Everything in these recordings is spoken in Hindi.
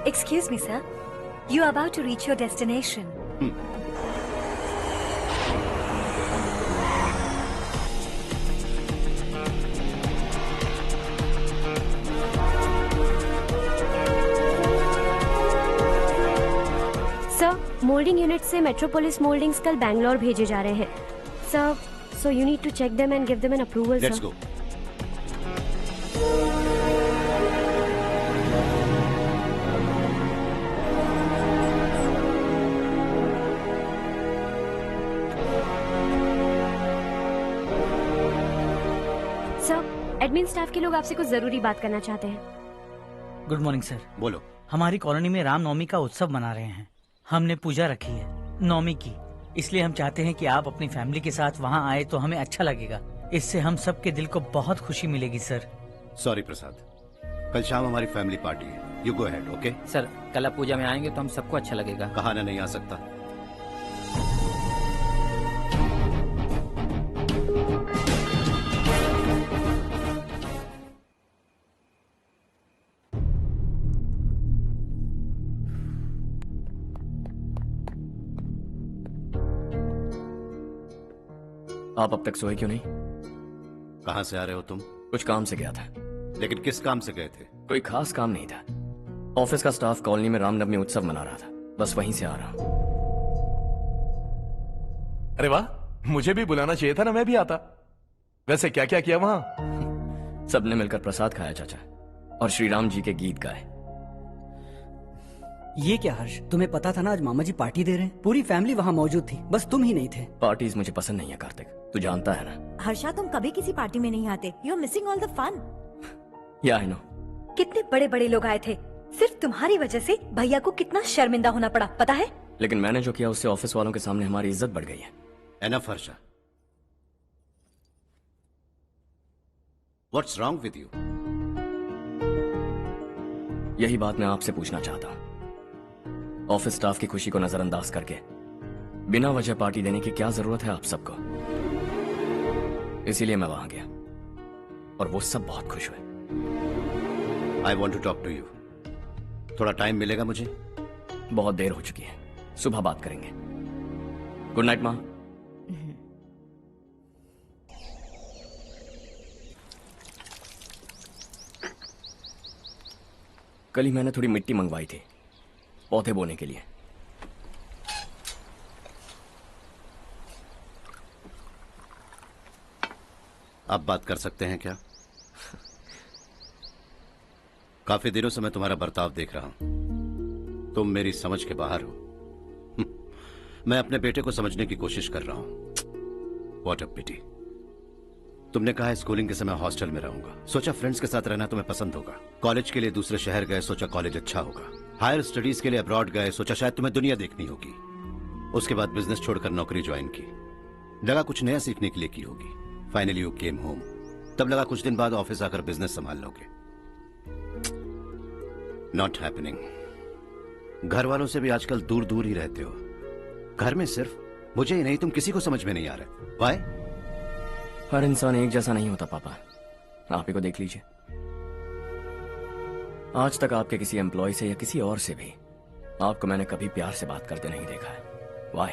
Excuse me, sir. You are about to reach your destination. Sir, moulding unit से मेट्रोपोलिस मोल्डिंग्स कल बैंगलोर भेजे जा रहे हैं. Sir, so you need to check them and give them an approval, sir. Let's go. Sir, admin staff के लोग आपसे कुछ जरूरी बात करना चाहते हैं. Good morning sir. बोलो. हमारी कॉलोनी में रामनवमी का उत्सव मना रहे हैं. हमने पूजा रखी है नवमी की, इसलिए हम चाहते हैं कि आप अपनी फैमिली के साथ वहाँ आए तो हमें अच्छा लगेगा. इससे हम सबके दिल को बहुत खुशी मिलेगी सर. सॉरी प्रसाद, कल शाम हमारी फैमिली पार्टी है. You go ahead. Okay sir, कल आप पूजा में आएंगे तो हम सबको अच्छा लगेगा. कहा ना नहीं आ सकता. आप अब तक सोए क्यों नहीं? कहाँ से आ रहे हो तुम? कुछ काम से गया था. लेकिन किस काम से गए थे? कोई खास काम नहीं था. ऑफिस का स्टाफ कॉलोनी में रामनवमी उत्सव मना रहा था, बस वहीं से आ रहा हूं. अरे वाह, मुझे भी बुलाना चाहिए था ना, मैं भी आता. वैसे क्या क्या किया वहां? सबने मिलकर प्रसाद खाया चाचा, और श्री राम जी के गीत गाए. ये क्या हर्ष, तुम्हें पता था ना आज मामा जी पार्टी दे रहे हैं? पूरी फैमिली वहाँ मौजूद थी, बस तुम ही नहीं थे. पार्टीज मुझे पसंद नहीं है कार्तिक, तू जानता है ना. हर्षा, तुम कभी किसी पार्टी में नहीं आते. You are missing all the fun. Yeah I no. कितने बड़े बड़े लोग आए थे. सिर्फ तुम्हारी वजह से भैया को कितना शर्मिंदा होना पड़ा, पता है? लेकिन मैंने जो किया उससे ऑफिस वालों के सामने हमारी इज्जत बढ़ गई है. Enough Harsha. What's wrong with you? यही बात मैं आपसे पूछना चाहता हूं. ऑफिस स्टाफ की खुशी को नजरअंदाज करके बिना वजह पार्टी देने की क्या जरूरत है आप सबको? इसीलिए मैं वहां गया और वो सब बहुत खुश हुए. I want to talk to you. थोड़ा टाइम मिलेगा मुझे? बहुत देर हो चुकी है, सुबह बात करेंगे. गुड नाइट माँ. कल ही मैंने थोड़ी मिट्टी मंगवाई थी पौधे बोने के लिए. आप बात कर सकते हैं क्या? काफी दिनों से मैं तुम्हारा बर्ताव देख रहा हूं. तुम मेरी समझ के बाहर हो. मैं अपने बेटे को समझने की कोशिश कर रहा हूं. व्हाट अ पिटी. तुमने कहा स्कूलिंग के समय हॉस्टल में रहूंगा. सोचा फ्रेंड्स के साथ रहना तुम्हें पसंद होगा. कॉलेज के लिए दूसरे शहर गए, सोचा कॉलेज अच्छा होगा. हायर स्टडीज के लिए अब्रॉड गए, सोचा शायद तुम्हें दुनिया देखनी होगी. उसके बाद बिजनेस छोड़कर नौकरी ज्वाइन की. लगा कुछ नया सीखने के लिए की होगी. Finally you came home. तब लगा कुछ दिन बाद ऑफिस आकर बिजनेस संभाल लोगे. Not happening. घर वालों से भी आजकल दूर दूर ही रहते हो. घर में सिर्फ मुझे ही नहीं, तुम किसी को समझ में नहीं आ रहे. वाई? हर इंसान एक जैसा नहीं होता पापा, आप ही को देख लीजिए. आज तक आपके किसी एम्प्लॉय से या किसी और से भी आपको मैंने कभी प्यार से बात करते नहीं देखा है. वाई?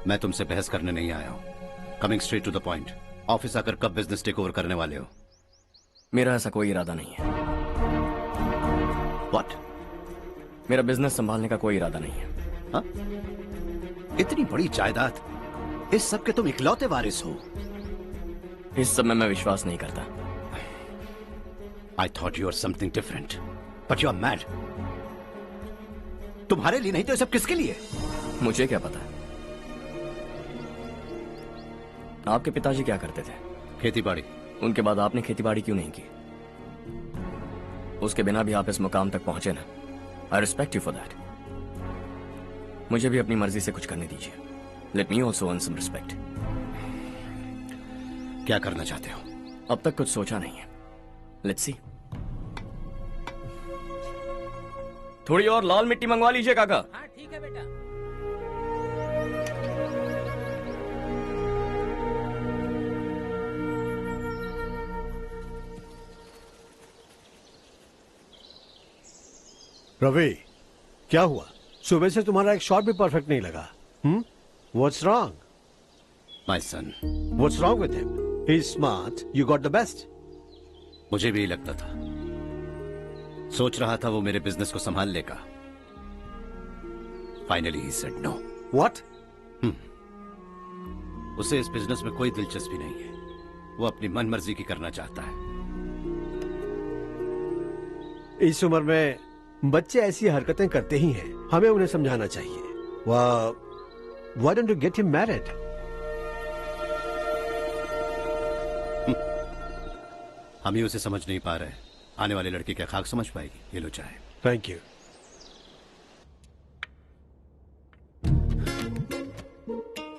मैं तुमसे बहस करने नहीं आया हूं. Coming straight to the point. Office आकर कब बिजनेस टेक ओवर करने वाले हो? मेरा ऐसा कोई इरादा नहीं है. व्हाट? मेरा बिजनेस संभालने का कोई इरादा नहीं है. हाँ? इतनी बड़ी जायदाद, इस सब के तुम इकलौते वारिस हो. इस सब में मैं विश्वास नहीं करता. I thought you were something different, but you are mad. तुम्हारे लिए नहीं तो ये सब किसके लिए? मुझे क्या पता. आपके पिताजी क्या करते थे? खेतीबाड़ी. उनके बाद आपने खेतीबाड़ी क्यों नहीं की? उसके बिना भी आप इस मुकाम तक पहुंचे ना. I respect you for that. मुझे भी अपनी मर्जी से कुछ करने दीजिए. Let me also earn some respect. क्या करना चाहते हो? अब तक कुछ सोचा नहीं है. Let's see. थोड़ी और लाल मिट्टी मंगवा लीजिए काका. हाँ ठीक है बेटा. रवि, क्या हुआ? सुबह से तुम्हारा एक शॉट भी परफेक्ट नहीं लगा। What's wrong? My son, what's wrong with him? He is smart, you got the best. मुझे भी लगता था, सोच रहा था वो मेरे बिजनेस को संभाल लेगा। Finally he said no. What? उसे इस बिजनेस में कोई दिलचस्पी नहीं है। वो अपनी मनमर्जी की करना चाहता है। इस उम्र में बच्चे ऐसी हरकतें करते ही हैं, हमें उन्हें समझाना चाहिए। Why don't you get him married? हम ही उसे समझ नहीं पा रहे। आने वाली लड़की क्या खाक समझ पाएगी? ये लो चाहे। Thank you.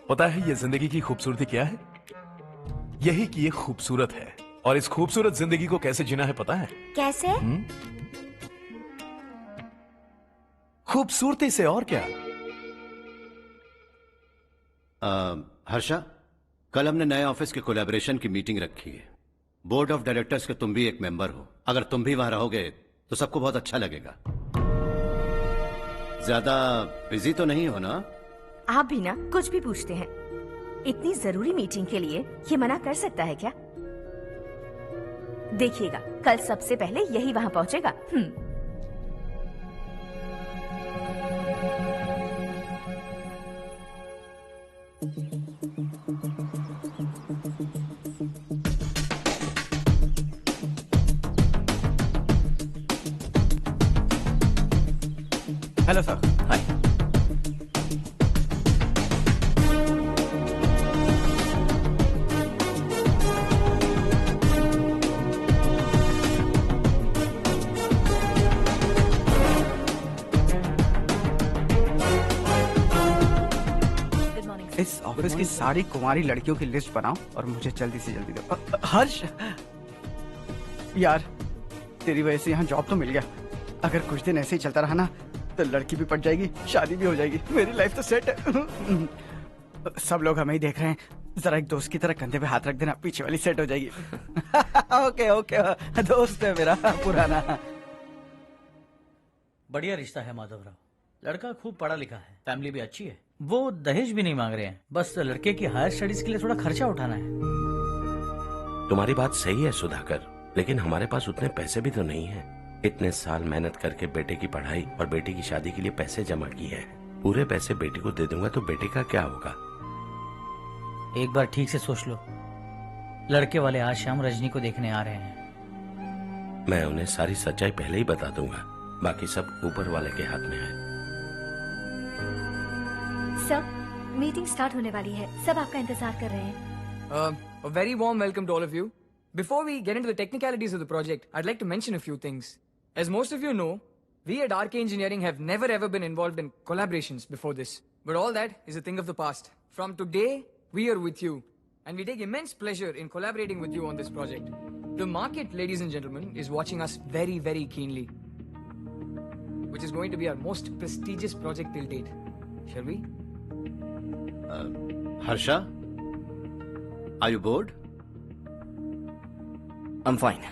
पता है ये जिंदगी की खूबसूरती क्या है? यही कि ये खूबसूरत है, और इस खूबसूरत जिंदगी को कैसे जीना है पता है? कैसे? खूबसूरती से, और क्या। हर्षा, कल हमने नए ऑफिस के कोलैबोरेशन की मीटिंग रखी है। बोर्ड ऑफ डायरेक्टर्स के तुम भी एक मेंबर हो। अगर तुम भी वहां रहोगे तो सबको बहुत अच्छा लगेगा। ज्यादा बिजी तो नहीं हो ना? आप भी ना कुछ भी पूछते हैं। इतनी जरूरी मीटिंग के लिए ये मना कर सकता है क्या? देखिएगा, कल सबसे पहले यही वहां पहुंचेगा। Hello sir. हाय। इस ऑफिस की सारी कुंवारी लड़कियों की लिस्ट बनाओ और मुझे जल्दी से जल्दी दो। हर्ष, यार तेरी वजह से यहाँ जॉब तो मिल गया। अगर कुछ दिन ऐसे ही चलता रहा ना तो लड़की भी पट जाएगी, शादी भी हो जाएगी, मेरी लाइफ तो सेट है। सब लोग हमें ही देख रहे हैं, जरा एक दोस्त की तरह कंधे पे हाथ रख देना, पीछे वाली सेट हो जाएगी। ओके ओके, दोस्त है मेरा पुराना। बढ़िया रिश्ता है माधवराव। लड़का खूब पढ़ा लिखा है, फैमिली भी अच्छी है। वो दहेज भी नहीं मांग रहे हैं, बस लड़के की हायर स्टडीज के लिए थोड़ा खर्चा उठाना है। तुम्हारी बात सही है सुधाकर, लेकिन हमारे पास उतने पैसे भी तो नहीं है। इतने साल मेहनत करके बेटे की पढ़ाई और बेटे की शादी के लिए पैसे जमा किए हैं। पूरे पैसे बेटे को दे दूंगा तो बेटे का क्या होगा? एक बार ठीक से सोच लो। लड़के वाले आज शाम रजनी को देखने आ रहे हैं। मैं उन्हें सारी सच्चाई पहले ही बता दूंगा, बाकी सब ऊपर वाले के हाथ में है। सर, मीटिंग स्टार्ट होने वाली है, सब आपका इंतजार कर रहे हैं। A very warm welcome to all of you. Before we get into the technicalities of the project, I'd like to mention a few things. As most of you know, we at RK Engineering have never ever been involved in collaborations before this. But all that is a thing of the past. From today, we are with you. And we take immense pleasure in collaborating with you on this project. The market, ladies and gentlemen, is watching us very, very keenly. Which is going to be our most prestigious project till date. Shall we? Harsha, are you bored? I'm fine.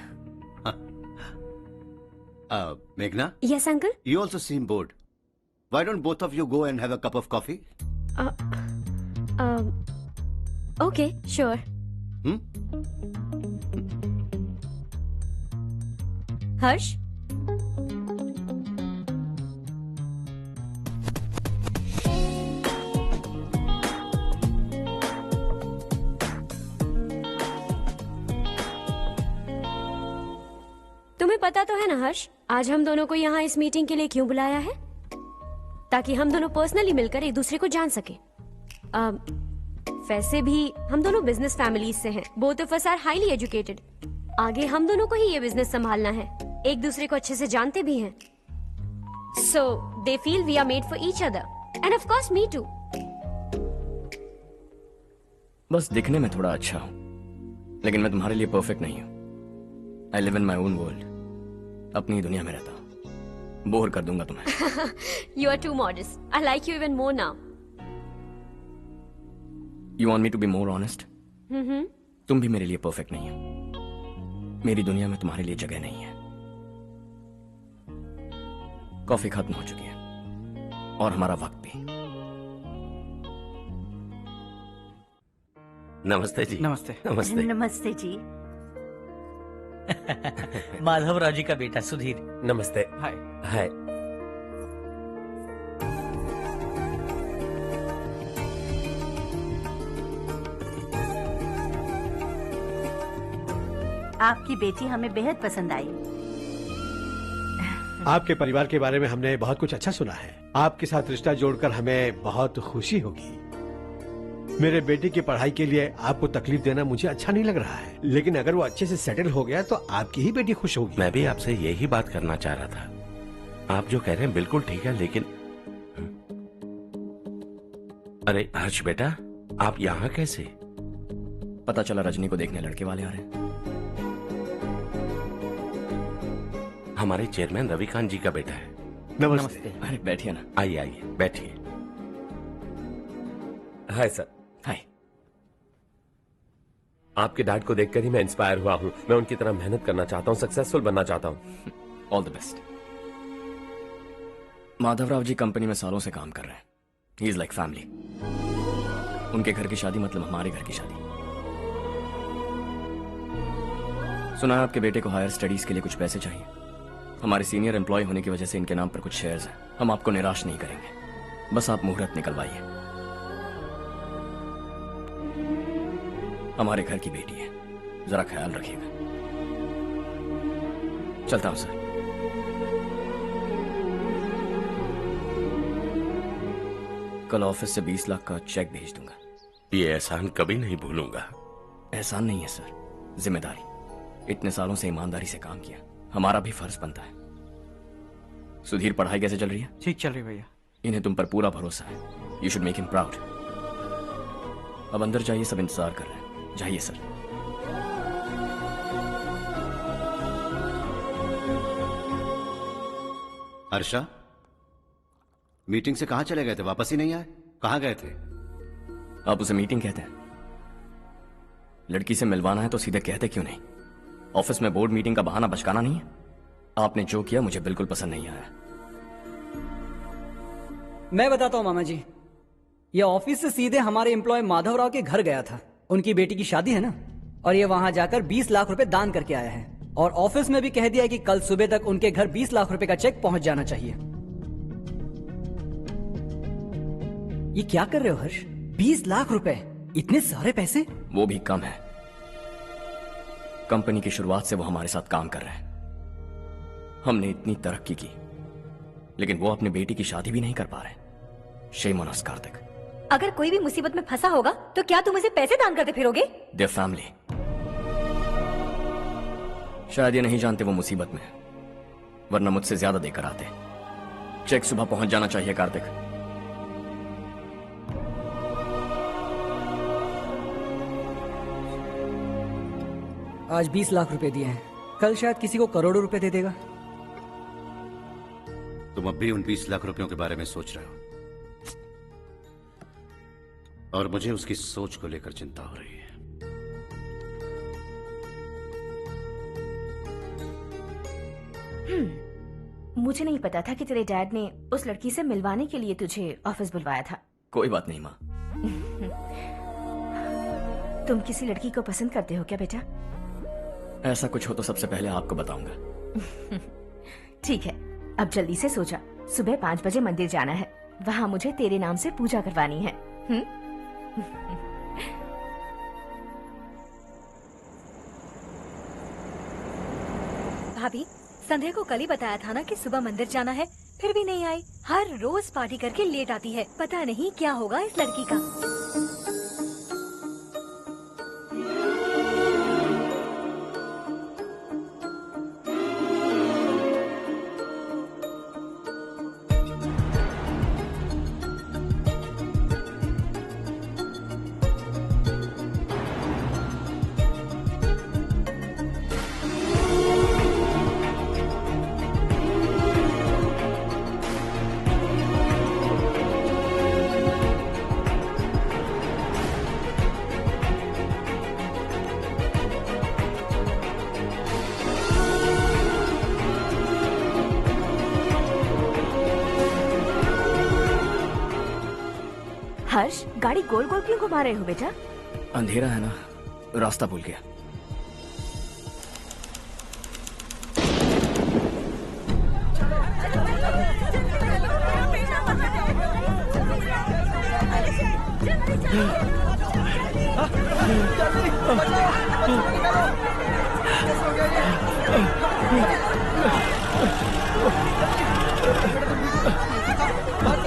Meghna? Yes, uncle? You also seem bored. Why don't both of you go and have a cup of coffee? Okay, sure. Harsh? तुम्हें पता तो है ना हर्ष, आज हम दोनों को यहाँ इस मीटिंग के लिए क्यों बुलाया है? ताकि हम दोनों पर्सनली मिलकर एक दूसरे को जान सके। वैसे भी हम दोनों बिजनेस फैमिलीज से हैं। Both of us are highly educated. आगे हम दोनों को ही ये बिजनेस संभालना है। एक दूसरे को अच्छे से जानते भी हैं। So they feel we are made for each other and of course me too. बस दिखने में थोड़ा अच्छा हूं, लेकिन मैं तुम्हारे लिए परफेक्ट नहीं हूं। I live in my own world, अपनी ही दुनिया में रहता हूं। बोर कर दूंगा तुम्हें। You are too modest. I like you even more now. You want me to be more honest? तुम भी मेरे लिए परफेक्ट नहीं हो। मेरी दुनिया में तुम्हारे लिए जगह नहीं है। कॉफी खत्म हो चुकी है और हमारा वक्त भी। नमस्ते जी। नमस्ते। नमस्ते। नमस्ते जी। माधवराव जी का बेटा सुधीर। नमस्ते। हाय। हाय। आपकी बेटी हमें बेहद पसंद आई। आपके परिवार के बारे में हमने बहुत कुछ अच्छा सुना है। आपके साथ रिश्ता जोड़कर हमें बहुत खुशी होगी। मेरे बेटे की पढ़ाई के लिए आपको तकलीफ देना मुझे अच्छा नहीं लग रहा है, लेकिन अगर वो अच्छे से सेटल हो गया तो आपकी ही बेटी खुश होगी। मैं भी आपसे यही बात करना चाह रहा था। आप जो कह रहे हैं बिल्कुल ठीक है, लेकिन अरे हर्ष बेटा, आप यहाँ कैसे? पता चला रजनी को देखने लड़के वाले आ रहे हैं। हमारे चेयरमैन रविकांत जी का बेटा है। नमस्ते। अरे बैठिए ना। आइए आइए बैठिए। Hi sir. हाय। आपके डैड को देखकर ही मैं इंस्पायर हुआ हूँ। मैं उनकी तरह मेहनत करना चाहता हूँ, सक्सेसफुल बनना चाहता हूँ। All the best. Madhavrao ji company में सालों से काम कर रहे हैं। He is like family. उनके घर की शादी मतलब हमारे घर की शादी। सुना है आपके बेटे को हायर स्टडीज के लिए कुछ पैसे चाहिए। हमारे सीनियर एम्प्लॉय होने की वजह से इनके नाम पर कुछ शेयर्स हैं। हम आपको निराश नहीं करेंगे, बस आप मुहूर्त निकलवाइए। हमारे घर की बेटी है, जरा ख्याल रखिएगा। चलता हूं सर। कल ऑफिस से 20 लाख का चेक भेज दूंगा। ये एहसान कभी नहीं भूलूंगा। एहसान नहीं है सर, जिम्मेदारी। इतने सालों से ईमानदारी से काम किया, हमारा भी फर्ज बनता है। सुधीर, पढ़ाई कैसे चल रही है? ठीक चल रही भैया। इन्हें तुम पर पूरा भरोसा है। You should make him proud. अब अंदर जाइए, सब इंतजार कर रहे हैं। जाइए सर। हर्षा, मीटिंग से कहां चले गए थे? वापस ही नहीं आए? कहां गए थे? आप उसे मीटिंग कहते हैं? लड़की से मिलवाना है तो सीधे कहते क्यों नहीं? ऑफिस में बोर्ड मीटिंग का बहाना बचकाना नहीं है। आपने जो किया मुझे बिल्कुल पसंद नहीं आया। मैं बताता हूँ मामा जी, ये ऑफिस से सीधे हमारे एम्प्लॉय माधवराव के घर गया था। उनकी बेटी की शादी है ना, और ये वहां जाकर 20 लाख रुपए दान करके आया है। और ऑफिस में भी कह दिया कि कल सुबह तक उनके घर 20 लाख रुपए का चेक पहुंच जाना चाहिए। ये क्या कर रहे हो हर्ष? 20 लाख रुपए, इतने सारे पैसे? वो भी कम है। कंपनी की शुरुआत से वो हमारे साथ काम कर रहे हैं। हमने इतनी तरक्की की, लेकिन वो अपनी बेटी की शादी भी नहीं कर पा रहे। Shame on us Kartik. अगर कोई भी मुसीबत में फंसा होगा तो क्या तुम उसे पैसे दान करते फिरोगे? Their family. शायद ये नहीं जानते वो मुसीबत में है, वरना मुझसे ज्यादा देकर आते। चेक सुबह पहुंच जाना चाहिए कार्तिक। आज 20 लाख रुपए दिए हैं, कल शायद किसी को करोड़ों रुपए दे देगा। तुम अब भी उन 20 लाख रुपयों के बारे में सोच रहे हो, और मुझे उसकी सोच को लेकर चिंता हो रही है। मुझे नहीं पता था कि तेरे डैड ने उस लड़की से मिलवाने के लिए तुझे ऑफिस बुलवाया था। कोई बात नहीं माँ। तुम किसी लड़की को पसंद करते हो क्या बेटा? ऐसा कुछ हो तो सबसे पहले आपको बताऊंगा। ठीक है, अब जल्दी से सो जा। सुबह 5 बजे मंदिर जाना है, वहाँ मुझे तेरे नाम से पूजा करवानी है। भाभी, संध्या को कल ही बताया था ना कि सुबह मंदिर जाना है, फिर भी नहीं आई। हर रोज पार्टी करके लेट आती है। पता नहीं क्या होगा इस लड़की का। हर्ष, गाड़ी गोल गोल क्यों घुमा रहे हो बेटा? अंधेरा है ना, रास्ता भूल गया।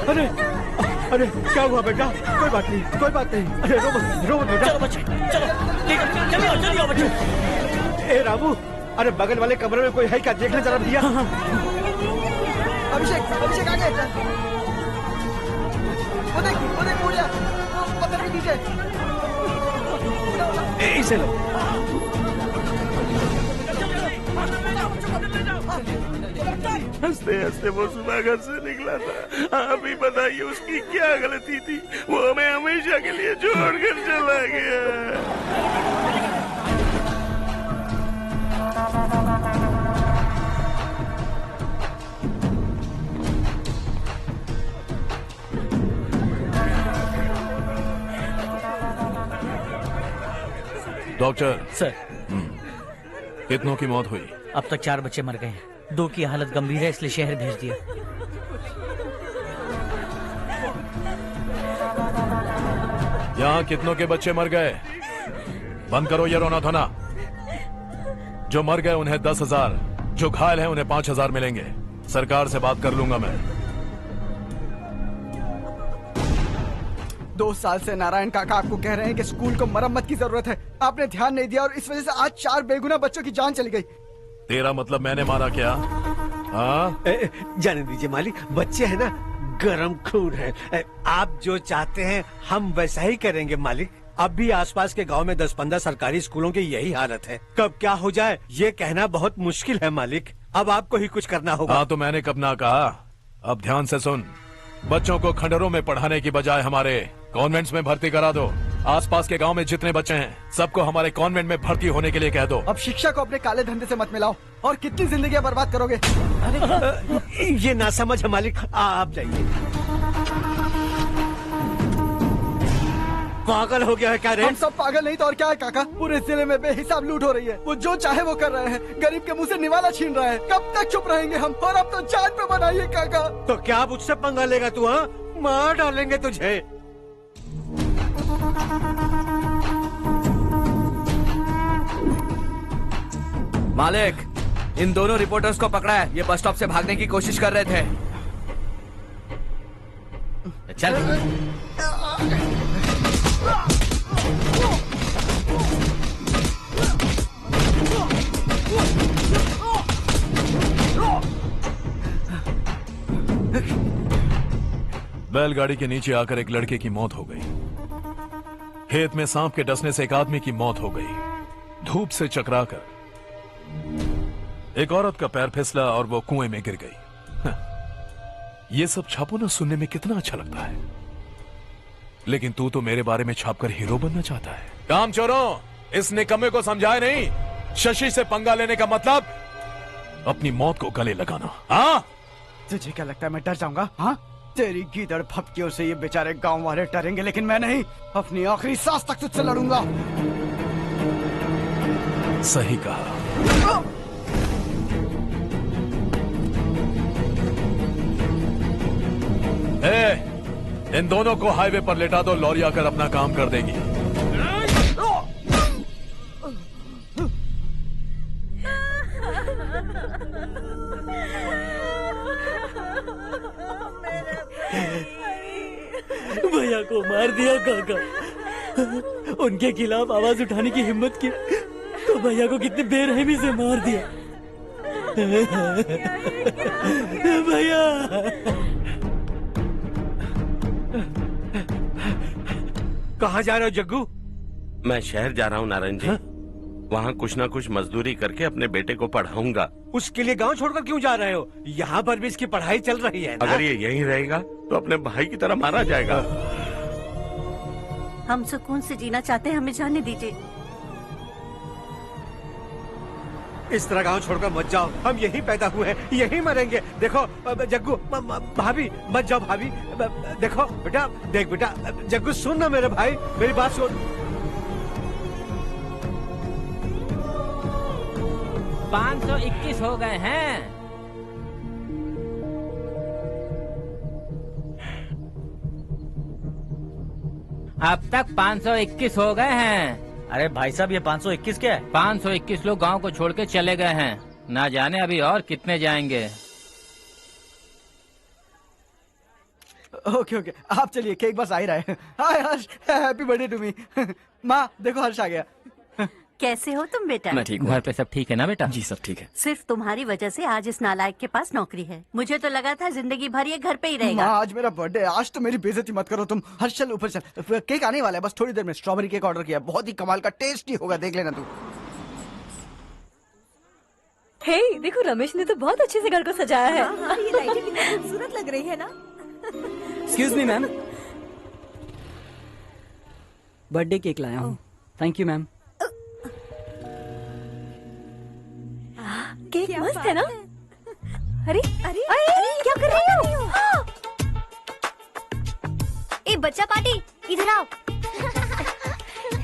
अरे अरे क्या हुआ बेटा? कोई बात नहीं, कोई बात नहीं। अरे रो मत बेटा। चलो बच्चे, चलो चलिए बच्चे। ए रामू, अरे बगल वाले कमरे में कोई है क्या? देखना जरा भैया। अभिषेक, अभिषेक आगे। वो देख मुड़िया, वो पत्थर के नीचे। इसे लो। हंसते हंसते वो सुबह घर से निकला था। आप ही बताइए उसकी क्या गलती थी? वो हमें हमेशा के लिए छोड़कर चला गया। डॉक्टर सर, कितनों की मौत हुई? अब तक 4 बच्चे मर गए हैं। 2 की हालत गंभीर है, इसलिए शहर भेज दिया। यहाँ कितनों के बच्चे मर गए? बंद करो ये रोना धोना। जो मर गए उन्हें 10,000, जो घायल हैं उन्हें 5,000 मिलेंगे। सरकार से बात कर लूंगा मैं। 2 साल से नारायण काका आपको कह रहे हैं कि स्कूल को मरम्मत की जरूरत है। आपने ध्यान नहीं दिया और इस वजह से आज 4 बेगुनाह बच्चों की जान चली गई। तेरा मतलब मैंने मारा क्या? हाँ, जाने दीजिए मालिक, बच्चे हैं ना, गरम खून है। आप जो चाहते हैं हम वैसा ही करेंगे मालिक। अब भी आसपास के गांव में 10-15 सरकारी स्कूलों की यही हालत है। कब क्या हो जाए ये कहना बहुत मुश्किल है मालिक। अब आपको ही कुछ करना होगा। हाँ तो मैंने कब ना कहा। अब ध्यान से सुन, बच्चों को खंडरों में पढ़ाने की बजाय हमारे कॉन्वेंट्स में भर्ती करा दो। आसपास के गांव में जितने बच्चे हैं सबको हमारे कॉन्वेंट में भर्ती होने के लिए कह दो। अब शिक्षा को अपने काले धंधे से मत मिलाओ। और कितनी जिंदगियां बर्बाद करोगे? ये ना समझ है मालिक, आप जाइए। पागल हो गया है क्या रे? हम सब पागल नहीं तो और क्या है काका? पूरे जिले में बेहिसाब लूट हो रही है। वो जो चाहे वो कर रहे हैं। गरीब के मुंह से निवाला छीन रहा है। कब तक चुप रहेंगे हम? और अब तो जान पे बनाइए काका। तो क्या अब उससे पंगा लेगा तू? हाँ, मार डालेंगे तुझे। मालिक, इन दोनों रिपोर्टर्स को पकड़ा है। ये बस स्टॉप से भागने की कोशिश कर रहे थे। चल। बैलगाड़ी के नीचे आकर एक लड़के की मौत हो गई। खेत में सांप के डसने से एक आदमी की मौत हो गई। धूप से चकराकर एक औरत का पैर फिसला और वो कुएं में गिर गई। ये सब छापो ना, सुनने में कितना अच्छा लगता है। लेकिन तू तो मेरे बारे में छापकर हीरो बनना चाहता है। काम चोरों, इस निकम्मे को समझाए नहीं। शशि से पंगा लेने का मतलब अपनी मौत को गले लगाना। हाँ, तुझे क्या लगता है मैं डर जाऊंगा? हाँ, तेरी गीदड़ फपकियों से ये बेचारे गांव वाले डरेंगे, लेकिन मैं नहीं। अपनी आखिरी सांस तक तुझसे लड़ूंगा। सही कहा। इन दोनों को हाईवे पर लेटा दो। लॉरी आकर अपना काम कर देगी। भैया को मार दिया काका। उनके खिलाफ आवाज उठाने की हिम्मत की तो भैया को कितने बेरहमी से मार दिया। भैया कहाँ जा रहे हो जग्गू? मैं शहर जा रहा हूँ नारायण जी। वहाँ कुछ ना कुछ मजदूरी करके अपने बेटे को पढ़ाऊंगा। उसके लिए गांव छोड़कर क्यों जा रहे हो? यहाँ पर भी इसकी पढ़ाई चल रही है ना? अगर ये यहीं रहेगा तो अपने भाई की तरह मारा जाएगा। हम सुकून से जीना चाहते हैं, हमें जाने दीजिए। इस तरह गांव छोड़कर मत जाओ, हम यहीं पैदा हुए हैं, यहीं मरेंगे। देखो जग्गू, भाभी मत जाओ भाभी। देखो बेटा, देख बेटा, जग्गू सुन ना मेरे भाई, मेरी बात सुन। 521 हो गए हैं। अब तक 521 हो गए हैं। अरे भाई साहब, ये 521 क्या है? 521 लोग गांव को छोड़ के चले गए हैं। ना जाने अभी और कितने जाएंगे। ओके ओके, आप चलिए, केक बस आ ही रहा है। हाय हर्ष, हैप्पी बर्थडे टू मी। माँ देखो, हर्ष आ गया। कैसे हो तुम बेटा? मैं ठीक हूँ। घर पे सब ठीक है ना बेटा? जी सब ठीक है। सिर्फ तुम्हारी वजह से आज इस नालायक के पास नौकरी है। मुझे तो लगा था जिंदगी भर ये घर पे ही रहेगा। माँ आज मेरा बर्थडे है, आज तो मेरी बेइज्जती मत करो तुम। हर्ष चल ऊपर चल, केक आने वाला है, बस थोड़ी देर में। स्ट्रॉबेरी केक ऑर्डर किया, बहुत ही कमाल का, टेस्टी होगा, देख लेना तू। हे देखो, रमेश ने तो बहुत अच्छे से घर को सजाया है। ये लाइटें कितनी खूबसूरत लग रही है ना। Excuse me ma'am, birthday cake लाया हूँ। Thank you ma'am. केक मस्त है ना? अरे अरे अरे क्या कर रही हो? ए बच्चा पार्टी, इधर आओ।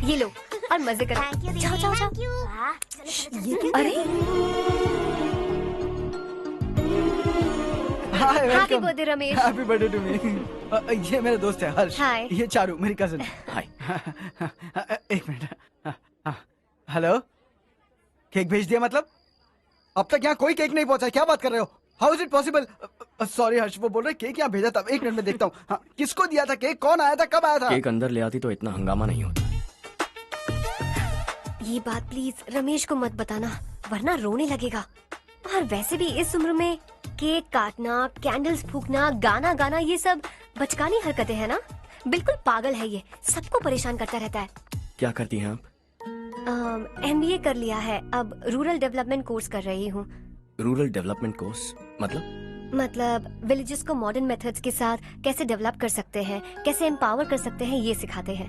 ये लो और मजे करो। जाओ जाओ जाओ। ये क्या? अरे hi, happy birthday Ramesh. Happy birthday to me. ये मेरा दोस्त है हर्ष। हाय। ये चारू, मेरी कजिन। हाय। एक मिनट। हेलो, केक भेज दिया मतलब? अब तक यहाँ कोई केक नहीं पहुंचा, क्या बात कर रहे हो? How is it possible? Sorry Harsh, वो बोल रहे केक यहाँ भेजा था। एक मिनट में देखता हूँ। हाँ, किसको दिया था केक? कौन आया था? कब आया था? केक अंदर ले आती तो इतना हंगामा नहीं होता। ये बात प्लीज रमेश को मत बताना, वरना रोने लगेगा। और वैसे भी इस उम्र में केक काटना, कैंडल्स फूकना, गाना गाना, ये सब बचकानी हरकतें हैं ना। बिल्कुल पागल है ये, सबको परेशान करता रहता है। क्या करती हैं आप? MBA कर लिया है, अब रूरल डेवलपमेंट कोर्स कर रही हूँ। रूरल डेवलपमेंट कोर्स मतलब विलेजेस को मॉडर्न मेथड्स के साथ कैसे डेवलप कर सकते हैं, कैसे एम्पावर कर सकते हैं, ये सिखाते हैं।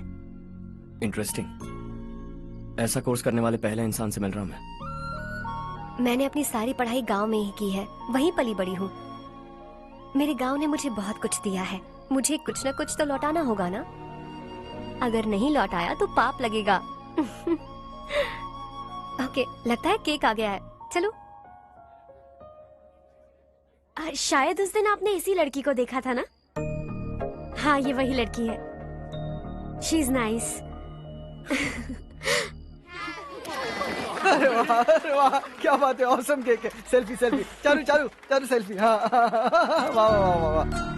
इंटरेस्टिंग। ऐसा कोर्स करने वाले पहले इंसान से मिल रहा हूँ मैं। मैंने अपनी सारी पढ़ाई गांव में ही की है, वहीं पली बड़ी हूँ। मेरे गांव ने मुझे बहुत कुछ दिया है, मुझे कुछ न कुछ तो लौटाना होगा ना। अगर नहीं लौटाया तो पाप लगेगा। ओके, लगता है केक आ गया है, चलो। शायद उस दिन आपने इसी लड़की को देखा था ना? हाँ, ये वही लड़की है। She is nice. अरे वाह, क्या बात है, ऑसम केक है। Selfie selfie, Charu Charu Charu selfie. हाँ वाह वाह वाह वाह।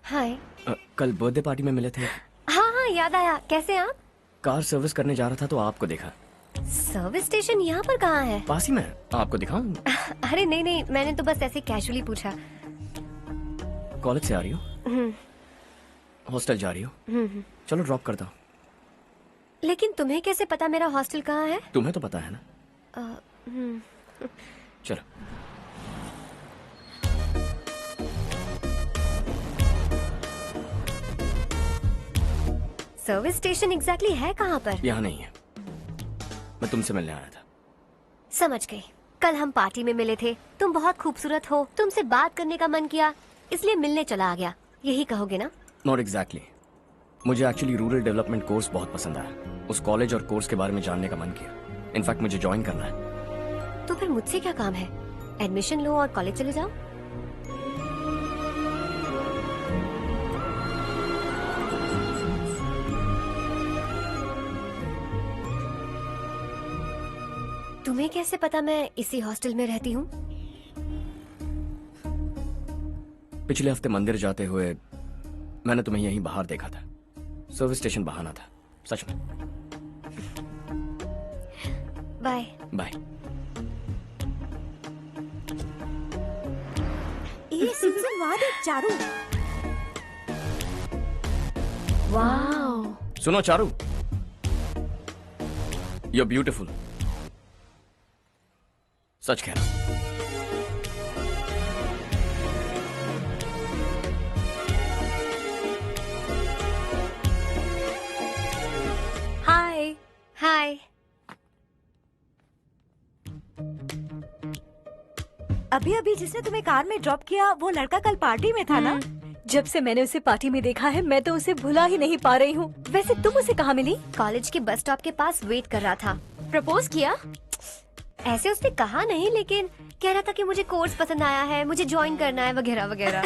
हाय। कल बर्थडे पार्टी में मिले थे। हाँ हाँ, याद आया। कैसे आप? कार सर्विस करने जा रहा था तो आपको देखा। सर्विस स्टेशन यहाँ पर कहाँ है? पास ही में, आपको दिखाऊं? अरे नहीं नहीं, मैंने तो बस ऐसे कैजुअली पूछा। कॉलेज से आ रही हो? हॉस्टल जा रही हो? चलो ड्रॉप करता हूँ। लेकिन तुम्हें कैसे पता मेरा हॉस्टल कहाँ है? तुम्हें तो पता है ना। चलो। सर्विस स्टेशन एग्जैक्टली है कहाँ पर? यहाँ नहीं है, मैं तुमसे मिलने आया था। समझ गई। कल हम पार्टी में मिले थे, तुम बहुत खूबसूरत हो, तुमसे बात करने का मन किया, इसलिए मिलने चला आ गया, यही कहोगे ना? Not exactly. मुझे एक्चुअली रूरल डेवलपमेंट कोर्स बहुत पसंद आया। उस कॉलेज और कोर्स के बारे में जानने का मन किया। इनफैक्ट मुझे ज्वाइन करना है। तो फिर मुझसे क्या काम है? एडमिशन लो और कॉलेज चले जाओ। तुम्हें कैसे पता मैं इसी हॉस्टल में रहती हूँ? पिछले हफ्ते मंदिर जाते हुए मैंने तुम्हें यहीं बाहर देखा था। सर्विस स्टेशन बहाना था, सच में। बाय। बाय। ये सुन वहाँ देख चारू। वाओ। सुनो चारू, यू आर ब्यूटिफुल। सच कह रहा हूं। हाय। हाय। अभी अभी जिसने तुम्हें कार में ड्रॉप किया वो लड़का कल पार्टी में था ना? जब से मैंने उसे पार्टी में देखा है मैं तो उसे भुला ही नहीं पा रही हूँ। वैसे तुम उसे कहाँ मिली? कॉलेज के बस स्टॉप के पास वेट कर रहा था। प्रपोज किया? ऐसे उसने कहा नहीं, लेकिन कह रहा था कि मुझे कोर्स पसंद आया है, मुझे ज्वाइन करना है वगैरह वगैरह।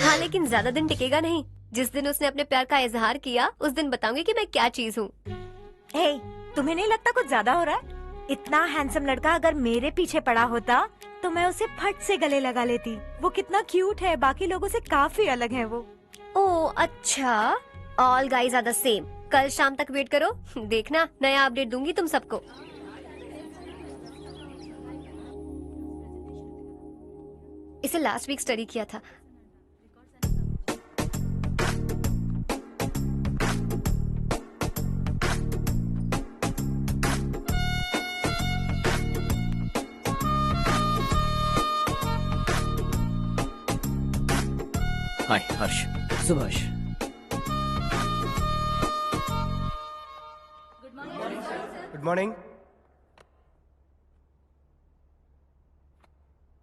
हाँ, लेकिन ज्यादा दिन टिकेगा नहीं। जिस दिन उसने अपने प्यार का इजहार किया उस दिन बताऊंगी कि मैं क्या चीज हूँ। हे, तुम्हें नहीं लगता कुछ ज्यादा हो रहा है? इतना हैंडसम लड़का अगर मेरे पीछे पड़ा होता तो मैं उसे फट से गले लगा लेती। वो कितना क्यूट है, बाकी लोगों से काफी अलग है वो। ओह अच्छा, all guys are the same. कल शाम तक वेट करो, देखना नया अपडेट दूंगी तुम सबको। इसे लास्ट वीक स्टडी किया था। हाय हर्ष। Subhash. Good morning.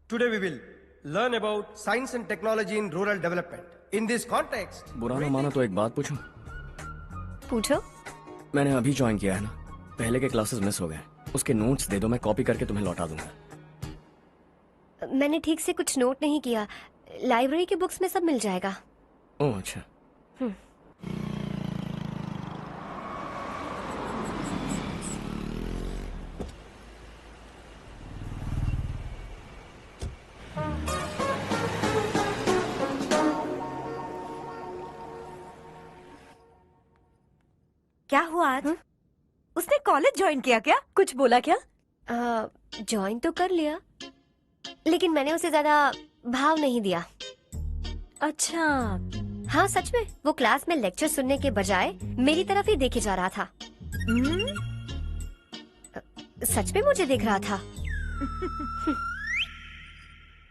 Today we will learn about science and technology in rural development. In this context, बुरा ना मानो तो एक बात पूछूं? पूछो। मैंने अभी ज्वाइन किया है ना, पहले के क्लासेस मिस हो गए। उसके नोट्स दे दो, मैं कॉपी करके तुम्हें लौटा दूंगा। मैंने ठीक से कुछ नोट नहीं किया। लाइब्रेरी के बुक्स में सब मिल जाएगा। ओह अच्छा। क्या हुआ आज? उसने कॉलेज ज्वाइन किया क्या? कुछ बोला क्या? ज्वाइन तो कर लिया, लेकिन मैंने उसे ज्यादा भाव नहीं दिया। अच्छा। हाँ सच में, वो क्लास में लेक्चर सुनने के बजाय मेरी तरफ ही देखे जा रहा था। सच में मुझे देख रहा था।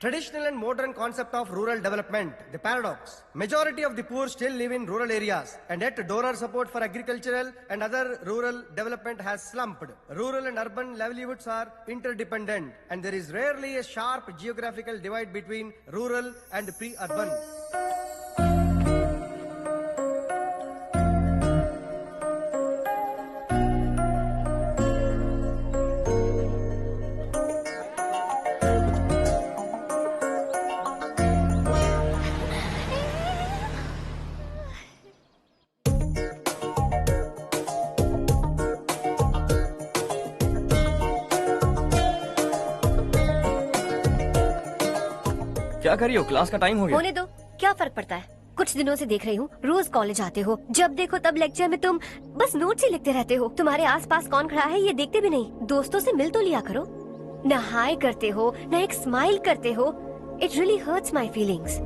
traditional and modern concept of rural development, the paradox. Majority of the poor still live in rural areas, and yet donor support for agricultural and other rural development has slumped. Rural and urban livelihoods are interdependent, and there is rarely a sharp geographical divide between rural and pre-urban. क्या कर रही हो? क्लास का टाइम हो गया। होने दो, क्या फर्क पड़ता है? कुछ दिनों से देख रही हूँ, रोज कॉलेज आते हो, जब देखो तब लेक्चर में तुम बस नोट्स ही लिखते रहते हो। तुम्हारे आसपास कौन खड़ा है ये देखते भी नहीं। दोस्तों से मिल तो लिया करो। न हाय करते हो, न एक स्माइल करते हो। It really hurts my feelings.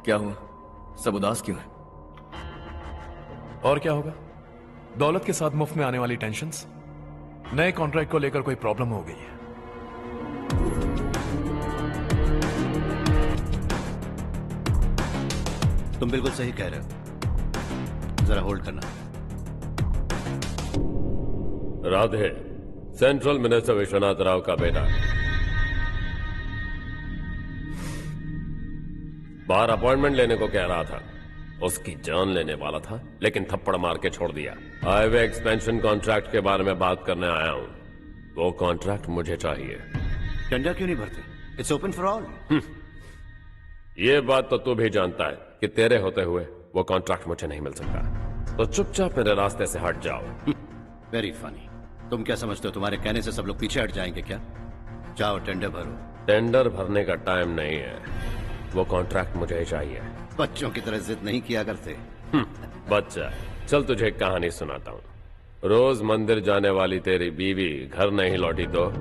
क्या हुआ? सब उदास क्यों है? और क्या होगा? दौलत के साथ मुफ्त में आने वाली टेंशन्स। नए कॉन्ट्रैक्ट को लेकर कोई प्रॉब्लम हो गई है। तुम बिल्कुल सही कह रहे हो। जरा होल्ड करना। राधे, सेंट्रल मिनिस्टर विश्वनाथ राव का बेटा। बाहर अपॉइंटमेंट लेने को कह रहा था। उसकी जान लेने वाला था, लेकिन थप्पड़ मार के छोड़ दिया। हाईवे एक्सपेंशन कॉन्ट्रैक्ट के बारे में बात करने आया हूं। वो कॉन्ट्रैक्ट मुझे चाहिए। टेंडर क्यों नहीं भरते? It's open for all. ये बात तो तू भी जानता है कि तेरे होते हुए वो कॉन्ट्रैक्ट मुझे नहीं मिल सकता, तो चुपचाप मेरे रास्ते से हट जाओ। Very funny. तुम क्या समझते हो तुम्हारे कहने से सब लोग पीछे हट जाएंगे क्या? जाओ टेंडर भरो। टेंडर भरने का टाइम नहीं है, वो कॉन्ट्रैक्ट मुझे ही चाहिए। बच्चों की तरह जिद नहीं किया करते। बच्चा, चल तुझे एक कहानी सुनाता हूँ। रोज मंदिर जाने वाली तेरी बीवी घर नहीं लौटी तो,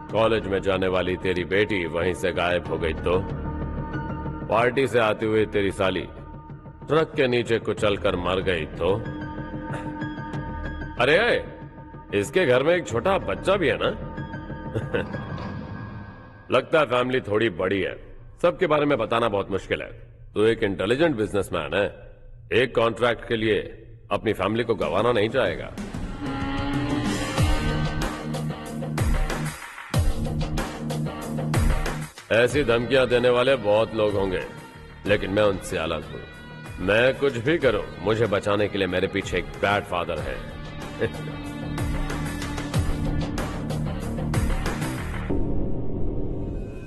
कॉलेज में जाने वाली तेरी बेटी वहीं से गायब हो गई तो, पार्टी से आती हुई तेरी साली ट्रक के नीचे कुचलकर मर गई तो, अरे इसके घर में एक छोटा बच्चा भी है ना। लगता है फैमिली थोड़ी बड़ी है, सबके बारे में बताना बहुत मुश्किल है। तो एक इंटेलिजेंट बिजनेसमैन है, एक कॉन्ट्रैक्ट के लिए अपनी फैमिली को गंवाना नहीं चाहेगा। ऐसी धमकियां देने वाले बहुत लोग होंगे, लेकिन मैं उनसे अलग हूं। मैं कुछ भी करूं, मुझे बचाने के लिए मेरे पीछे एक बैड फादर है।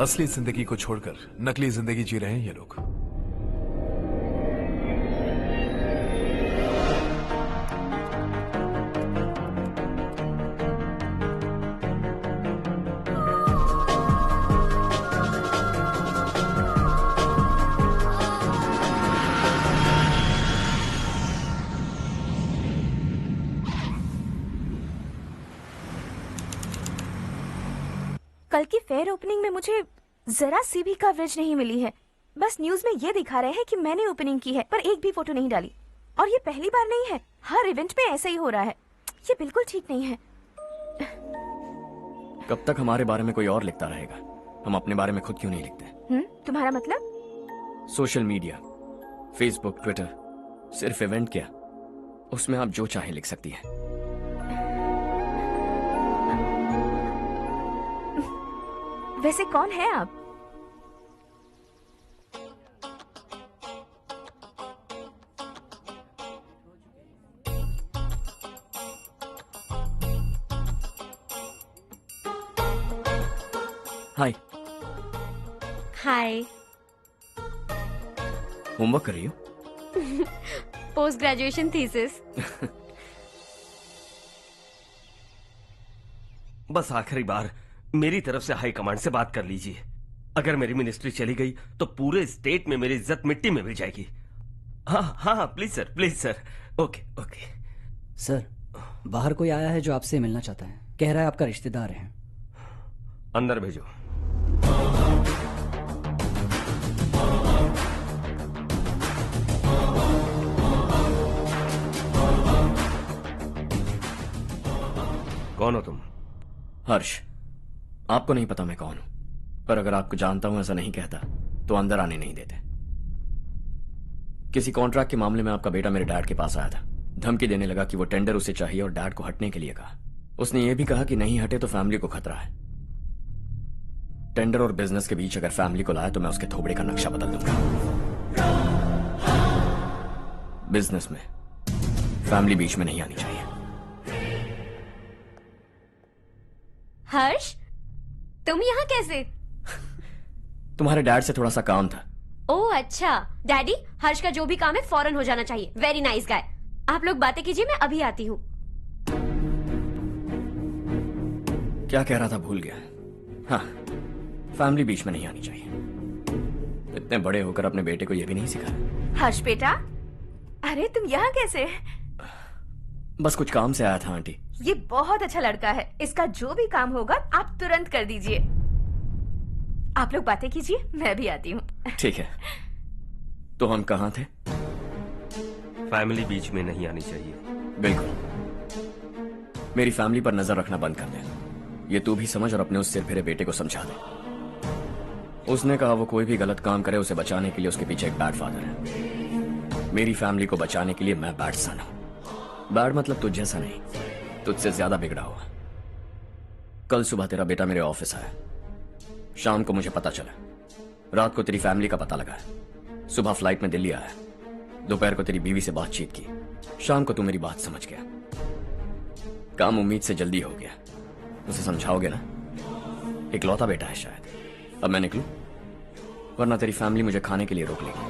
असली जिंदगी को छोड़कर नकली जिंदगी जी रहे हैं ये लोग। कल की फेयर ओपनिंग में मुझे जरा सी भी कवरेज नहीं मिली है। बस न्यूज में ये दिखा रहे हैं कि मैंने ओपनिंग की है, पर एक भी फोटो नहीं डाली। और ये पहली बार नहीं है, हर इवेंट में ऐसा ही हो रहा है। ये बिल्कुल ठीक नहीं है। कब तक हमारे बारे में कोई और लिखता रहेगा? हम अपने बारे में खुद क्यों नहीं लिखते? तुम्हारा मतलब? सोशल मीडिया, फेसबुक, ट्विटर, सिर्फ इवेंट क्या, उसमें आप जो चाहे लिख सकती हैं। वैसे कौन है आप? हाय। हाय। होमवर्क कर रही हो? Post graduation thesis. बस आखिरी बार मेरी तरफ से हाई कमांड से बात कर लीजिए। अगर मेरी मिनिस्ट्री चली गई तो पूरे स्टेट में मेरी इज्जत मिट्टी में मिल जाएगी। हाँ हाँ please sir, please sir. Okay okay sir, बाहर कोई आया है जो आपसे मिलना चाहता है। कह रहा है आपका रिश्तेदार है। अंदर भेजो। कौन हो तुम? हर्ष। आपको नहीं पता मैं कौन हूं, पर अगर आपको जानता हूं ऐसा नहीं कहता तो अंदर आने नहीं देते। किसी कॉन्ट्रैक्ट के मामले में आपका बेटा मेरे डैड के पास आया था। धमकी देने लगा कि वो टेंडर उसे चाहिए और डैड को हटने के लिए कहा। उसने ये भी कहा कि नहीं हटे तो फैमिली को खतरा है। टेंडर और बिजनेस के बीच अगर फैमिली को लाया तो मैं उसके थोबड़े का नक्शा बदल दूंगा। बिजनेस में फैमिली बीच में नहीं आनी चाहिए। हर्ष, तुम यहाँ कैसे? तुम्हारे डैड से थोड़ा सा काम था। ओह अच्छा। डैडी, हर्ष का जो भी काम है फौरन हो जाना चाहिए। Very nice guy. आप लोग बातें कीजिए, मैं अभी आती हूँ। क्या कह रहा था भूल गया। हाँ, फैमिली बीच में नहीं आनी चाहिए। इतने बड़े होकर अपने बेटे को यह भी नहीं सिखाया। हर्ष बेटा, अरे तुम यहाँ कैसे? बस कुछ काम से आया था आंटी। ये बहुत अच्छा लड़का है। इसका जो भी काम होगा आप तुरंत कर दीजिए। आप लोग बातें कीजिए, मैं भी आती हूँ। ठीक है। तो हम कहाँ थे? फैमिली बीच में नहीं आनी चाहिए। बिल्कुल। मेरी फैमिली पर नजर रखना बंद कर दे। ये तू भी समझ और अपने उस सिर फिरे बेटे को समझा दे। उसने कहा वो कोई भी गलत काम करे उसे बचाने के लिए उसके पीछे एक बैड फादर है। मेरी फैमिली को बचाने के लिए मैं बैड सन हूं। बैड मतलब तुझ जैसा नहीं, तुझसे ज्यादा बिगड़ा हुआ। कल सुबह तेरा बेटा मेरे ऑफिस आया। शाम को मुझे पता चला। रात को तेरी फैमिली का पता लगा। सुबह फ्लाइट में दिल्ली आया। दोपहर को तेरी बीवी से बातचीत की। शाम को तू मेरी बात समझ गया। काम उम्मीद से जल्दी हो गया। उसे समझाओगे ना? इकलौता बेटा है शायद। अब मैं निकलूं? वरना तेरी फैमिली मुझे खाने के लिए रोक लेगी।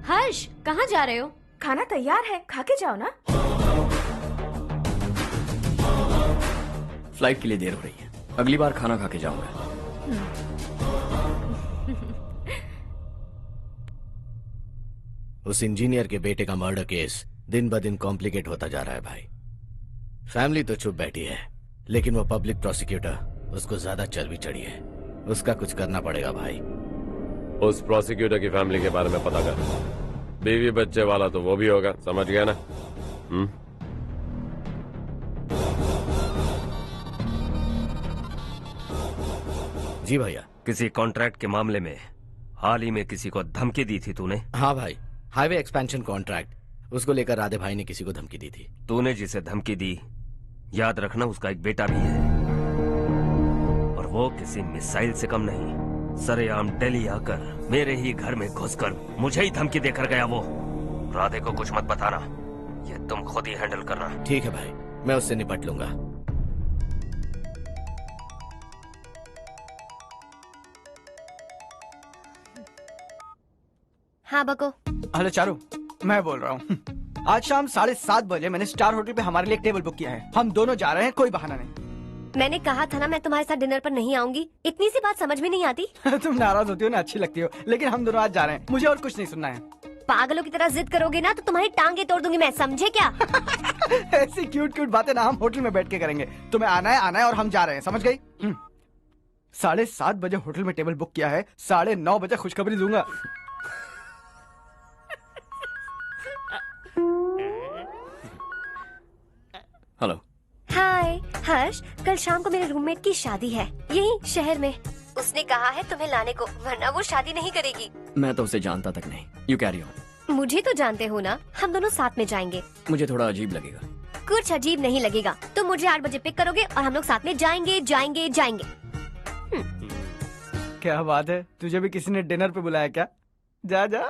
हर्ष, कहाँ जा रहे हो? खाना तैयार है, खा के जाओ ना। फ्लाइट के लिए देर हो रही है, अगली बार खाना खा के जाऊंगा। उस इंजीनियर के बेटे का मर्डर केस दिन ब दिन कॉम्प्लिकेट होता जा रहा है भाई। फैमिली तो चुप बैठी है, लेकिन वो पब्लिक प्रोसिक्यूटर उसको ज्यादा चर्बी चढ़ी है। उसका कुछ करना पड़ेगा भाई। उस प्रोसिक्यूटर की फैमिली के बारे में पता कर। बीवी बच्चे वाला तो वो भी होगा, समझ गया ना? जी भैया। किसी कॉन्ट्रैक्ट के मामले में हाल ही में किसी को धमकी दी थी तूने? हाँ भाई, हाईवे एक्सपेंशन कॉन्ट्रैक्ट, उसको लेकर राधे भाई ने किसी को धमकी दी थी। तूने जिसे धमकी दी, याद रखना उसका एक बेटा भी है, और वो किसी मिसाइल से कम नहीं। सरेआम दिल्ली आकर मेरे ही घर में घुसकर मुझे ही धमकी देकर गया वो। राधे को कुछ मत बताना, ये तुम खुद ही हैंडल करना। ठीक है भाई, मैं उससे निपट लूंगा। हाँ बको। हेलो चारू, मैं बोल रहा हूँ। आज शाम 7:30 बजे मैंने स्टार होटल पे हमारे लिए एक टेबल बुक किया है। हम दोनों जा रहे हैं, कोई बहाना नहीं। मैंने कहा था ना मैं तुम्हारे साथ डिनर पर नहीं आऊंगी। इतनी सी बात समझ में नहीं आती? तुम नाराज होती हो ना, अच्छी लगती हो, लेकिन हम दोनों आज जा रहे हैं। मुझे और कुछ नहीं सुनना है। पागलों की तरह जिद करोगे ना तो तुम्हारी टांगे तोड़ दूंगी मैं, समझे क्या? ऐसी क्यूट क्यूट बातें ना हम होटल में बैठ के करेंगे। तुम्हें आना है और हम जा रहे हैं, समझ गई? 7:30 बजे होटल में टेबल बुक किया है, 9:30 बजे खुशखबरी दूंगा। हेलो। हाय हर्ष, कल शाम को मेरे रूममेट की शादी है यही शहर में। उसने कहा है तुम्हें लाने को, वरना वो शादी नहीं करेगी। मैं तो उसे जानता तक नहीं। You carry on. मुझे तो जानते हो ना, हम दोनों साथ में जाएंगे। मुझे थोड़ा अजीब लगेगा। कुछ अजीब नहीं लगेगा। तुम मुझे 8 बजे पिक करोगे और हम लोग साथ में जाएंगे जाएंगे जाएंगे। क्या बात है, तुझे भी किसी ने डिनर पे बुलाया क्या? जा जा।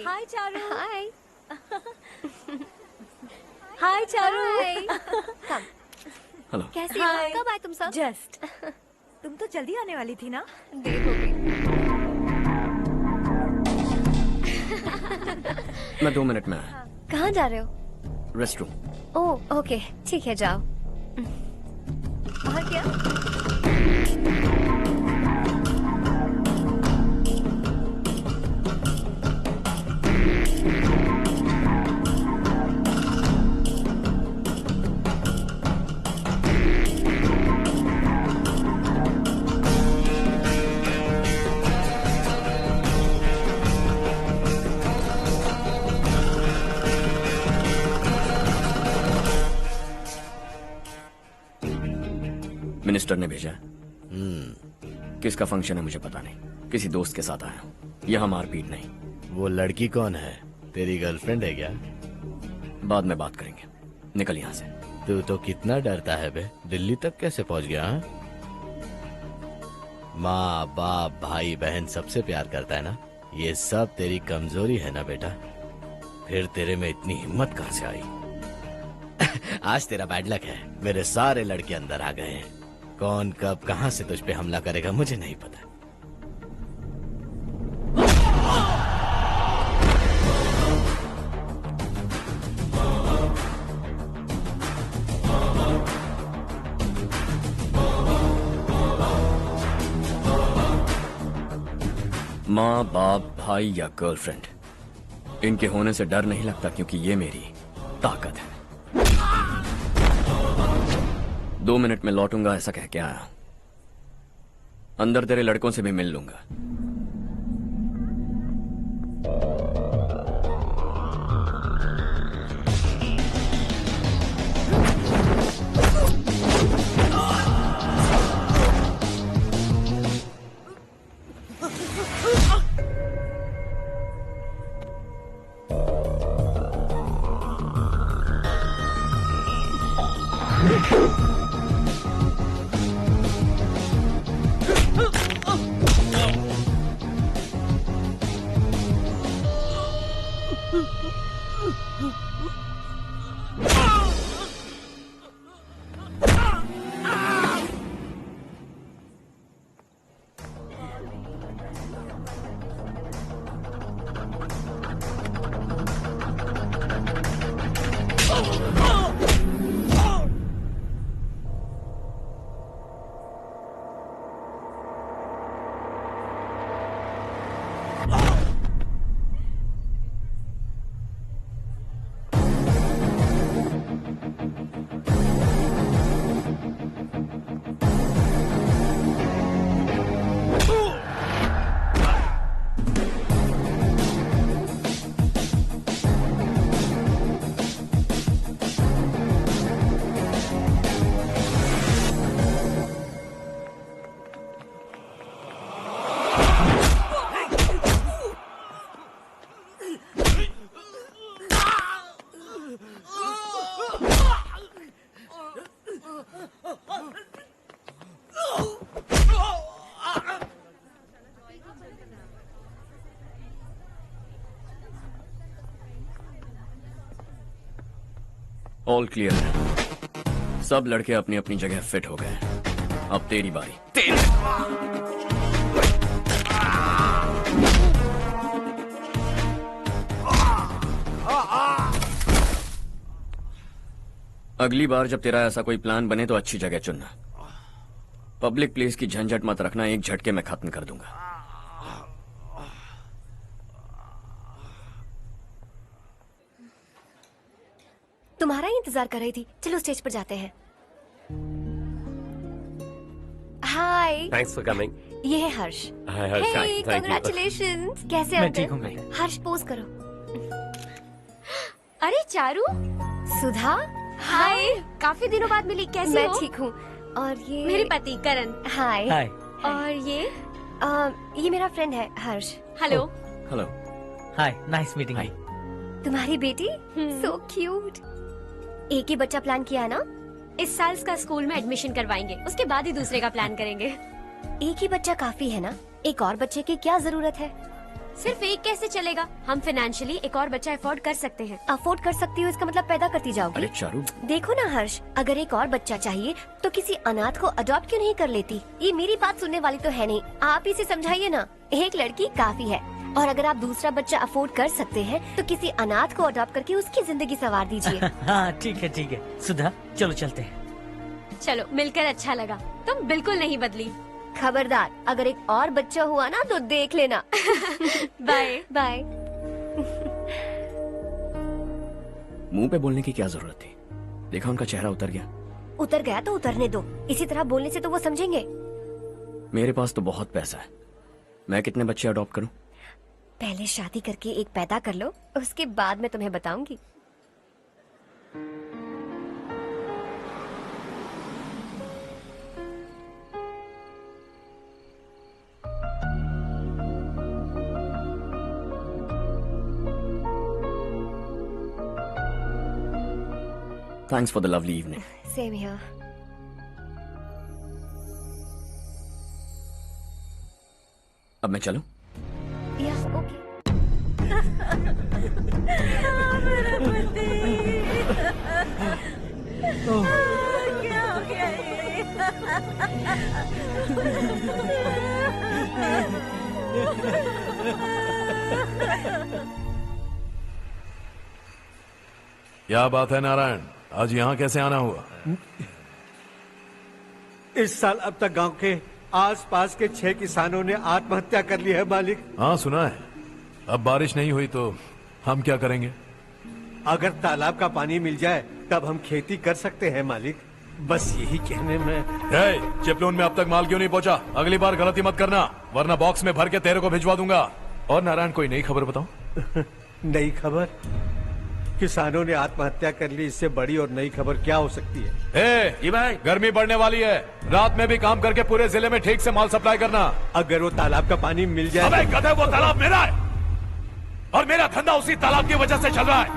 हाय चारू। हाय। हाय चारू। हेलो। कैसी हो? कब आए तुम सब? जस्ट। तुम तो जल्दी आने वाली थी ना? देर हो गई। मैं 2 मिनट में आया। कहाँ जा रहे हो? रेस्टरूम। ओह ओके, ठीक है जाओ। और क्या? मिनिस्टर ने भेजा। किसका फंक्शन है मुझे पता नहीं, किसी दोस्त के साथ आया हूँ। यहाँ मारपीट नहीं। वो लड़की कौन है? तेरी गर्लफ्रेंड है क्या? बाद में बात करेंगे, निकल यहाँ से। तू तो कितना डरता है बे, दिल्ली तक कैसे पहुँच गया? हाँ? माँ बाप भाई बहन सबसे प्यार करता है ना, ये सब तेरी कमजोरी है ना बेटा। फिर तेरे में इतनी हिम्मत कहाँ से आई? आज तेरा बैड लक है, मेरे सारे लड़के अंदर आ गए हैं। कौन कब कहां से तुझ पे हमला करेगा मुझे नहीं पता। माँ बाप भाई या गर्लफ्रेंड, इनके होने से डर नहीं लगता, क्योंकि ये मेरी ताकत है। 2 मिनट में लौटूंगा ऐसा कह के आया। अंदर तेरे लड़कों से भी मिल लूंगा। ऑल क्लियर है। सब लड़के अपनी अपनी जगह फिट हो गए। अब तेरी बारी। अगली बार जब तेरा ऐसा कोई प्लान बने तो अच्छी जगह चुनना। पब्लिक प्लेस की झंझट मत रखना, एक झटके में खत्म कर दूंगा। तुम्हारा ही इंतजार कर रही थी। चलो स्टेज पर जाते हैं। हाय। Thanks for coming. ये है Harsh. Hi Harsh. Thank you. Congratulations. कैसे मैं हो ठीक तुम? हूँ। हर्ष पोज करो। अरे चारू। सुधा। हाय। काफी दिनों बाद मिली, कैसी मैं हो? ठीक हूँ। और ये मेरे पति करण। हाय। हाय। और ये मेरा फ्रेंड है Harsh. Hello. Hello. Hi, nice meeting you. तुम्हारी बेटी सो क्यूट। एक ही बच्चा प्लान किया ना? इस साल इसका स्कूल में एडमिशन करवाएंगे, उसके बाद ही दूसरे का प्लान करेंगे। एक ही बच्चा काफी है ना? एक और बच्चे की क्या जरूरत है? सिर्फ एक कैसे चलेगा? हम फाइनेंशियली एक और बच्चा अफोर्ड कर सकते हैं। अफोर्ड कर सकती हो इसका मतलब पैदा करती जाओगी? अरे चारू। देखो ना हर्ष, अगर एक और बच्चा चाहिए तो किसी अनाथ को अडॉप्ट क्यों नहीं कर लेती? ये मेरी बात सुनने वाली तो है नहीं। आप इसे समझाइए ना। एक लड़की काफी है, और अगर आप दूसरा बच्चा अफोर्ड कर सकते हैं तो किसी अनाथ को अडॉप्ट करके उसकी जिंदगी संवार दीजिए। हाँ ठीक है ठीक है। सुधा चलो चलते हैं। चलो, मिलकर अच्छा लगा। तुम बिल्कुल नहीं बदली। खबरदार, अगर एक और बच्चा हुआ ना तो देख लेना। Bye bye. मुंह पे बोलने की क्या जरूरत थी? देखा उनका चेहरा उतर गया। उतर गया तो उतरने दो। इसी तरह बोलने से तो वो समझेंगे। मेरे पास तो बहुत पैसा है। मैं कितने बच्चे अडॉप्ट करूं? पहले शादी करके एक पैदा कर लो, उसके बाद मैं तुम्हें बताऊंगी। Thanks for the lovely evening. Same here. अब मैं चलूं? Yeah, okay. मेरा पति। क्या हो गया क्या बात है नारायण, आज यहाँ कैसे आना हुआ? इस साल अब तक गांव के आसपास के 6 किसानों ने आत्महत्या कर ली है मालिक। हाँ सुना है। अब बारिश नहीं हुई तो हम क्या करेंगे? अगर तालाब का पानी मिल जाए तब हम खेती कर सकते हैं मालिक। बस यही कहने में। चिपलून में अब तक माल क्यों नहीं पहुंचा? अगली बार गलती मत करना, वरना बॉक्स में भर के तेरे को भिजवा दूंगा। और नारायण, कोई नई खबर बताऊं? नई खबर? किसानों ने आत्महत्या कर ली, इससे बड़ी और नई खबर क्या हो सकती है? जी भाई, गर्मी बढ़ने वाली है, रात में भी काम करके पूरे जिले में ठीक से माल सप्लाई करना। अगर वो तालाब का पानी मिल जाए। अबे गधे, वो तालाब मेरा है और मेरा धंधा उसी तालाब की वजह से चल रहा है।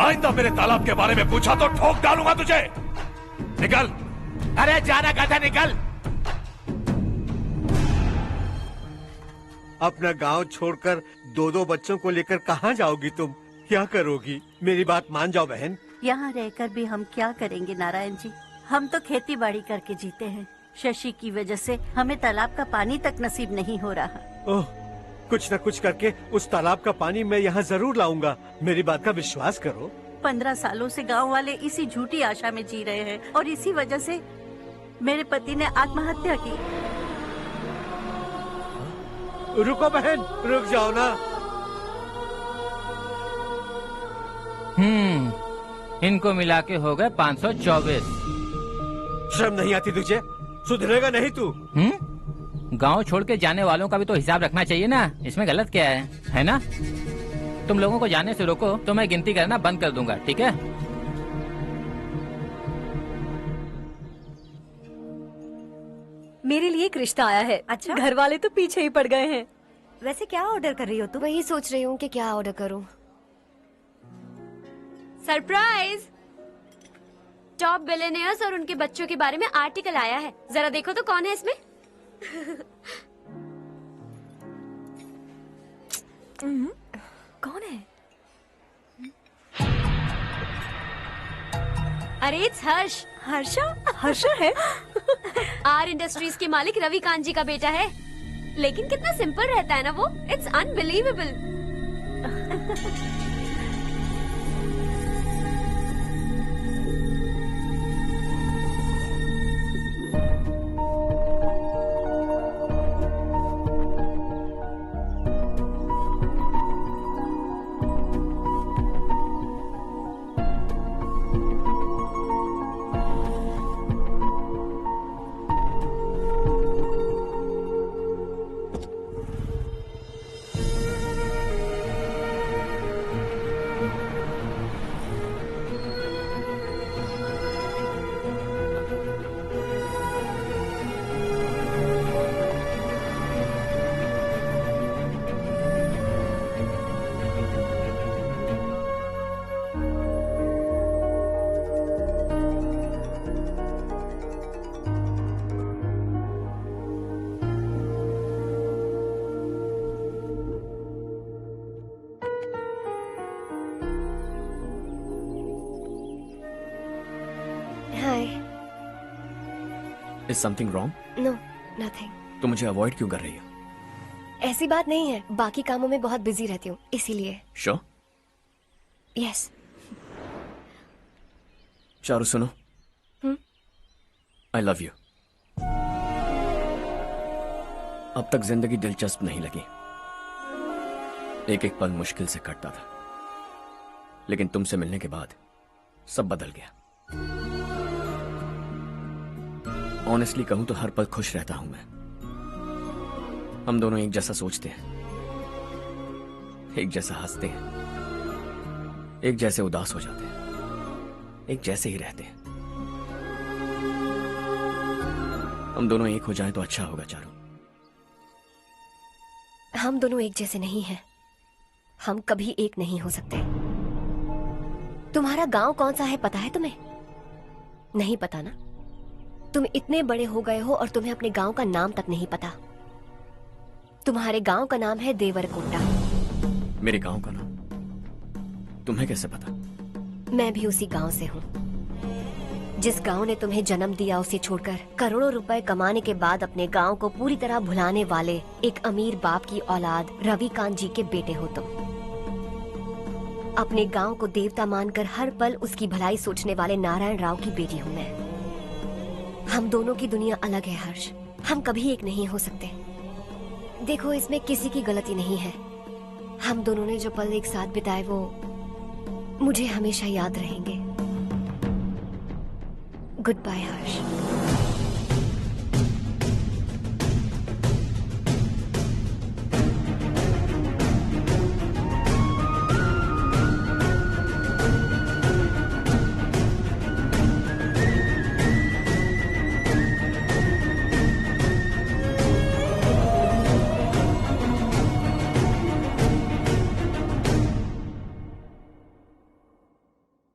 आइंदा मेरे तालाब के बारे में पूछा तो ठोक डालूंगा तुझे। निकल। अरे जाना गधा, निकल। अपना गांव छोड़कर 2-2 बच्चों को लेकर कहाँ जाओगी तुम? क्या करोगी? मेरी बात मान जाओ बहन। यहाँ रहकर भी हम क्या करेंगे नारायण जी? हम तो खेती बाड़ी करके जीते हैं। शशि की वजह से हमें तालाब का पानी तक नसीब नहीं हो रहा। ओह, कुछ न कुछ करके उस तालाब का पानी मैं यहाँ जरूर लाऊंगा। मेरी बात का विश्वास करो। 15 सालों से गांव वाले इसी झूठी आशा में जी रहे हैं और इसी वजह से मेरे पति ने आत्महत्या की। रुको बहन, रुक जाओ ना। इनको मिला के हो गए 524। शर्म नहीं आती तुझे? सुधरेगा नहीं तू? गांव छोड़ के जाने वालों का भी तो हिसाब रखना चाहिए ना। इसमें गलत क्या है ना? तुम लोगों को जाने से रोको तो मैं गिनती करना बंद कर दूंगा, ठीक है? मेरे लिए एक रिश्ता आया है। अच्छा, घर वाले तो पीछे ही पड़ गए हैं। वैसे क्या ऑर्डर कर रही हो तुम? वही सोच रही हूँ कि क्या ऑर्डर करूँ। सरप्राइज! टॉप बिलियनियर्स और उनके बच्चों के बारे में आर्टिकल आया है, जरा देखो तो कौन है इसमें। कौन है? अरे इट्स हर्ष। हर्षा है? आर इंडस्ट्रीज के मालिक रवि कांत जी का बेटा है। लेकिन कितना सिंपल रहता है ना वो। It's unbelievable. Is something wrong? No, nothing. तो मुझे अवॉइड क्यों कर रही हो? ऐसी बात नहीं है, बाकी कामों में बहुत बिजी रहती हूँ इसीलिए। Sure? Yes. चारू सुनो। I love you. अब तक जिंदगी दिलचस्प नहीं लगी। एक एक पल मुश्किल से कटता था, लेकिन तुमसे मिलने के बाद सब बदल गया। ऑनेस्टली कहूं तो हर पल खुश रहता हूं मैं। हम दोनों एक जैसा सोचते हैं, एक जैसा हंसते हैं, एक जैसे उदास हो जाते हैं, एक जैसे ही रहते हैं। हम दोनों एक हो जाएं तो अच्छा होगा चारू। हम दोनों एक जैसे नहीं हैं। हम कभी एक नहीं हो सकते। तुम्हारा गांव कौन सा है पता है तुम्हें? नहीं पता ना? तुम इतने बड़े हो गए हो और तुम्हें अपने गांव का नाम तक नहीं पता। तुम्हारे गांव का नाम है देवरकोटा। मेरे गांव का नाम तुम्हें कैसे पता? मैं भी उसी गांव से हूँ। जिस गांव ने तुम्हें जन्म दिया उसे छोड़कर करोड़ों रुपए कमाने के बाद अपने गांव को पूरी तरह भुलाने वाले एक अमीर बाप की औलाद रवि कांत जी के बेटे हो तुम। अपने गांव को देवता मानकर हर पल उसकी भलाई सोचने वाले नारायण राव की बेटी हूँ मैं। हम दोनों की दुनिया अलग है हर्ष। हम कभी एक नहीं हो सकते। देखो, इसमें किसी की गलती नहीं है। हम दोनों ने जो पल एक साथ बिताए वो मुझे हमेशा याद रहेंगे। गुड बाय हर्ष।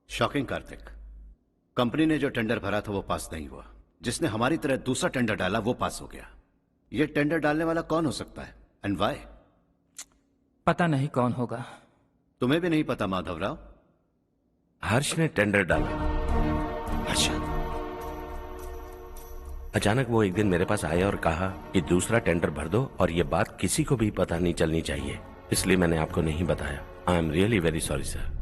शॉकिंग कार्तिक, कंपनी ने जो टेंडर भरा था वो पास नहीं हुआ। जिसने हमारी तरह दूसरा टेंडर डाला वो पास हो गया। ये टेंडर डालने वाला कौन हो सकता है एंड व्हाई? पता नहीं कौन होगा। तुम्हें भी नहीं पता माधवराव? हर्ष ने टेंडर डाला। हर्ष अचानक वो एक दिन मेरे पास आया और कहा कि दूसरा टेंडर भर दो और ये बात किसी को भी पता नहीं चलनी चाहिए, इसलिए मैंने आपको नहीं बताया। I am really very sorry sir.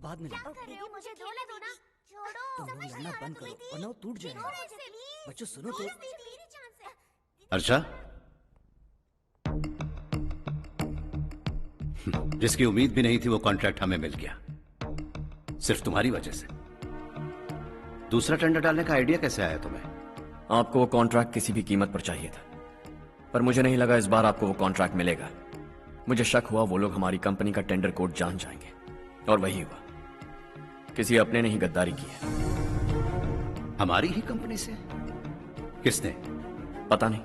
बाद में मुझे खेलने दो ना। छोड़ो, तुम लोग लड़ना बंद करो वरना वो टूट जाएगा। बच्चों सुनो तो। अर्षा, जिसकी उम्मीद भी नहीं थी वो कॉन्ट्रैक्ट हमें मिल गया, सिर्फ तुम्हारी वजह से। दूसरा टेंडर डालने का आइडिया कैसे आया तुम्हें? आपको वो कॉन्ट्रैक्ट किसी भी कीमत पर चाहिए था, पर मुझे नहीं लगा इस बार आपको वो कॉन्ट्रैक्ट मिलेगा। मुझे शक हुआ वो लोग हमारी कंपनी का टेंडर कोड जान जाएंगे, और वही हुआ। किसी अपने ने ही गद्दारी की है। हमारी ही कंपनी से? किसने? पता नहीं,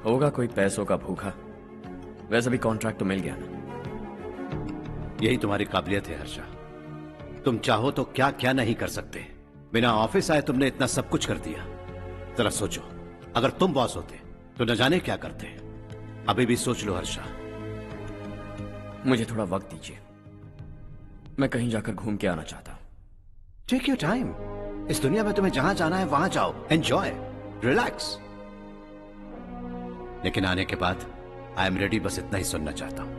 होगा कोई पैसों का भूखा। वैसे भी कॉन्ट्रैक्ट तो मिल गया ना। यही तुम्हारी काबिलियत है हर्षा, तुम चाहो तो क्या क्या नहीं कर सकते। बिना ऑफिस आए तुमने इतना सब कुछ कर दिया। जरा सोचो, अगर तुम बॉस होते तो न जाने क्या करते। अभी भी सोच लो हर्षा। मुझे थोड़ा वक्त दीजिए, मैं कहीं जाकर घूम के आना चाहता हूं। Take your time. इस दुनिया में तुम्हें जहां जाना है वहां जाओ, एंजॉय, रिलैक्स। लेकिन आने के बाद आई एम रेडी, बस इतना ही सुनना चाहता हूं।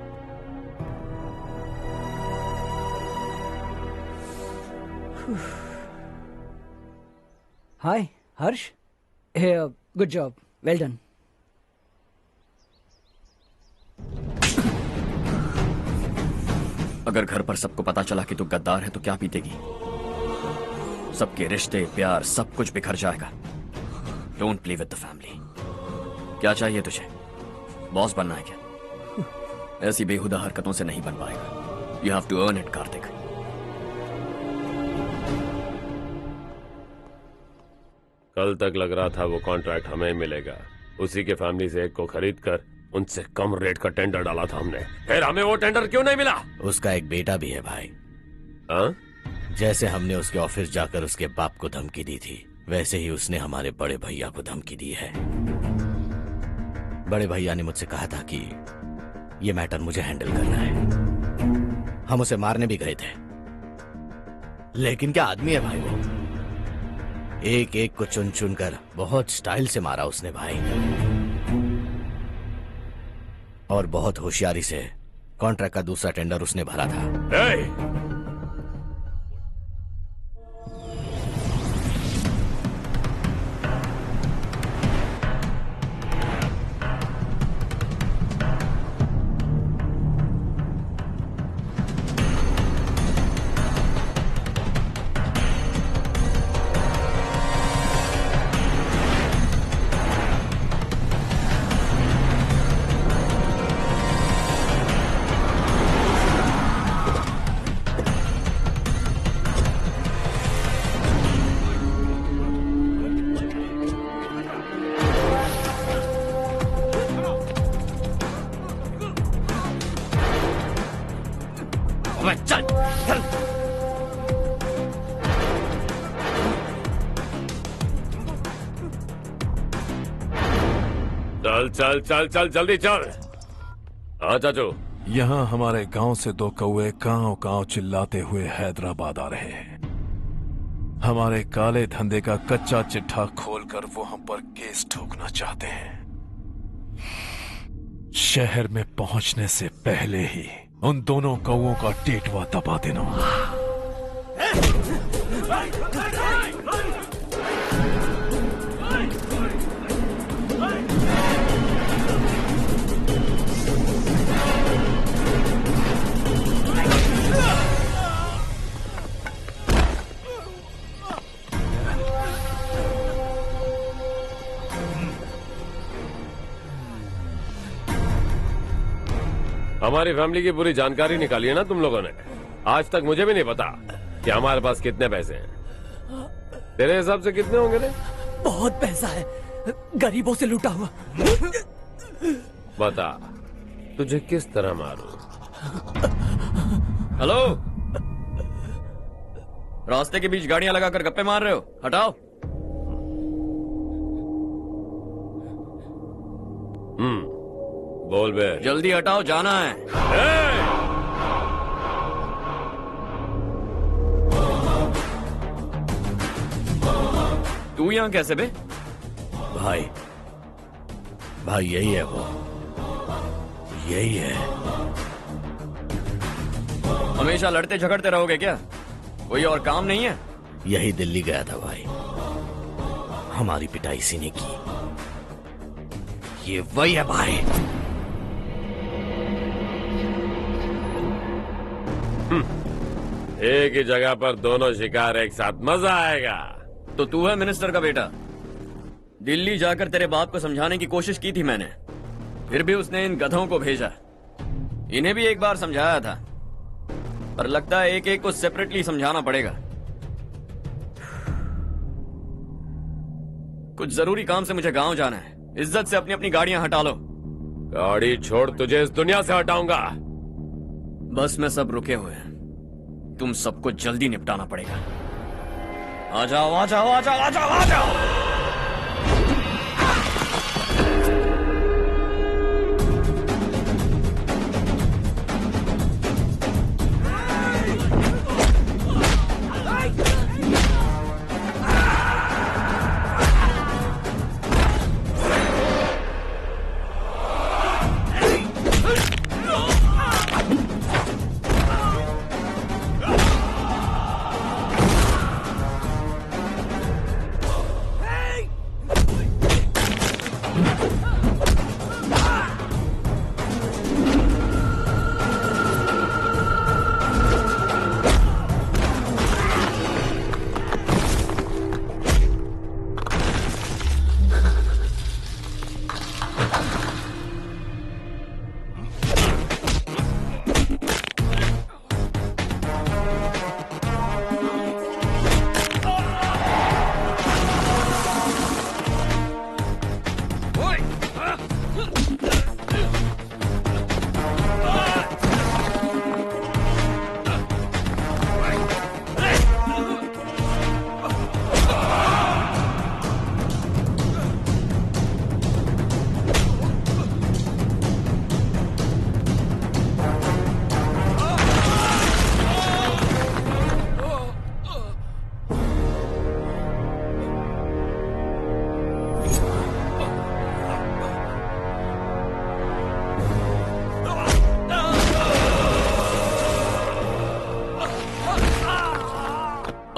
हाय हर्ष, गुड जॉब, वेल डन। अगर घर पर सबको पता चला कि तू गद्दार है तो क्या बीतेगी? सबके रिश्ते, प्यार, सब कुछ बिखर जाएगा। Don't play with the family. क्या चाहिए तुझे? बॉस बनना है क्या? ऐसी बेहुदा हरकतों से नहीं बन पाएगा। You have to earn it Kartik. कल तक लग रहा था वो कॉन्ट्रैक्ट हमें मिलेगा। उसी के फैमिली से एक को खरीद कर उनसे कम रेट का टेंडर डाला था हमने, फिर हमें वो टेंडर क्यों नहीं मिला? उसका एक बेटा भी है भाई। हाँ? जैसे हमने उसके ऑफिस जाकर उसके बाप को धमकी दी थी, वैसे ही उसने हमारे बड़े भैया को धमकी दी है। बड़े भैया ने मुझसे कहा था कि ये मैटर मुझे हैंडल करना है। हम उसे मारने भी गए थे, लेकिन क्या आदमी है भाई वो। एक एक को चुन चुन कर बहुत स्टाइल से मारा उसने भाई, और बहुत होशियारी से कॉन्ट्रैक्ट का दूसरा टेंडर उसने भरा था। चल चल चल चल जल्दी चल। हाँ चाचू। यहाँ हमारे गांव से दो कौवे कांव कांव चिल्लाते हुए हैदराबाद आ रहे हैं। हमारे काले धंधे का कच्चा चिट्ठा खोलकर वो हम पर केस ठोकना चाहते हैं। शहर में पहुंचने से पहले ही उन दोनों कौवों का टेटवा दबा देना। हमारी फैमिली की पूरी जानकारी निकाली है ना तुम लोगों ने। आज तक मुझे भी नहीं पता कि हमारे पास कितने पैसे हैं। तेरे हिसाब से कितने होंगे रे? बहुत पैसा है, गरीबों से लूटा हुआ। बता तुझे किस तरह मारूं? हेलो, रास्ते के बीच गाड़ियां लगाकर गप्पे मार रहे हो? हटाओ। बोल बे। जल्दी हटाओ, जाना है। तू यहाँ कैसे बे? भाई यही है वो, यही है। हमेशा लड़ते झगड़ते रहोगे क्या? कोई और काम नहीं है? यही दिल्ली गया था भाई, हमारी पिटाई इसी ने की। ये वही है भाई। एक ही जगह पर दोनों शिकार एक साथ, मजा आएगा। तो तू है मिनिस्टर का बेटा। दिल्ली जाकर तेरे बाप को समझाने की कोशिश की थी मैंने, फिर भी उसने इन गधों को भेजा। इन्हें भी एक बार समझाया था, पर लगता है एक एक को सेपरेटली समझाना पड़ेगा। कुछ जरूरी काम से मुझे गांव जाना है। इज्जत से अपनी अपनी गाड़ियां हटा लो। गाड़ी छोड़, तुझे इस दुनिया से हटाऊंगा। बस में सब रुके हुए हैं, तुम सबको जल्दी निपटाना पड़ेगा। आ जाओ आ जाओ आ जाओ आ जाओ आ जाओ।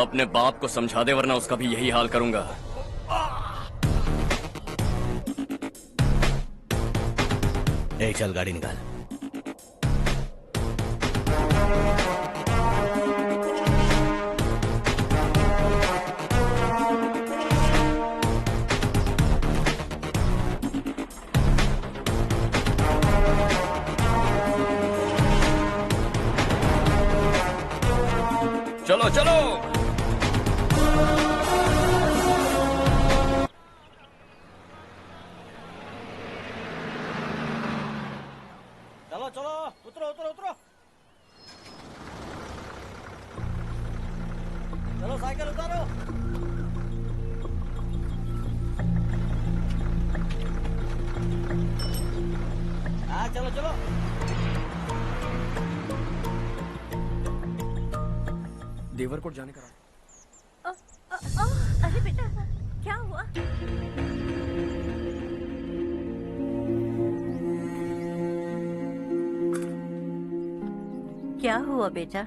अपने बाप को समझा दे, वरना उसका भी यही हाल करूंगा। एक चल गाड़ी निकाल। चलो चलो। चलो चलो, उतरो उतरो उतरो। चलो साइकिल उतारो। हाँ चलो चलो। देवरकोट जाने का अरे बेटा, क्या हुआ? क्या हुआ बेटा?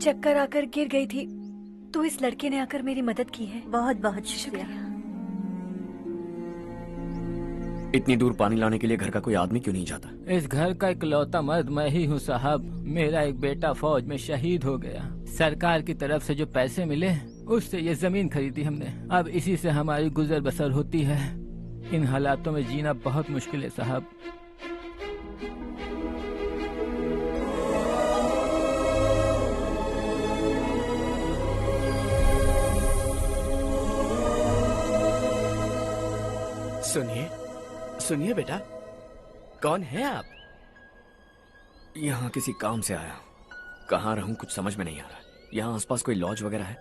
चक्कर आकर गिर गई थी, तो इस लड़के ने आकर मेरी मदद की है। बहुत बहुत शुक्रिया। इतनी दूर पानी लाने के लिए घर का कोई आदमी क्यों नहीं जाता? इस घर का इकलौता मर्द मैं ही हूँ साहब। मेरा एक बेटा फौज में शहीद हो गया। सरकार की तरफ से जो पैसे मिले उससे ये जमीन खरीदी हमने। अब इसी से हमारी गुजर बसर होती है। इन हालातों में जीना बहुत मुश्किल है साहब। सुनिए सुनिए बेटा, कौन है आप? यहाँ किसी काम से आया हूँ। कहाँ रहूँ कुछ समझ में नहीं आ रहा। यहाँ आसपास कोई लॉज वगैरह है?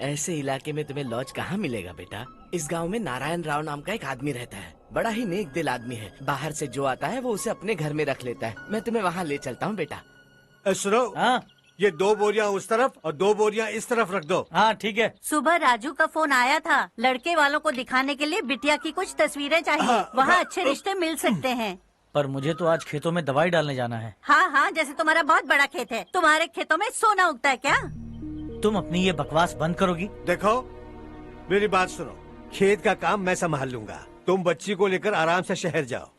ऐसे इलाके में तुम्हें लॉज कहाँ मिलेगा बेटा? इस गांव में नारायण राव नाम का एक आदमी रहता है। बड़ा ही नेक दिल आदमी है। बाहर से जो आता है वो उसे अपने घर में रख लेता है। मैं तुम्हें वहाँ ले चलता हूँ बेटा। सुनो, ये 2 बोरियां उस तरफ और 2 बोरियां इस तरफ रख दो। हाँ ठीक है। सुबह राजू का फोन आया था, लड़के वालों को दिखाने के लिए बिटिया की कुछ तस्वीरें चाहिए। वहाँ अच्छे रिश्ते मिल सकते हैं। पर मुझे तो आज खेतों में दवाई डालने जाना है। हाँ हाँ, जैसे तुम्हारा बहुत बड़ा खेत है। तुम्हारे खेतों में सोना उगता है क्या? तुम अपनी ये बकवास बंद करोगी? देखो मेरी बात सुनो, खेत का काम मैं संभाल लूंगा। तुम बच्ची को लेकर आराम से शहर जाओ।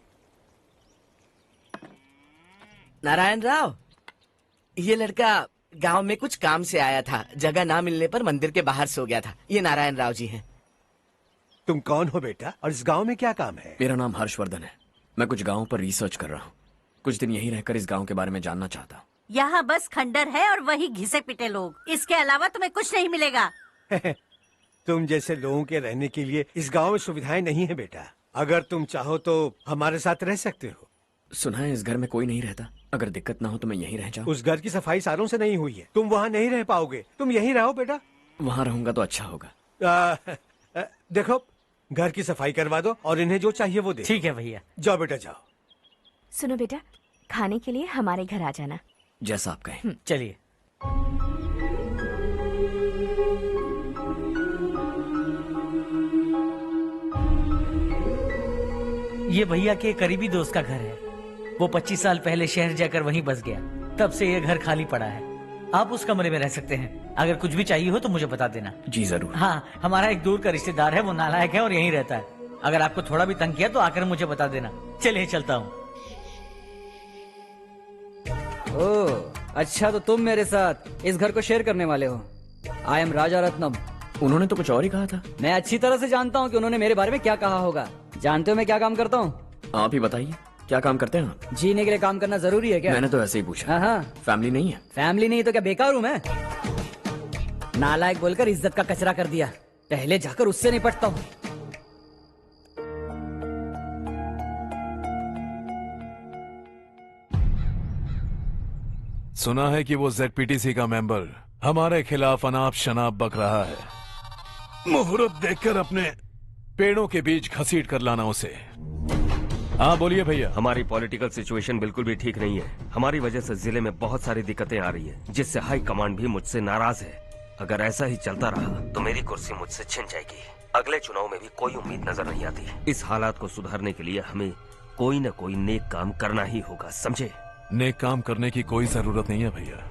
नारायण राव, ये लड़का गांव में कुछ काम से आया था। जगह ना मिलने पर मंदिर के बाहर सो गया था। ये नारायण राव जी हैं। तुम कौन हो बेटा और इस गांव में क्या काम है? मेरा नाम हर्षवर्धन है। मैं कुछ गाँव पर रिसर्च कर रहा हूँ। कुछ दिन यहीं रहकर इस गाँव के बारे में जानना चाहता हूँ। यहाँ बस खंडर है और वही घिसे पिटे लोग। इसके अलावा तुम्हें कुछ नहीं मिलेगा। तुम जैसे लोगों के रहने के लिए इस गांव में सुविधाएं नहीं है बेटा। अगर तुम चाहो तो हमारे साथ रह सकते हो। सुना है इस घर में कोई नहीं रहता। अगर दिक्कत ना हो तो मैं यहीं रह जाऊँ। उस घर की सफाई सालों से नहीं हुई है। तुम वहाँ नहीं रह पाओगे। तुम यहीं रहो बेटा। वहाँ रहूंगा तो अच्छा होगा। देखो, घर की सफाई करवा दो और इन्हें जो चाहिए वो दे। ठीक है भैया। जाओ बेटा जाओ। सुनो बेटा, खाने के लिए हमारे घर आ जाना। जैसा आप कहें। चलिए। ये भैया के करीबी दोस्त का घर है। वो 25 साल पहले शहर जाकर वहीं बस गया। तब से ये घर खाली पड़ा है। आप उस कमरे में रह सकते हैं। अगर कुछ भी चाहिए हो तो मुझे बता देना। जी जरूर। हाँ, हमारा एक दूर का रिश्तेदार है, वो नालायक है और यहीं रहता है। अगर आपको थोड़ा भी तंग किया तो आकर मुझे बता देना। चलिए चलता हूँ। ओह, अच्छा तो तुम मेरे साथ इस घर को शेयर करने वाले हो। आई एम राजा रत्नम। उन्होंने तो कुछ और ही कहा था। मैं अच्छी तरह से जानता हूँ कि उन्होंने मेरे बारे में क्या कहा होगा। जानते हो मैं क्या काम करता हूँ? आप ही बताइए, क्या काम करते हैं आप? जीने के लिए काम करना जरूरी है क्या? मैंने तो ऐसे ही पूछा। हाँ। फैमिली नहीं है? फैमिली नहीं तो क्या बेकार हूँ मैं? नालायक बोलकर इज्जत का कचरा कर दिया। पहले जाकर उससे निपटता हूँ। सुना है कि वो ZPTC का मेंबर हमारे खिलाफ अनाप शनाप बक रहा है। मुहूर्त देखकर अपने पेड़ों के बीच घसीट कर लाना उसे। हाँ बोलिए भैया। हमारी पॉलिटिकल सिचुएशन बिल्कुल भी ठीक नहीं है। हमारी वजह से जिले में बहुत सारी दिक्कतें आ रही है, जिससे हाई कमांड भी मुझसे नाराज है। अगर ऐसा ही चलता रहा तो मेरी कुर्सी मुझसे छिन जाएगी। अगले चुनाव में भी कोई उम्मीद नजर नहीं आती। इस हालात को सुधारने के लिए हमें कोई न कोई नेक काम करना ही होगा, समझे? नेक काम करने की कोई जरूरत नहीं है भैया।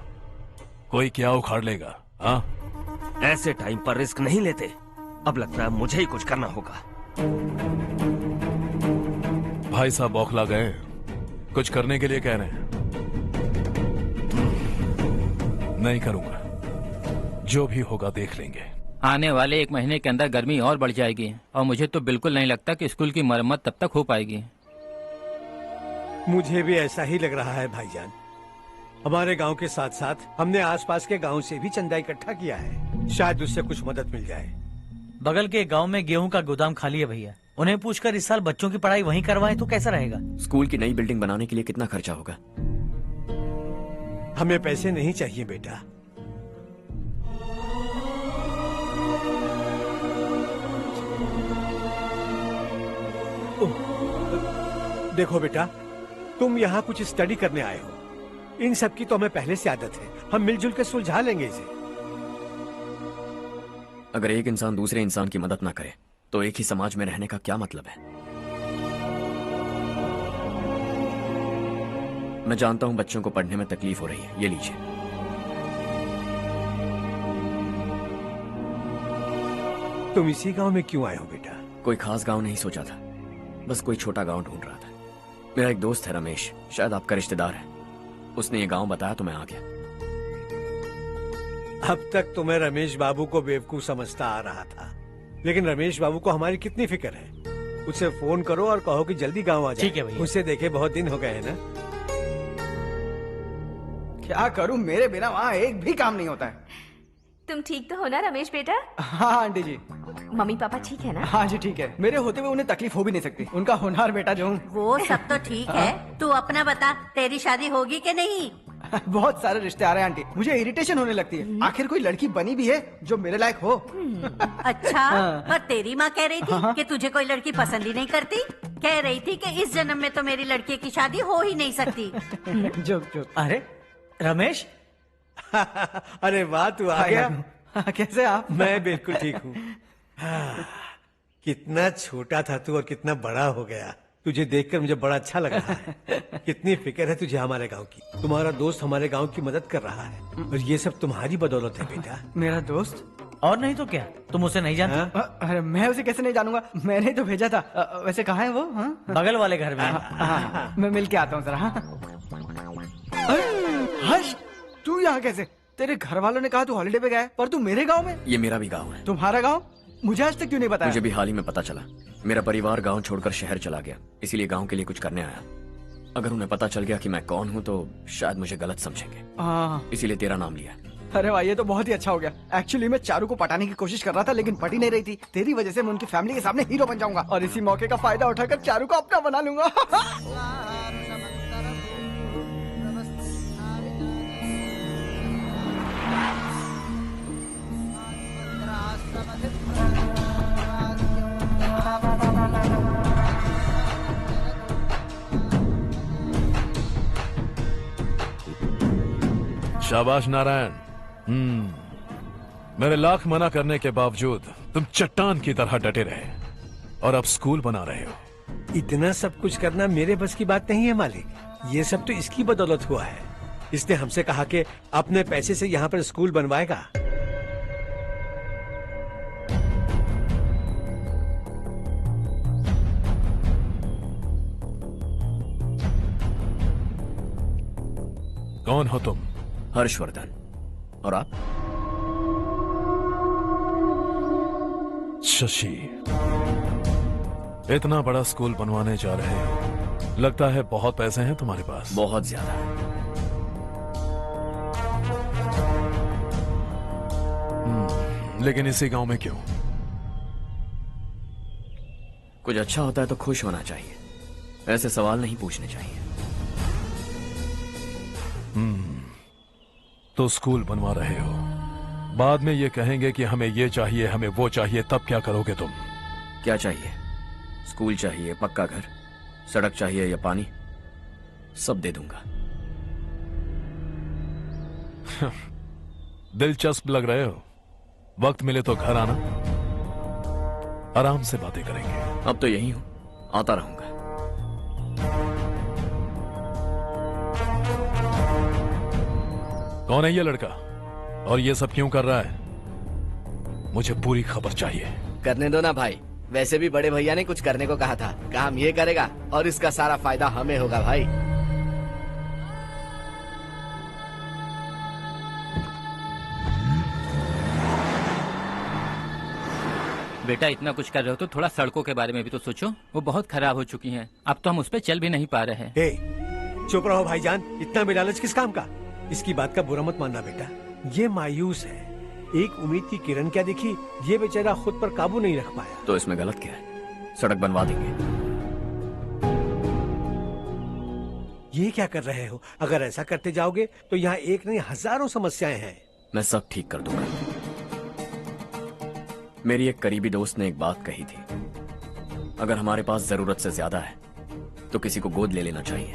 कोई क्या उखाड़ लेगा। हाँ, ऐसे टाइम पर रिस्क नहीं लेते। अब लगता है मुझे ही कुछ करना होगा। भाई साहब बौखला गए, कुछ करने के लिए कह रहे हैं। नहीं करूंगा, जो भी होगा देख लेंगे। आने वाले 1 महीने के अंदर गर्मी और बढ़ जाएगी और मुझे तो बिल्कुल नहीं लगता कि स्कूल की मरम्मत तब तक हो पाएगी। मुझे भी ऐसा ही लग रहा है भाईजान। हमारे गांव के साथ साथ हमने आसपास के गांव से भी चंदा इकट्ठा किया है। शायद उससे कुछ मदद मिल जाए। बगल के गांव में गेहूं का गोदाम खाली है भैया। उन्हें पूछकर इस साल बच्चों की पढ़ाई वहीं करवाएं तो कैसा रहेगा? स्कूल की नई बिल्डिंग बनाने के लिए कितना खर्चा होगा? हमें पैसे नहीं चाहिए बेटा। देखो बेटा, तुम यहाँ कुछ स्टडी करने आए हो। इन सब की तो हमें पहले से आदत है। हम मिलजुल के सुलझा लेंगे इसे। अगर एक इंसान दूसरे इंसान की मदद ना करे तो एक ही समाज में रहने का क्या मतलब है? मैं जानता हूं बच्चों को पढ़ने में तकलीफ हो रही है। ये लीजिए। तुम इसी गांव में क्यों आए हो बेटा? कोई खास गांव नहीं सोचा था, बस कोई छोटा गांव ढूंढ रहा था। मेरा एक दोस्त है रमेश, शायद आपका रिश्तेदार है। उसने ये गांव बताया तो मैं आ गया। अब तक तो मैं रमेश बाबू को बेवकूफ समझता आ रहा था, लेकिन रमेश बाबू को हमारी कितनी फिक्र है। उसे फोन करो और कहो कि जल्दी गांव आ जाए। ठीक है भैया। उसे देखे बहुत दिन हो गए हैं ना। क्या करूं, मेरे बिना वहाँ एक भी काम नहीं होता है। तुम ठीक तो हो ना रमेश बेटा? हाँ आंटी जी। मम्मी पापा ठीक है ना? हाँ जी ठीक है, मेरे होते हुए उन्हें तकलीफ हो भी नहीं सकती। उनका होनहार बेटा जो हूँ। वो सब तो ठीक है, तू अपना बता, तेरी शादी होगी कि नहीं? बहुत सारे रिश्ते आ रहे हैं आंटी, मुझे इरिटेशन होने लगती है। आखिर कोई लड़की बनी भी है जो मेरे लायक हो। अच्छा, पर तेरी माँ कह रही थी कि तुझे कोई लड़की पसंद ही नहीं करती। कह रही थी कि इस जन्म में तो मेरी लड़की की शादी हो ही नहीं सकती। अरे रमेश, अरे वाह, तू आ गया। कैसे आप? मैं बिल्कुल ठीक हूँ। कितना छोटा था तू और कितना बड़ा हो गया। तुझे देखकर मुझे बड़ा अच्छा लग रहा है। कितनी फिक्र है तुझे हमारे गांव की। तुम्हारा दोस्त हमारे गांव की मदद कर रहा है और ये सब तुम्हारी बदौलत है बेटा। मेरा दोस्त? और नहीं तो क्या, तुम उसे नहीं जानते? अरे मैं उसे कैसे नहीं जानूंगा, मैंने ही तो भेजा था। वैसे कहाँ है वो? बगल वाले घर में। मैं मिल के आता हूँ जरा। हर्ष, तू यहाँ कैसे? तेरे घर वालों ने कहा तू हॉलिडे पे गया है, पर तू मेरे गांव में। ये मेरा भी गांव है। तुम्हारा गांव? मुझे आज तक क्यों नहीं बताया? मुझे भी हाल ही में पता चला। मेरा परिवार गांव छोड़कर शहर चला गया, इसीलिए गांव के लिए कुछ करने आया। अगर उन्हें पता चल गया कि मैं कौन हूँ तो शायद मुझे गलत समझेंगे, इसीलिए तेरा नाम लिया। अरे भाई, ये तो बहुत ही अच्छा हो गया। एक्चुअली मैं चारू को पटाने की कोशिश कर रहा था, लेकिन पटी नहीं रही थी। तेरी वजह से मैं उनकी फैमिली के सामने हीरो बन जाऊंगा और इसी मौके का फायदा उठाकर चारू को अपना बना लूंगा। शाबाश नारायण। मेरे लाख मना करने के बावजूद तुम चट्टान की तरह डटे रहे और अब स्कूल बना रहे हो। इतना सब कुछ करना मेरे बस की बात नहीं है मालिक। ये सब तो इसकी बदौलत हुआ है। इसने हमसे कहा कि अपने पैसे से यहाँ पर स्कूल बनवाएगा। कौन हो तुम? हर्षवर्धन। और आप? शशि। इतना बड़ा स्कूल बनवाने जा रहे हो, लगता है बहुत पैसे हैं तुम्हारे पास। बहुत ज्यादा। लेकिन इसी गांव में क्यों? कुछ अच्छा होता है तो खुश होना चाहिए, ऐसे सवाल नहीं पूछने चाहिए। तो स्कूल बनवा रहे हो, बाद में ये कहेंगे कि हमें ये चाहिए, हमें वो चाहिए, तब क्या करोगे तुम? क्या चाहिए? स्कूल चाहिए, पक्का घर, सड़क चाहिए या पानी, सब दे दूंगा। दिलचस्प लग रहे हो। वक्त मिले तो घर आना, आराम से बातें करेंगे। अब तो यही हूं, आता रहूंगा। कौन है ये लड़का और ये सब क्यों कर रहा है? मुझे पूरी खबर चाहिए। करने दो ना भाई, वैसे भी बड़े भैया ने कुछ करने को कहा था। काम ये करेगा और इसका सारा फायदा हमें होगा भाई। बेटा इतना कुछ कर रहे हो तो थोड़ा सड़कों के बारे में भी तो सोचो, वो बहुत खराब हो चुकी हैं। अब तो हम उस पर चल भी नहीं पा रहे हैं। चुप रहो भाईजान, इतना भी लालच किस काम का? इसकी बात का बुरा मत मानना बेटा, ये मायूस है। एक उम्मीद की किरण क्या दिखी, ये बेचारा खुद पर काबू नहीं रख पाया। तो इसमें गलत क्या है? सड़क बनवा देंगे। ये क्या कर रहे हो? अगर ऐसा करते जाओगे तो यहाँ एक नहीं हजारों समस्याएं हैं। मैं सब ठीक कर दूंगा। मेरी एक करीबी दोस्त ने एक बात कही थी, अगर हमारे पास जरूरत से ज्यादा है तो किसी को गोद ले लेना चाहिए।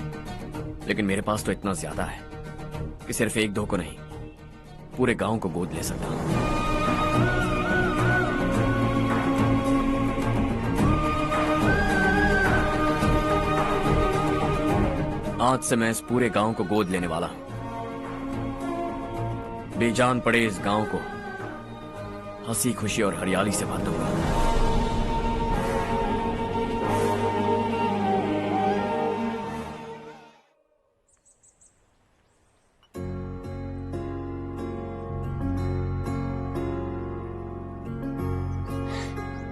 लेकिन मेरे पास तो इतना ज्यादा है कि सिर्फ एक दो को नहीं, पूरे गांव को गोद ले सकता हूं। आज से मैं इस पूरे गांव को गोद लेने वाला हूं। बेजान पड़े इस गांव को हंसी खुशी और हरियाली से भर दूंगा।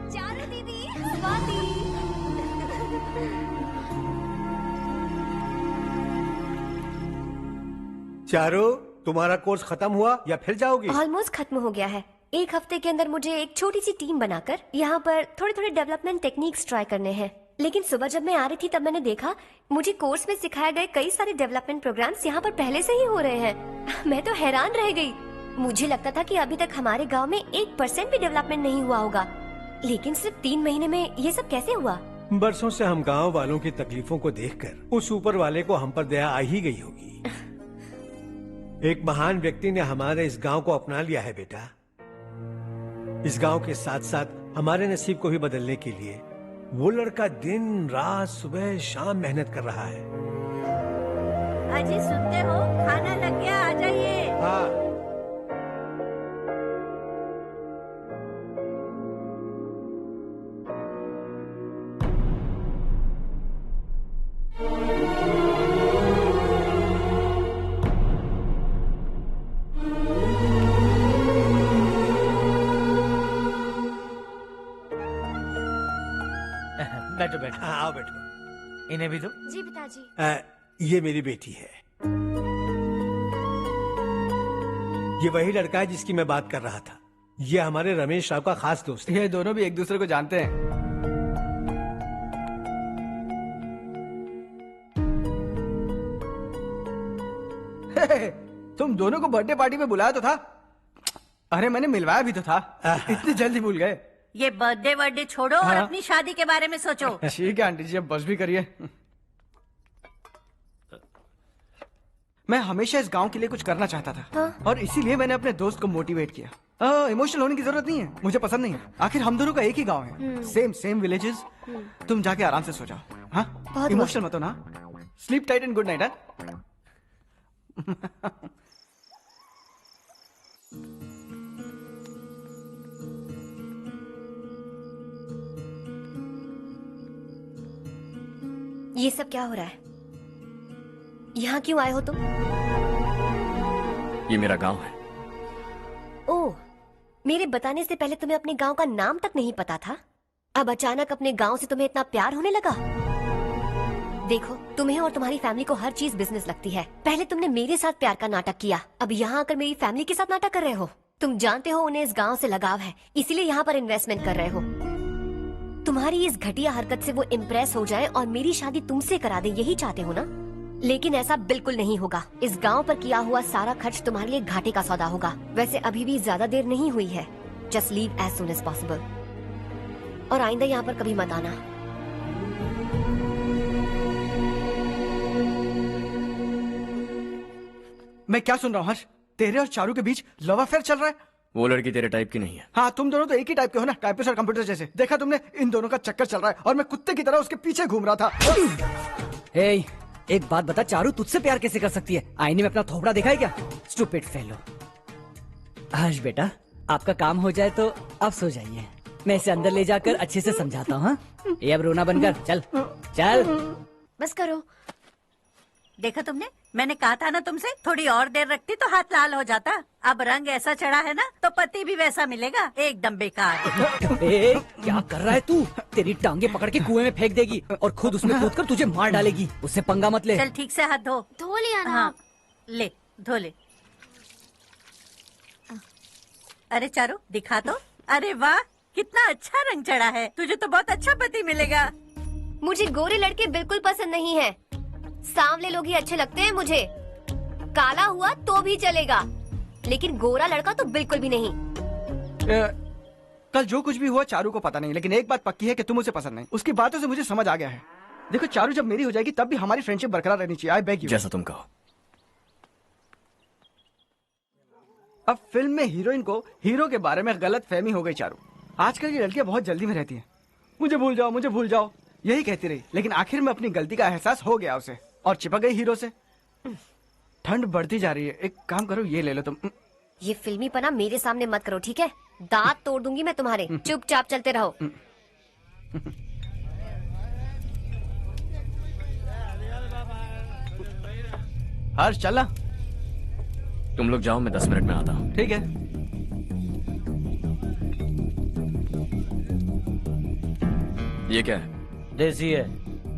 चारू दीदी, स्वाति। चारू, तुम्हारा कोर्स खत्म हुआ या फिर जाओगी? ऑलमोस्ट खत्म हो गया है। एक हफ्ते के अंदर मुझे एक छोटी सी टीम बनाकर यहाँ पर थोड़े थोड़े डेवलपमेंट टेक्निक्स ट्राई करने हैं। लेकिन सुबह जब मैं आ रही थी तब मैंने देखा मुझे कोर्स में सिखाए गए कई सारे डेवलपमेंट प्रोग्राम्स यहाँ पर पहले से ही हो रहे हैं। मैं तो हैरान रह गई। मुझे लगता था कि अभी तक हमारे गांव में 1% भी डेवलपमेंट नहीं हुआ होगा, लेकिन सिर्फ 3 महीने में ये सब कैसे हुआ? बरसों से हम गांव वालों की तकलीफों को देखकर उस ऊपर वाले को हम पर दया आ ही गई होगी। एक महान व्यक्ति ने हमारे इस गांव को अपना लिया है बेटा। इस गांव के साथ साथ हमारे नसीब को भी बदलने के लिए वो लड़का दिन रात सुबह शाम मेहनत कर रहा है। अजी सुनते हो, खाना लग गया, आ जाइए। हाँ। बैठो बैठो। हाँ, आओ बैठो। इन्हें भी दो। जी पिताजी। ये मेरी बेटी है। ये वही लड़का है जिसकी मैं बात कर रहा था। ये हमारे रमेश राव का खास दोस्त है। ये दोनों भी एक दूसरे को जानते हैं। तुम दोनों को बर्थडे पार्टी में बुलाया तो था? अरे मैंने मिलवाया भी तो था। इतनी जल्दी भूल गए? ये बर्थडे छोड़ो और हाँ? अपनी शादी के बारे में सोचो। ठीक है आंटी जी, अब बस भी करिए। मैं हमेशा इस गांव के लिए कुछ करना चाहता था। हाँ? और इसीलिए मैंने अपने दोस्त को मोटिवेट किया। इमोशनल होने की जरूरत नहीं है, मुझे पसंद नहीं है। आखिर हम दोनों का एक ही गांव है, सेम विलेजेस। तुम जाके आराम से सो जाओ। हाँ, इमोशनल मत हो ना। Sleep tight and good night. ये सब क्या हो रहा है? यहाँ क्यों आए हो तुम? ये मेरा गांव है। ओह, मेरे बताने से पहले तुम्हें अपने गांव का नाम तक नहीं पता था? अब अचानक अपने गांव से तुम्हें इतना प्यार होने लगा? देखो, तुम्हें और तुम्हारी फैमिली को हर चीज बिजनेस लगती है। पहले तुमने मेरे साथ प्यार का नाटक किया, अब यहाँ आकर मेरी फैमिली के साथ नाटक कर रहे हो। तुम जानते हो उन्हें इस गांव से लगाव है, इसीलिए यहाँ पर इन्वेस्टमेंट कर रहे हो। तुम्हारी इस घटिया हरकत से वो इम्प्रेस हो जाए और मेरी शादी तुमसे करा दे, यही चाहते हो ना? लेकिन ऐसा बिल्कुल नहीं होगा। इस गांव पर किया हुआ सारा खर्च तुम्हारे लिए घाटे का सौदा होगा। वैसे अभी भी ज्यादा देर नहीं हुई है। Just leave as soon as possible. और आइंदा यहाँ पर कभी मत आना। मैं क्या सुन रहा हूँ हर्ष? तेरे और चारू के बीच लव अफेयर चल रहा है? वो लड़की तेरे टाइप की नहीं है। हाँ, तुम दोनों तो एक ही टाइप के हो ना, टाइपिस्ट और कंप्यूटर जैसे। देखा तुमने, इन दोनों का चक्कर चल रहा है और मैं कुत्ते की तरह उसके पीछे घूम रहा था। हे, एक बात बता, चारू तुझसे प्यार कैसे कर सकती है? आईने में अपना थोपड़ा देखा है क्या? Stupid fellow. हर्ष बेटा, आपका काम हो जाए तो आप सो जाइए। मैं इसे अंदर ले जाकर अच्छे से समझाता हूँ। ये अब रोना बनकर चल चल। बस करो। देखा तुमने, मैंने कहा था ना तुमसे, थोड़ी और देर रखती तो हाथ लाल हो जाता। अब रंग ऐसा चढ़ा है ना तो पति भी वैसा मिलेगा। एकदम बेकार। ए, क्या कर रहा है तू? तेरी टांगे पकड़ के कुएं में फेंक देगी और खुद उसमें कूदकर तुझे मार डालेगी। उससे पंगा मत ले। चल ठीक से हाथ धो। धो लिया ना? हाँ, ले धो ले। अरे चारू, दिखा तो। अरे वाह, कितना अच्छा रंग चढ़ा है। तुझे तो बहुत अच्छा पति मिलेगा। मुझे गोरे लड़के बिल्कुल पसंद नहीं है। सांवले लोग ही अच्छे लगते हैं मुझे। काला हुआ तो भी चलेगा, लेकिन गोरा लड़का तो बिल्कुल भी नहीं। कल जो कुछ भी हुआ चारू को पता नहीं, लेकिन एक बात पक्की है कि तुम उसे पसंद नहीं। उसकी बातों से मुझे समझ आ गया है। देखो चारू जब मेरी हो जाएगी तब भी हमारी फ्रेंडशिप बरकरार रहनी चाहिए। I beg you. जैसा तुम कहो। अब फिल्म में हीरोइन को हीरो के बारे में गलत फहमी हो गई चारू। आजकल की लड़कियां बहुत जल्दी में रहती हैं। मुझे भूल जाओ, मुझे भूल जाओ, यही कहती रही। लेकिन आखिर में अपनी गलती का एहसास हो गया उसे और चिपक गई हीरो से। ठंड बढ़ती जा रही है, एक काम करो, ये ले लो तुम। ये फिल्मी पना मेरे सामने मत करो, ठीक है? दांत तोड़ दूंगी मैं तुम्हारे। चुपचाप चलते रहो। हर्ष चलना। तुम लोग जाओ, मैं 10 मिनट में आता हूँ। ठीक है। ये क्या है? देसी है।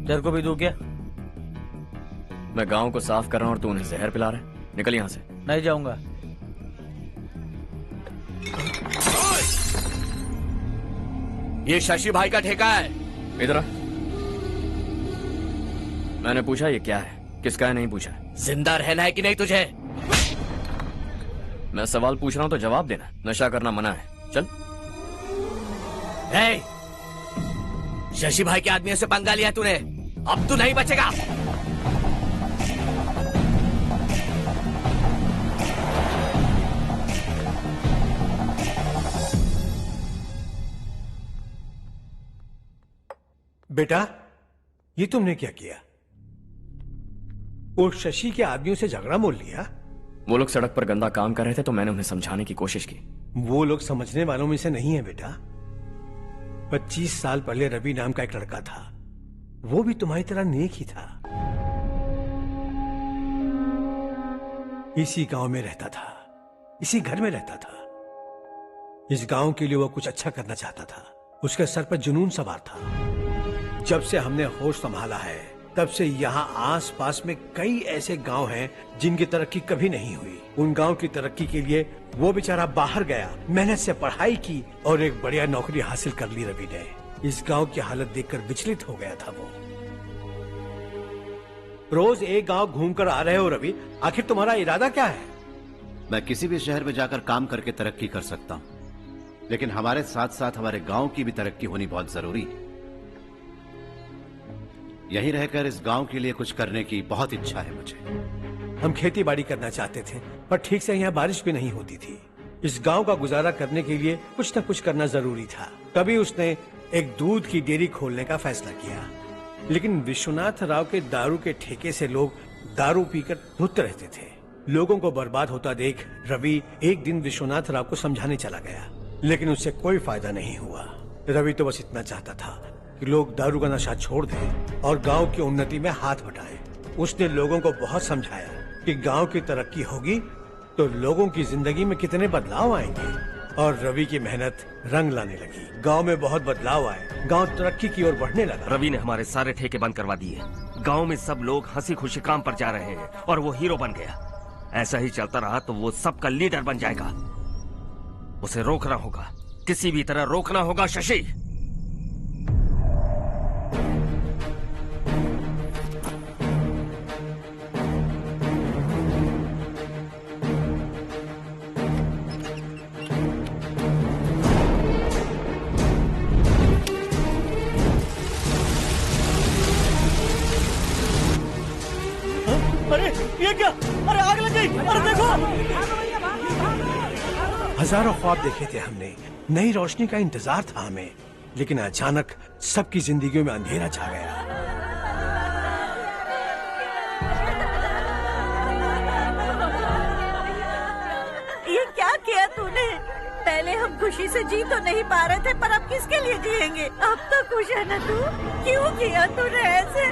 तेरे को भी दूं क्या? मैं गांव को साफ कर रहा हूँ और तू उन्हें जहर पिला रहा है। निकल यहाँ से। नहीं जाऊंगा। ये शशि भाई का ठेका है। इधर आ। मैंने पूछा ये क्या है, किसका है नहीं पूछा। जिंदा रहना है कि नहीं तुझे? मैं सवाल पूछ रहा हूं तो जवाब देना। नशा करना मना है, चल। हे, शशि भाई के आदमियों से पंगा लिया तूने, अब तू नहीं बचेगा। बेटा, ये तुमने क्या किया? वो शशि के आदमियों से झगड़ा मोल लिया? वो लोग सड़क पर गंदा काम कर रहे थे तो मैंने उन्हें समझाने की कोशिश की। वो लोग समझने वालों में से नहीं है बेटा। 25 साल पहले रवि नाम का एक लड़का था, वो भी तुम्हारी तरह नेक ही था। इसी गांव में रहता था, इसी घर में रहता था। इस गांव के लिए वो कुछ अच्छा करना चाहता था। उसके सर पर जुनून सवार था। जब से हमने होश संभाला है तब से यहाँ आस पास में कई ऐसे गांव हैं जिनकी तरक्की कभी नहीं हुई। उन गांव की तरक्की के लिए वो बेचारा बाहर गया, मेहनत से पढ़ाई की और एक बढ़िया नौकरी हासिल कर ली रवि ने। इस गांव की हालत देखकर विचलित हो गया था वो। रोज एक गांव घूमकर आ रहे हो रवि, आखिर तुम्हारा इरादा क्या है? मैं किसी भी शहर में जाकर काम करके तरक्की कर सकता हूं, लेकिन हमारे साथ साथ हमारे गांव की भी तरक्की होनी बहुत जरूरी है। यहीं रहकर इस गांव के लिए कुछ करने की बहुत इच्छा है मुझे। हम खेती बाड़ी करना चाहते थे, पर ठीक से यहाँ बारिश भी नहीं होती थी। इस गांव का गुजारा करने के लिए कुछ न कुछ करना जरूरी था। तभी उसने एक दूध की डेयरी खोलने का फैसला किया। लेकिन विश्वनाथ राव के दारू के ठेके से लोग दारू पीकर धुत रहते थे। लोगों को बर्बाद होता देख रवि एक दिन विश्वनाथ राव को समझाने चला गया, लेकिन उससे कोई फायदा नहीं हुआ। रवि तो बस इतना चाहता था कि लोग दारू का नशा छोड़ दें और गांव की उन्नति में हाथ बटाएं। उसने लोगों को बहुत समझाया कि गांव की तरक्की होगी तो लोगों की जिंदगी में कितने बदलाव आएंगे, और रवि की मेहनत रंग लाने लगी। गांव में बहुत बदलाव आए, गांव तरक्की की ओर बढ़ने लगा। रवि ने हमारे सारे ठेके बंद करवा दिए। गांव में सब लोग हंसी खुशी काम पर जा रहे हैं और वो हीरो बन गया। ऐसा ही चलता रहा तो वो सबका लीडर बन जाएगा। उसे रोकना होगा, किसी भी तरह रोकना होगा शशि। अरे ये क्या? अरे आग लग गई! अरे देखो! हजारों ख्वाब देखे थे हमने, नई रोशनी का इंतजार था हमें, लेकिन अचानक सबकी जिंदगियों में अंधेरा छा गया। ये क्या किया तूने? पहले हम खुशी से जी तो नहीं पा रहे थे, पर अब किसके लिए जिएंगे? अब तो खुश है ना तू? क्यों किया तूने ऐसे?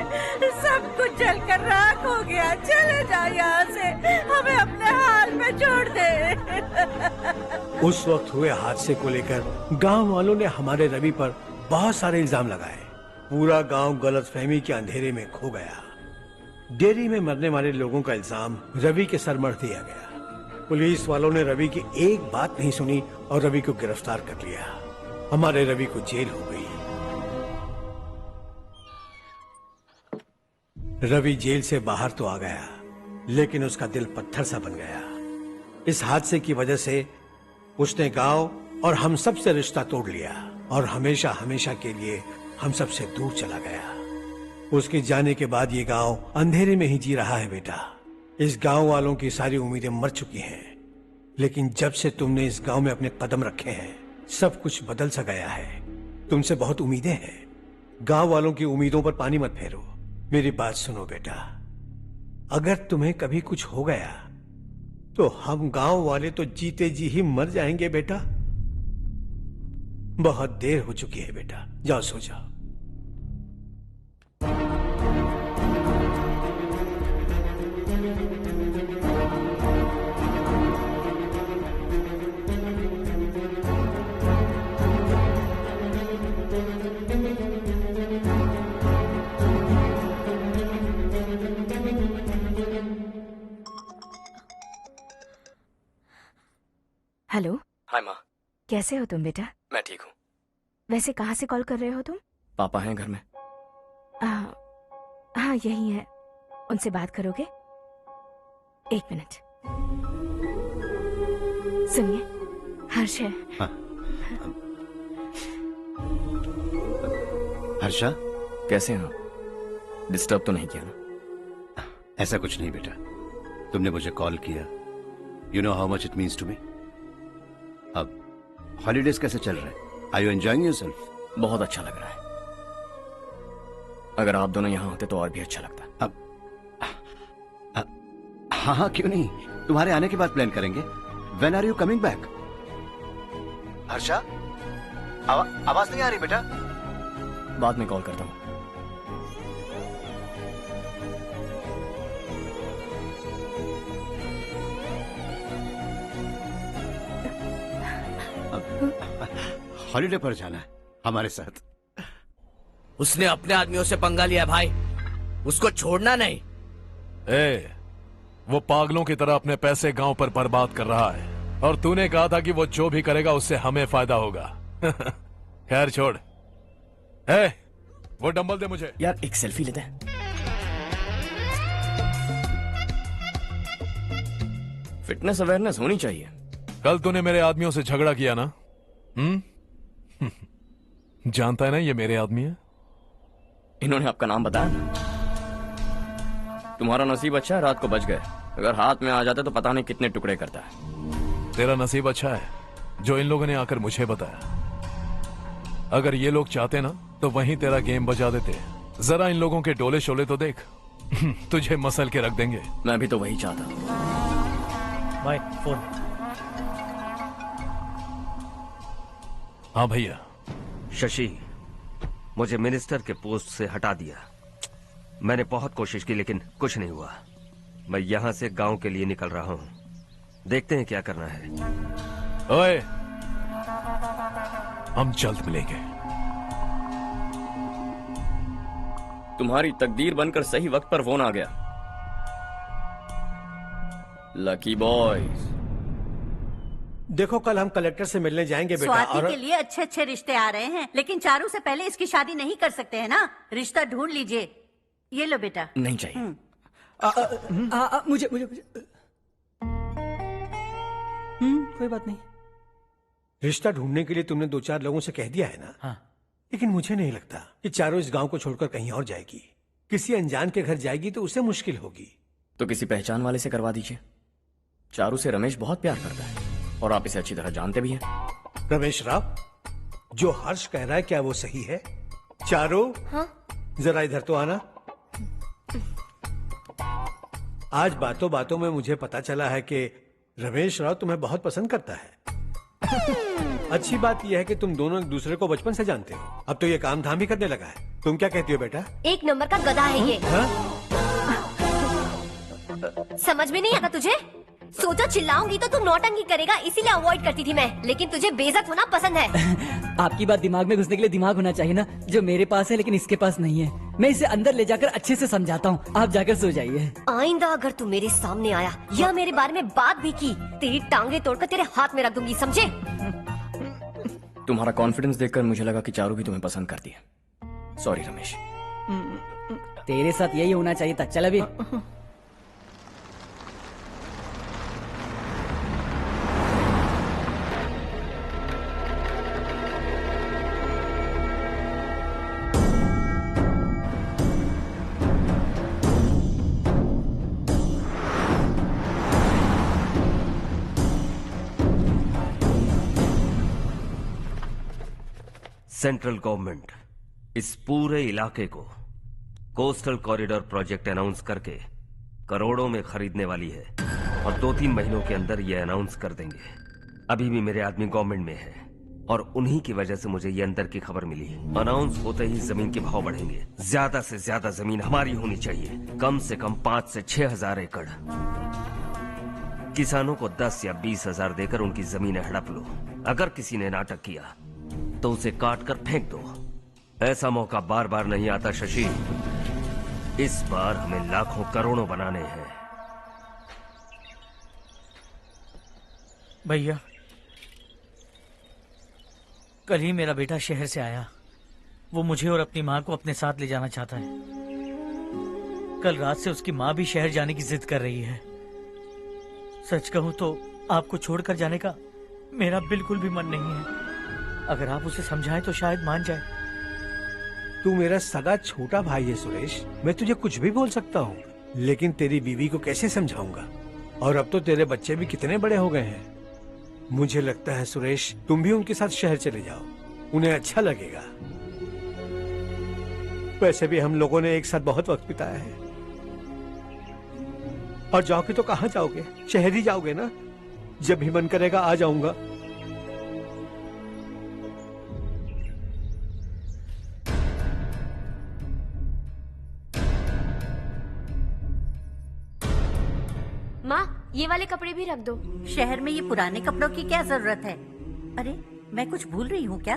सब कुछ जलकर राख हो गया। चले जा यहाँ से, हमें अपने हाल में छोड़ दे। उस वक्त हुए हादसे को लेकर गांव वालों ने हमारे रवि पर बहुत सारे इल्जाम लगाए। पूरा गांव गलतफहमी के अंधेरे में खो गया। डेयरी में मरने वाले लोगों का इल्जाम रवि के सर मढ़ दिया गया। पुलिस वालों ने रवि की एक बात नहीं सुनी और रवि को गिरफ्तार कर लिया। हमारे रवि को जेल हो गई। रवि जेल से बाहर तो आ गया, लेकिन उसका दिल पत्थर सा बन गया। इस हादसे की वजह से उसने गांव और हम सब से रिश्ता तोड़ लिया और हमेशा हमेशा के लिए हम सब से दूर चला गया। उसके जाने के बाद ये गांव अंधेरे में ही जी रहा है बेटा। इस गांव वालों की सारी उम्मीदें मर चुकी हैं, लेकिन जब से तुमने इस गांव में अपने कदम रखे हैं सब कुछ बदल सा गया है। तुमसे बहुत उम्मीदें हैं। गांव वालों की उम्मीदों पर पानी मत फेरो। मेरी बात सुनो बेटा, अगर तुम्हें कभी कुछ हो गया तो हम गांव वाले तो जीते जी ही मर जाएंगे बेटा। बहुत देर हो चुकी है बेटा, जाओ सो जाओ। हेलो, हाय माँ। कैसे हो तुम बेटा? मैं ठीक हूँ। वैसे कहाँ से कॉल कर रहे हो तुम? पापा हैं घर में। हाँ यही है। उनसे बात करोगे? 1 मिनट। सुनिए, हर्ष है। हाँ। हर्षा, कैसे हैं आप? डिस्टर्ब तो नहीं किया ना? ऐसा कुछ नहीं बेटा, तुमने मुझे कॉल किया। You know how much it means to me. अब हॉलीडेज कैसे चल रहे हैं? Are you enjoying yourself? बहुत अच्छा लग रहा है। अगर आप दोनों यहाँ होते तो और भी अच्छा लगता। हाँ हाँ, क्यों नहीं, तुम्हारे आने के बाद प्लान करेंगे। When are you coming back? Harsha, आवाज नहीं आ रही बेटा। बाद में कॉल करता हूँ। हॉलीडे पर जाना है हमारे साथ। उसने अपने आदमियों से पंगा लिया भाई, उसको छोड़ना नहीं। वो पागलों की तरह अपने पैसे गांव पर बर्बाद कर रहा है, और तूने कहा था कि वो जो भी करेगा उससे हमें फायदा होगा। खैर छोड़। वो डंबल दे मुझे। यार एक सेल्फी लेते हैं। फिटनेस अवेयरनेस होनी चाहिए। कल तूने मेरे आदमियों से झगड़ा किया ना? जानता है ना ये मेरे आदमी है। इन्होंने आपका नाम बताया? तुम्हारा नसीब अच्छा है रात को बच गए, अगर हाथ में आ जाते तो पता नहीं कितने टुकड़े करता है। तेरा नसीब अच्छा है जो इन लोगों ने आकर मुझे बताया। अगर ये लोग चाहते ना तो वहीं तेरा गेम बजा देते। जरा इन लोगों के डोले शोले तो देख। तुझे मसल के रख देंगे। मैं भी तो वही चाहता हूँ। Bye phone. हाँ भैया। शशि, मुझे मिनिस्टर के पोस्ट से हटा दिया। मैंने बहुत कोशिश की लेकिन कुछ नहीं हुआ। मैं यहाँ से गांव के लिए निकल रहा हूँ। देखते हैं क्या करना है। ओए, हम जल्द मिलेंगे। तुम्हारी तकदीर बनकर सही वक्त पर फोन आ गया। Lucky boys. देखो कल हम कलेक्टर से मिलने जाएंगे बेटा। स्वाति और के लिए अच्छे अच्छे रिश्ते आ रहे हैं, लेकिन चारू से पहले इसकी शादी नहीं कर सकते हैं ना। रिश्ता ढूंढ लीजिए। ये लो बेटा। नहीं चाहिए। मुझे कोई बात नहीं। रिश्ता ढूंढने के लिए तुमने 2-4 लोगों से कह दिया है ना? हाँ। लेकिन मुझे नहीं लगता कि चारों इस गांव को छोड़कर कहीं और जाएगी। किसी अनजान के घर जाएगी तो उसे मुश्किल होगी। तो किसी पहचान वाले से करवा दीजिए। चारू से रमेश बहुत प्यार करता है और आप इसे अच्छी तरह जानते भी हैं। रमेश राव, जो हर्ष कह रहा है क्या वो सही है? चारू, हाँ? जरा इधर तो आना। आज बातों बातों में मुझे पता चला है कि रमेश राव तुम्हें बहुत पसंद करता है। अच्छी बात यह है कि तुम दोनों एक दूसरे को बचपन से जानते हो। अब तो ये काम धाम ही करने लगा है। तुम क्या कहती हो बेटा? 1 नंबर का गधा है ये। समझ में नहीं आता तुझे? सोचो चिल्लाऊंगी तो तू नौटंकी करेगा, इसीलिए अवॉइड करती थी मैं। लेकिन तुझे बेइज्जत होना पसंद है। आपकी बात दिमाग में घुसने के लिए दिमाग होना चाहिए ना, जो मेरे पास है लेकिन इसके पास नहीं है। मैं इसे अंदर ले जाकर अच्छे से समझाता हूँ। आप जाकर सो जाइए। आइंदा अगर तू मेरे सामने आया या मेरे बारे में बात भी की, तेरी टांगे तोड़कर तेरे हाथ में रख दूंगी, समझे? तुम्हारा कॉन्फिडेंस देखकर मुझे लगा कि चारू भी तुम्हें पसंद करती है। सॉरी रमेश। तेरे साथ यही होना चाहिए था। चल अभी। सेंट्रल गवर्नमेंट इस पूरे इलाके को कोस्टल कॉरिडोर प्रोजेक्ट अनाउंस करके करोड़ों में खरीदने वाली है और 2-3 महीनों के अंदर ये अनाउंस कर देंगे। अभी भी मेरे आदमी गवर्नमेंट में है और उन्हीं की वजह से मुझे ये अंदर की खबर मिली। अनाउंस होते ही जमीन के भाव बढ़ेंगे। ज्यादा से ज्यादा जमीन हमारी होनी चाहिए, कम से कम 5 से 6 हजार एकड़। किसानों को 10 या 20 हजार देकर उनकी जमीनें हड़प लो। अगर किसी ने नाटक किया तो उसे काट कर फेंक दो। ऐसा मौका बार बार नहीं आता शशि। इस बार हमें लाखों करोड़ों बनाने हैं। भैया कल ही मेरा बेटा शहर से आया। वो मुझे और अपनी माँ को अपने साथ ले जाना चाहता है। कल रात से उसकी माँ भी शहर जाने की जिद कर रही है। सच कहूँ तो आपको छोड़कर जाने का मेरा बिल्कुल भी मन नहीं है। अगर आप उसे समझाएं तो शायद मान जाए। तू मेरा सगा छोटा भाई है सुरेश, मैं तुझे कुछ भी बोल सकता हूँ, लेकिन तेरी बीवी को कैसे समझाऊंगा? और अब तो तेरे बच्चे भी कितने बड़े हो गए हैं। मुझे लगता है सुरेश, तुम भी उनके साथ शहर चले जाओ, उन्हें अच्छा लगेगा। वैसे भी हम लोगों ने एक साथ बहुत वक्त बिताया है। और जाओगे तो कहाँ जाओगे? शहर ही जाओगे ना? जब भी मन करेगा आ जाऊंगा। माँ, ये वाले कपड़े भी रख दो। शहर में ये पुराने कपड़ों की क्या जरूरत है? अरे मैं कुछ भूल रही हूँ क्या?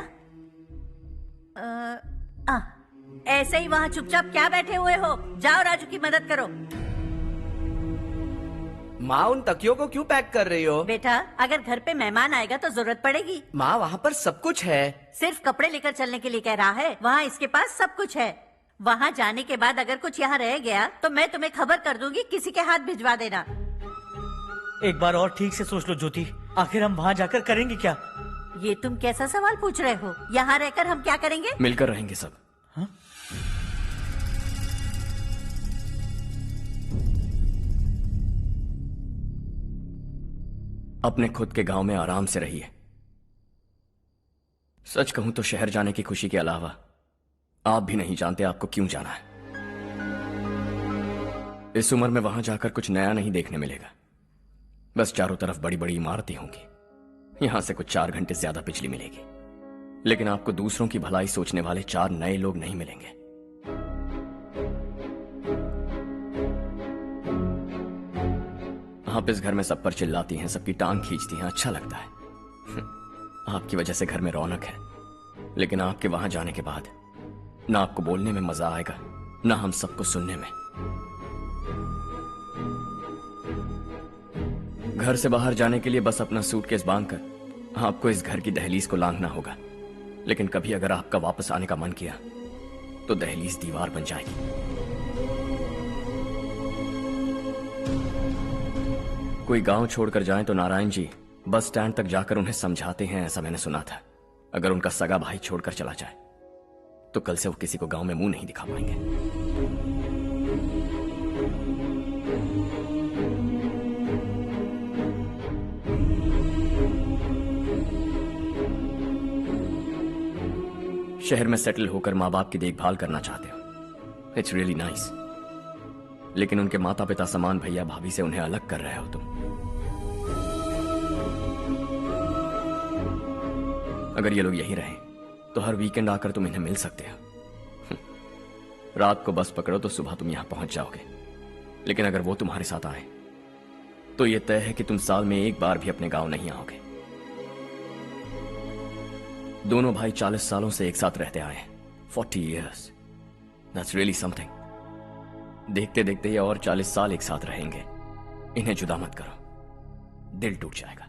ऐसे ही वहाँ चुपचाप क्या बैठे हुए हो? जाओ राजू की मदद करो। माँ, उन तकियों को क्यों पैक कर रही हो? बेटा, अगर घर पे मेहमान आएगा तो जरूरत पड़ेगी। माँ, वहाँ पर सब कुछ है। सिर्फ कपड़े लेकर चलने के लिए कह रहा है? वहाँ इसके पास सब कुछ है। वहाँ जाने के बाद अगर कुछ यहाँ रह गया तो मैं तुम्हें खबर कर दूंगी, किसी के हाथ भिजवा देना। एक बार और ठीक से सोच लो ज्योति, आखिर हम वहाँ जाकर करेंगे क्या? ये तुम कैसा सवाल पूछ रहे हो? यहाँ रहकर हम क्या करेंगे? मिलकर रहेंगे सब। हाँ? अपने खुद के गांव में आराम से रहिए। सच कहूं तो शहर जाने की खुशी के अलावा आप भी नहीं जानते आपको क्यों जाना है। इस उम्र में वहां जाकर कुछ नया नहीं देखने मिलेगा। बस चारों तरफ बड़ी बड़ी इमारतें होंगी। यहां से कुछ 4 घंटे ज्यादा बिजली मिलेगी, लेकिन आपको दूसरों की भलाई सोचने वाले 4 नए लोग नहीं मिलेंगे। आप इस घर में सब पर चिल्लाती हैं, सबकी टांग खींचती हैं, अच्छा लगता है। आपकी वजह से घर में रौनक है, लेकिन आपके वहां जाने के बाद ना आपको बोलने में मजा आएगा, ना हम सबको सुनने में। घर से बाहर जाने के लिए बस अपना सूटकेस बांधकर आपको इस घर की दहलीज को लांघना होगा। लेकिन कभी अगर आपका वापस आने का मन किया तो दहलीज दीवार बन जाएगी। कोई गांव छोड़कर जाएं तो नारायण जी बस स्टैंड तक जाकर उन्हें समझाते हैं, ऐसा मैंने सुना था। अगर उनका सगा भाई छोड़कर चला जाए तो कल से वो किसी को गांव में मुंह नहीं दिखा पाएंगे। शहर में सेटल होकर माँ बाप की देखभाल करना चाहते हो, इट्स रियली नाइस। लेकिन उनके माता पिता समान भैया भाभी से उन्हें अलग कर रहे हो तुम। अगर ये लोग यहीं रहें तो हर वीकेंड आकर तुम इन्हें मिल सकते हो। रात को बस पकड़ो तो सुबह तुम यहां पहुंच जाओगे। लेकिन अगर वो तुम्हारे साथ आए तो ये तय है कि तुम साल में एक बार भी अपने गांव नहीं आओगे। दोनों भाई 40 सालों से एक साथ रहते आए, 40 years, that's really something। देखते देखते ये और 40 साल एक साथ रहेंगे। इन्हें जुदा मत करो, दिल टूट जाएगा।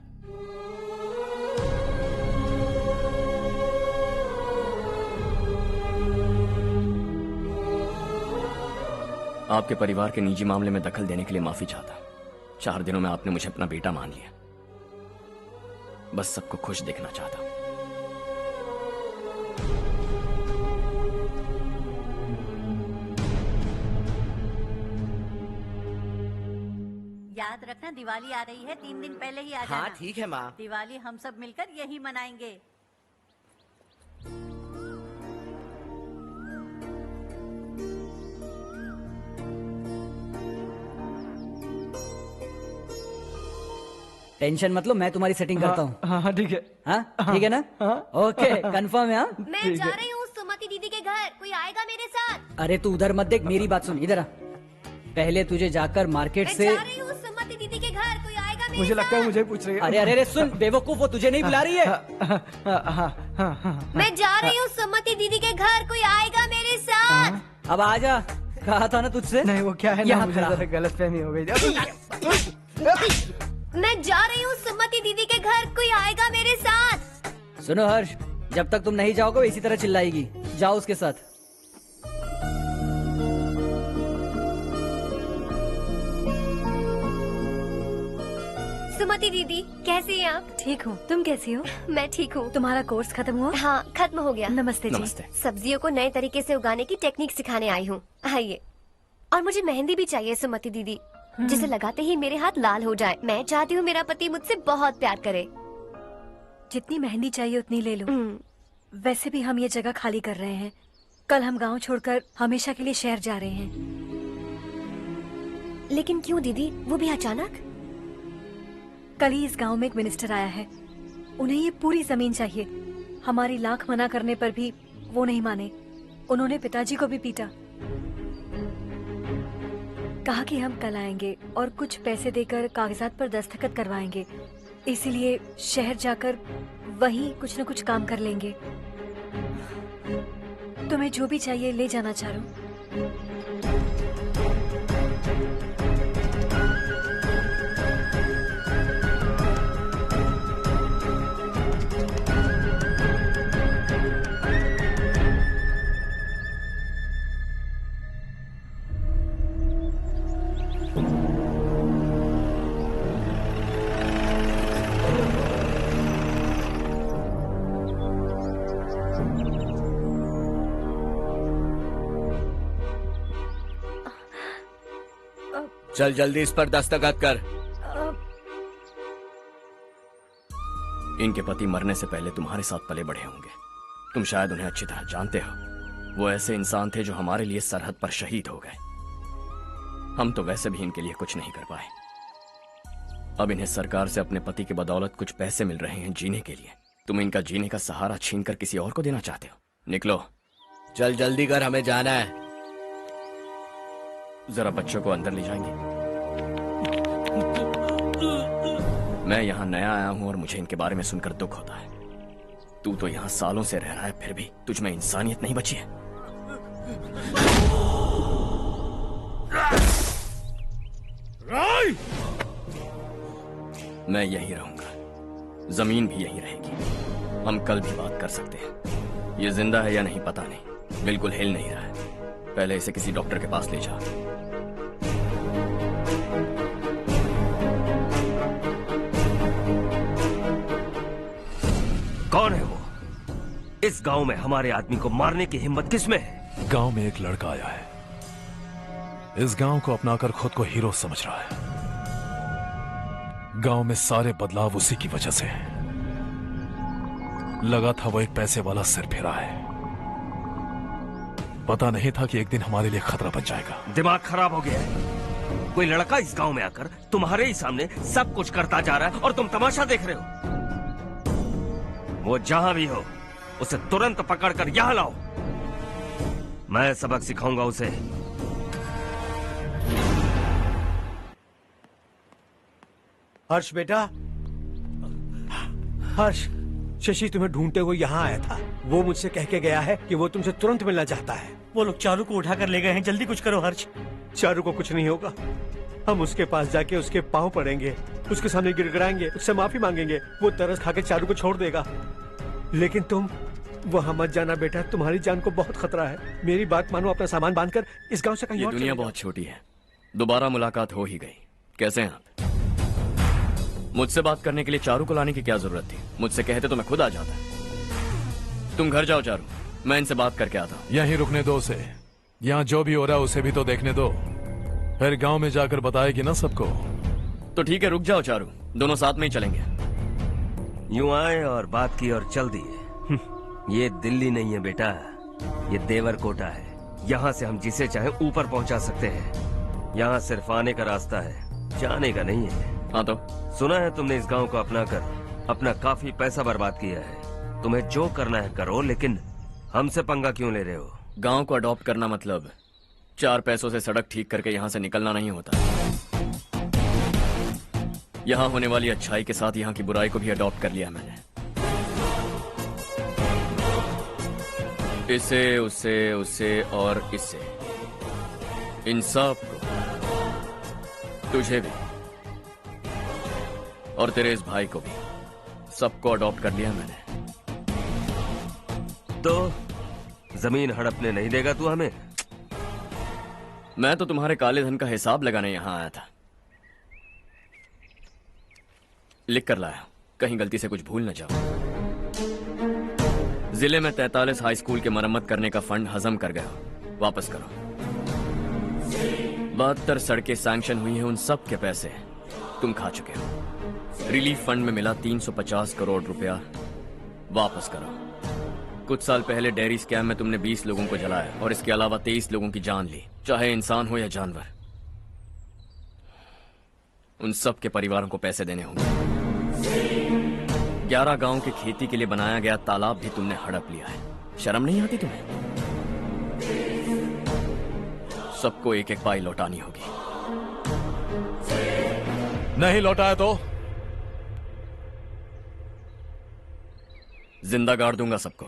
आपके परिवार के निजी मामले में दखल देने के लिए माफी चाहता। 4 दिनों में आपने मुझे अपना बेटा मान लिया। बस सबको खुश देखना चाहता। याद रखना, दिवाली आ रही है, 3 दिन पहले ही आ जाना। हाँ ठीक है माँ। दिवाली हम सब मिलकर यही मनाएंगे। टेंशन मत लो, मैं तुम्हारी सेटिंग करता हूँ। हाँ ठीक है। हाँ ठीक है ना? ओके, कंफर्म है। हाँ मैं जा रही हूँ सुमति दीदी के घर, कोई आएगा मेरे साथ? अरे तू उधर मत देख, मेरी बात सुन, इधर आ। पहले तुझे जाकर मार्केट से। मैं जा रही हूँ सुमति दीदी के घर, कोई आएगा मेरे मुझे साथ? लगता है मुझे पूछ रही है। अरे अरे अरे सुन बेवकूफ, वो तुझे नहीं बुला रही है। मैं जा रही हूँ सुमति दीदी के घर, कोई आएगा मेरे साथ? अब आजा, कहा था ना तुझसे। नहीं वो क्या है ना, मुझे जरा गलतफहमी हो गई। मैं जा रही हूँ सुमति दीदी के घर, कोई आएगा मेरे साथ? सुनो हर्ष, जब तक तुम नहीं जाओगे वो इसी तरह चिल्लाएगी। जाओ उसके साथ। सुमति दीदी, कैसी हैं आप? ठीक हूँ, तुम कैसी हो? मैं ठीक हूँ। तुम्हारा कोर्स खत्म हुआ? हाँ, खत्म हो गया। नमस्ते जी। नमस्ते। सब्जियों को नए तरीके से उगाने की टेक्निक सिखाने आई हूँ। आइए। और मुझे मेहंदी भी चाहिए सुमति दीदी, जिसे लगाते ही मेरे हाथ लाल हो जाए। मैं चाहती हूँ मेरा पति मुझसे बहुत प्यार करे। जितनी मेहंदी चाहिए उतनी ले लो। वैसे भी हम ये जगह खाली कर रहे हैं। कल हम गांव छोड़कर हमेशा के लिए शहर जा रहे हैं। लेकिन क्यों दीदी, वो भी अचानक? कल ही इस गांव में एक मिनिस्टर आया है। उन्हें ये पूरी जमीन चाहिए। हमारी लाख मना करने पर भी वो नहीं माने। उन्होंने पिताजी को भी पीटा। कहा कि हम कल आएंगे और कुछ पैसे देकर कागजात पर दस्तखत करवाएंगे। इसीलिए शहर जाकर वहीं कुछ न कुछ काम कर लेंगे। तुम्हें जो भी चाहिए ले जाना चारू। चल जल्दी इस पर दस्तखत कर। इनके पति मरने से पहले तुम्हारे साथ पले बढ़े होंगे। तुम शायद उन्हें अच्छी तरह जानते हो। वो ऐसे इंसान थे जो हमारे लिए सरहद पर शहीद हो गए। हम तो वैसे भी इनके लिए कुछ नहीं कर पाए। अब इन्हें सरकार से अपने पति की बदौलत कुछ पैसे मिल रहे हैं जीने के लिए। तुम इनका जीने का सहारा छीनकर किसी और को देना चाहते हो? निकलो। चल जल्दी कर, हमें जाना है। जरा बच्चों को अंदर ले जाएंगे? मैं यहाँ नया आया हूँ और मुझे इनके बारे में सुनकर दुख होता है। तू तो यहाँ सालों से रह रहा है, फिर भी तुझ में इंसानियत नहीं बची है। मैं यहीं रहूंगा, जमीन भी यहीं रहेगी। हम कल भी बात कर सकते हैं। ये जिंदा है या नहीं पता नहीं, बिल्कुल हिल नहीं रहा है। पहले इसे किसी डॉक्टर के पास ले जा। कौन है वो? इस गांव में हमारे आदमी को मारने की हिम्मत किसमें है? गांव में एक लड़का आया है, इस गांव को अपनाकर खुद को हीरो समझ रहा है। गांव में सारे बदलाव उसी की वजह से हैं। लगा था वो एक पैसे वाला सिर फेरा है। पता नहीं था कि एक दिन हमारे लिए खतरा बन जाएगा। दिमाग खराब हो गया है। कोई लड़का इस गांव में आकर तुम्हारे ही सामने सब कुछ करता जा रहा है और तुम तमाशा देख रहे हो। वो जहां भी हो उसे तुरंत पकड़कर यहां लाओ। मैं सबक सिखाऊंगा उसे। हर्ष बेटा, हर्ष, शशि तुम्हें ढूंढते हुए यहाँ आया था। वो मुझसे कह के गया है कि वो तुमसे तुरंत मिलना चाहता है। वो लोग चारू को उठाकर ले गए हैं, जल्दी कुछ करो हर्ष। चारू को कुछ नहीं होगा। हम उसके पास जाके उसके पांव पड़ेंगे, उसके सामने गिड़गिड़ाएंगे, उससे माफी मांगेंगे। वो तरस खा के चारू को छोड़ देगा। लेकिन तुम वहां मत जाना बेटा, तुम्हारी जान को बहुत खतरा है। मेरी बात मानो, अपना सामान बांधकर इस गांव से कहीं ये और दुनिया चले बहुत छोटी है। दोबारा मुलाकात हो ही गई। कैसे हैं आप? मुझसे बात करने के लिए चारू को लाने की क्या जरूरत थी? मुझसे कहते तो मैं खुद आ जाता। तुम घर जाओ चारू, मैं इनसे बात करके आता हूँ। यहीं रुकने दो उसे। यहाँ जो भी हो रहा है उसे भी तो देखने दो। फिर गांव में जाकर बताएगी ना सबको। तो ठीक है, रुक जाओ चारू, दोनों साथ में ही चलेंगे। यूं आए और बात की और चल दिए। ये दिल्ली नहीं है बेटा, ये देवरकोटा है। यहाँ से हम जिसे चाहे ऊपर पहुँचा सकते हैं। यहाँ सिर्फ आने का रास्ता है, जाने का नहीं है। हाँ तो सुना है तुमने इस गांव को अपनाकर अपना काफी पैसा बर्बाद किया है। तुम्हें जो करना है करो, लेकिन हमसे पंगा क्यों ले रहे हो? गांव को अडॉप्ट करना मतलब 4 पैसों से सड़क ठीक करके यहाँ से निकलना नहीं होता। यहाँ होने वाली अच्छाई के साथ यहाँ की बुराई को भी अडॉप्ट कर लिया मैंने। इसे, उसे, उसे और इससे, इन सब को, तुझे भी और तेरे इस भाई को भी, सबको अडॉप्ट कर लिया मैंने। तो जमीन हड़पने नहीं देगा तू हमें? मैं तो तुम्हारे काले धन का हिसाब लगाने यहाँ आया था। लिख कर लाया, कहीं गलती से कुछ भूल न जाओ। जिले में 43 हाई स्कूल के मरम्मत करने का फंड हजम कर गया, वापस करो। 72 सड़कें सैंक्शन हुई हैं, उन सब के पैसे तुम खा चुके हो। रिलीफ फंड में मिला 350 करोड़ रुपया, वापस करो। कुछ साल पहले डेयरी स्कैम में तुमने 20 लोगों को जलाया और इसके अलावा 23 लोगों की जान ली, चाहे इंसान हो या जानवर। उन सब के परिवारों को पैसे देने होंगे। 11 गांव की खेती के लिए बनाया गया तालाब भी तुमने हड़प लिया है। शर्म नहीं आती तुम्हें? सबको एक एक पाई लौटानी होगी। नहीं लौटाया तो जिंदा गाड़ दूंगा सबको।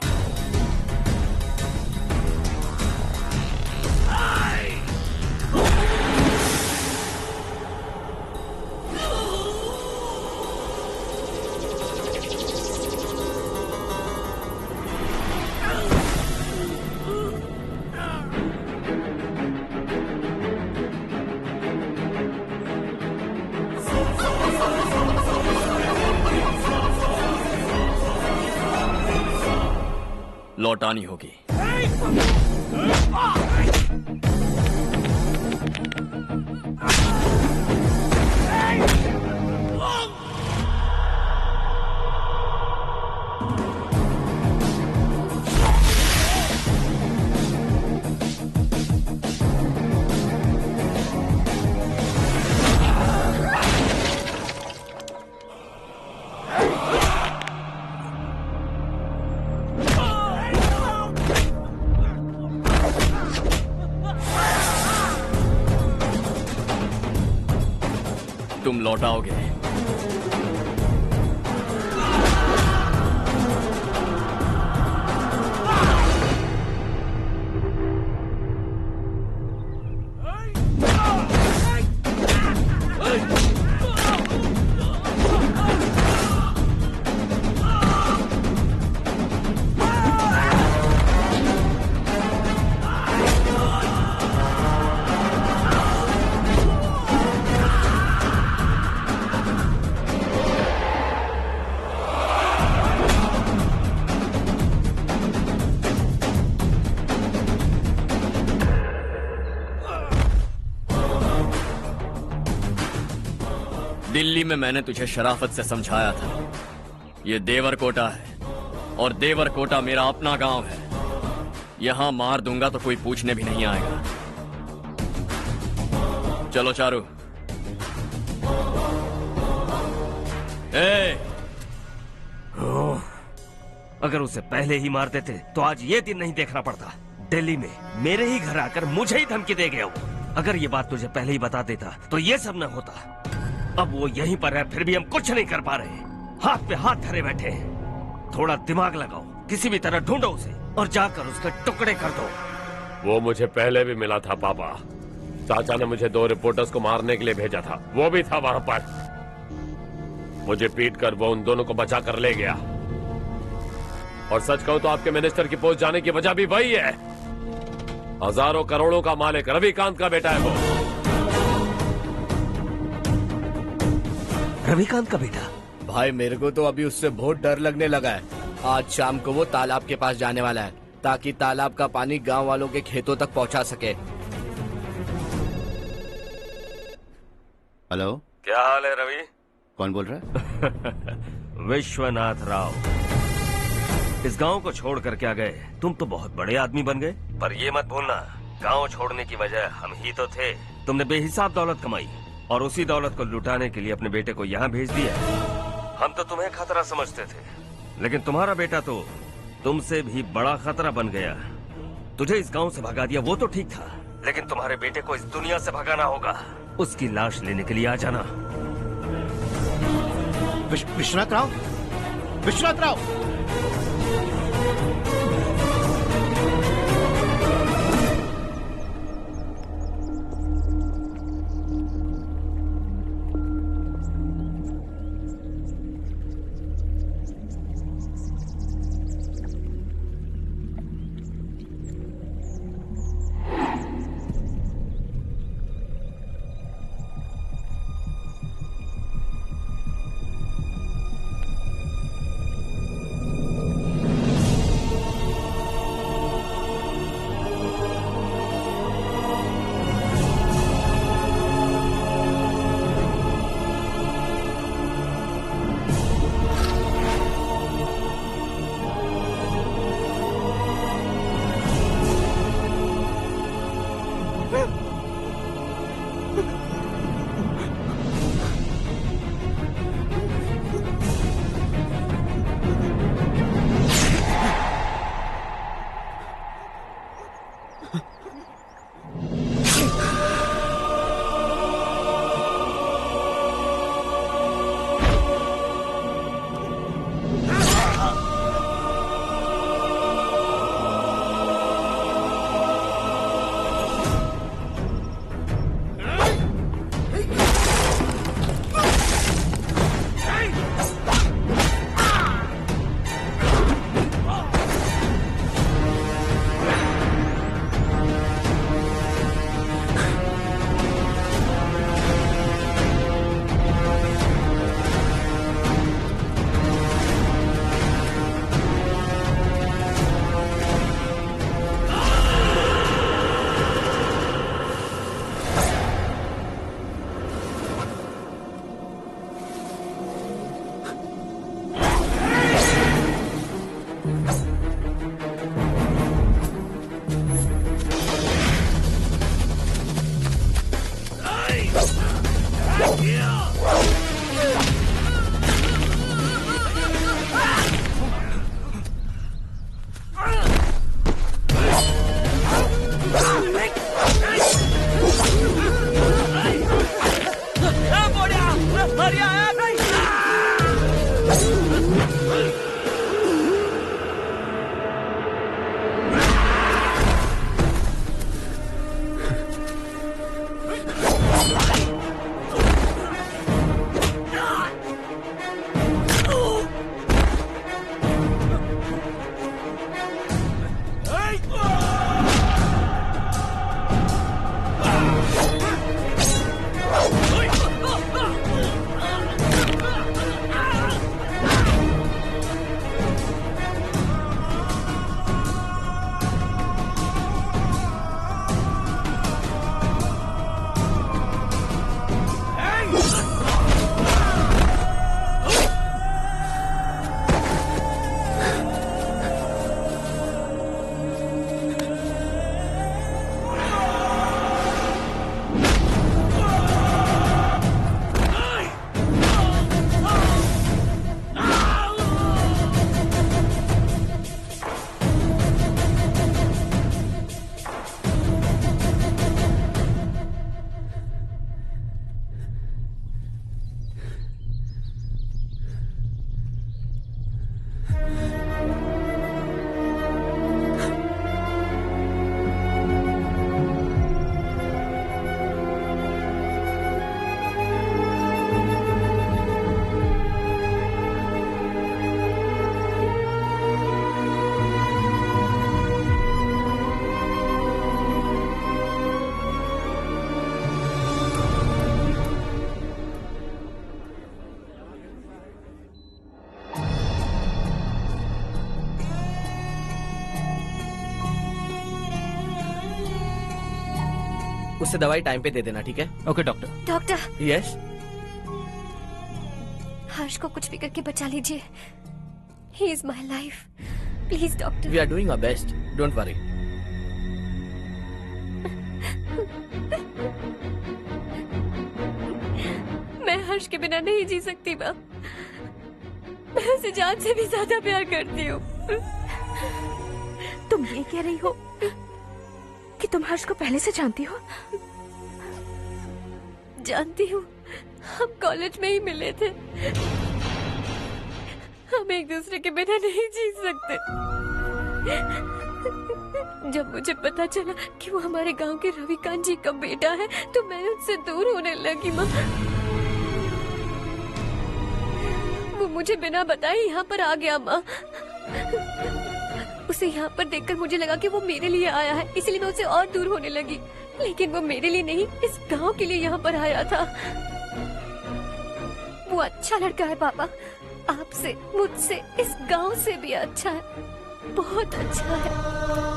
लौटानी होगी। तुम लौटाओगे। दिल्ली में मैंने तुझे शराफत से समझाया था, ये देवर कोटा है और देवर कोटा मेरा अपना गांव है। यहां मार दूंगा तो कोई पूछने भी नहीं आएगा। चलो चारू। अगर उसे पहले ही मार देते तो आज ये दिन नहीं देखना पड़ता। दिल्ली में मेरे ही घर आकर मुझे ही धमकी दे गया वो। अगर ये बात तुझे पहले ही बता देता तो ये सब न होता। अब वो यहीं पर है, फिर भी हम कुछ नहीं कर पा रहे। हाथ पे हाथ धरे बैठे हैं। थोड़ा दिमाग लगाओ, किसी भी तरह ढूंढो उसे और जाकर उसके टुकड़े कर दो। वो मुझे पहले भी मिला था पापा। चाचा ने मुझे 2 रिपोर्टर्स को मारने के लिए भेजा था, वो भी था वहां पर। मुझे पीट कर वो उन दोनों को बचा कर ले गया। और सच कहूं तो आपके मिनिस्टर की पोस्ट जाने की वजह भी वही है। हजारों करोड़ों का मालिक रविकांत का बेटा है वो। रविकांत का बेटा? भाई मेरे को तो अभी उससे बहुत डर लगने लगा है। आज शाम को वो तालाब के पास जाने वाला है ताकि तालाब का पानी गांव वालों के खेतों तक पहुंचा सके। हेलो, क्या हाल है रवि? कौन बोल रहा है? विश्वनाथ राव। इस गांव को छोड़ कर क्या गए? तुम तो बहुत बड़े आदमी बन गए। पर ये मत भूलना, गांव छोड़ने की वजह हम ही तो थे। तुमने बेहिसाब दौलत कमाई और उसी दौलत को लुटाने के लिए अपने बेटे को यहाँ भेज दिया। हम तो तुम्हें खतरा समझते थे, लेकिन तुम्हारा बेटा तो तुमसे भी बड़ा खतरा बन गया। तुझे इस गांव से भगा दिया वो तो ठीक था, लेकिन तुम्हारे बेटे को इस दुनिया से भगाना होगा। उसकी लाश लेने के लिए आ जाना। विश्वनाथ राव, विश्वनाथ राव। उससे दवाई टाइम पे दे देना, ठीक है? Okay doctor. Doctor, yes. Harsh को कुछ भी करके बचा लीजिए। He is my life. Please doctor. We are doing our best, don't worry. मैं हर्ष के बिना नहीं जी सकती माँ। मैं उसे जान से भी ज्यादा प्यार करती हूँ। तुम ये कह रही हो कि तुम हर्ष को पहले से जानती हो? जानती हूँ, हम कॉलेज में ही मिले थे। हम एक दूसरे के बिना नहीं जी सकते। जब मुझे पता चला कि वो हमारे गांव के रविकांत जी का बेटा है तो मैं उनसे दूर होने लगी माँ। वो मुझे बिना बताए यहाँ पर आ गया माँ। उसे यहाँ पर देखकर मुझे लगा कि वो मेरे लिए आया है, इसलिए मैं उसे और दूर होने लगी। लेकिन वो मेरे लिए नहीं, इस गांव के लिए यहाँ पर आया था। वो अच्छा लड़का है पापा, आपसे, मुझसे, इस गांव से भी अच्छा है, बहुत अच्छा है।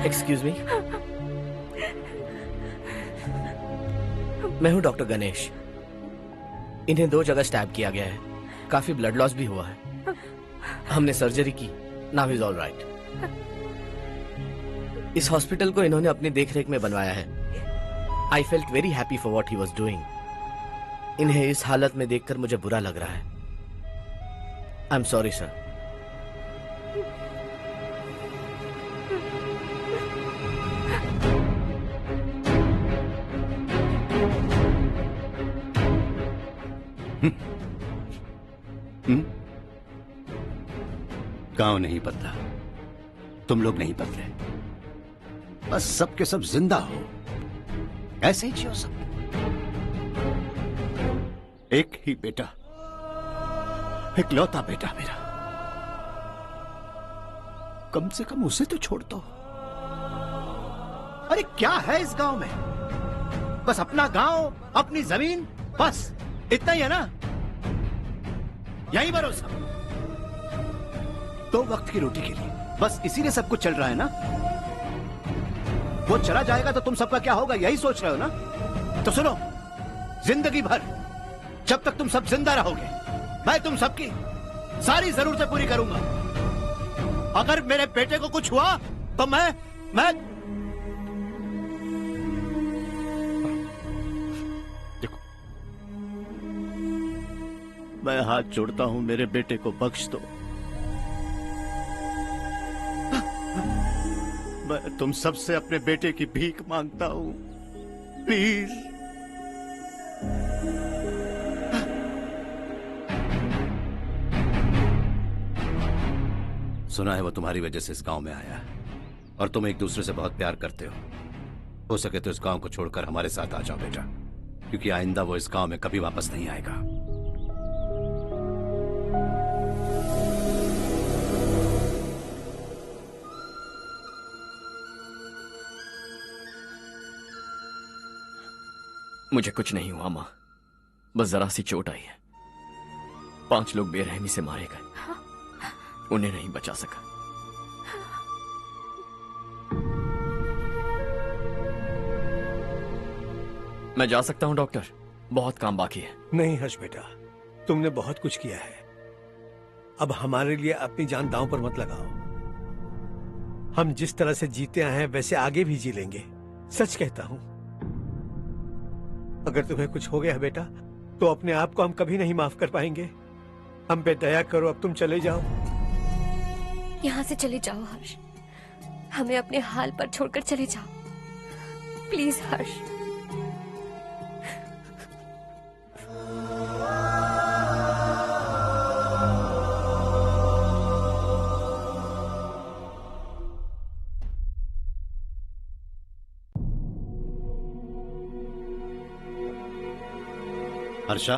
एक्सक्यूज मी, मैं हूं डॉक्टर गणेश। इन्हें 2 जगह स्टैब किया गया है, काफी ब्लड लॉस भी हुआ है। हमने सर्जरी की, नाउ इज ऑल राइट। इस हॉस्पिटल को इन्होंने अपनी देखरेख में बनवाया है। I felt very happy for what he was doing. इन्हें इस हालत में देखकर मुझे बुरा लग रहा है। I am sorry sir. गांव नहीं बदला, तुम लोग नहीं बदले, बस सब के सब जिंदा हो, ऐसे ही जियो सब। एक ही बेटा, इकलौता बेटा मेरा, कम से कम उसे तो छोड़ दो। अरे क्या है इस गांव में? बस अपना गांव, अपनी जमीन, बस इतना ही है ना? यही भरोसा 2 वक्त की रोटी के लिए, बस इसीलिए सब कुछ चल रहा है ना? वो चला जाएगा तो तुम सबका क्या होगा, यही सोच रहे हो ना? तो सुनो, जिंदगी भर जब तक तुम सब जिंदा रहोगे, मैं तुम सबकी सारी जरूरतें पूरी करूंगा। अगर मेरे बेटे को कुछ हुआ तो मैं देखो, मैं हाथ जोड़ता हूं, मेरे बेटे को बख्श दो। मैं तुम सबसे अपने बेटे की भीख मांगता हूं, प्लीज। सुना है वो तुम्हारी वजह से इस गांव में आया है और तुम एक दूसरे से बहुत प्यार करते हो सके तो इस गांव को छोड़कर हमारे साथ आ जाओ बेटा, क्योंकि आइंदा वो इस गांव में कभी वापस नहीं आएगा। मुझे कुछ नहीं हुआ माँ, बस जरा सी चोट आई है। 5 लोग बेरहमी से मारे गए, उन्हें नहीं बचा सका। मैं जा सकता हूं डॉक्टर, बहुत काम बाकी है। नहीं हर्ष बेटा, तुमने बहुत कुछ किया है, अब हमारे लिए अपनी जान दांव पर मत लगाओ। हम जिस तरह से जीते आए हैं वैसे आगे भी जी लेंगे, सच कहता हूं। अगर तुम्हें कुछ हो गया बेटा तो अपने आप को हम कभी नहीं माफ कर पाएंगे। हम पे दया करो, अब तुम चले जाओ। यहाँ से चले जाओ हर्ष, हमें अपने हाल पर छोड़कर चले जाओ, प्लीज हर्ष। हर्षा,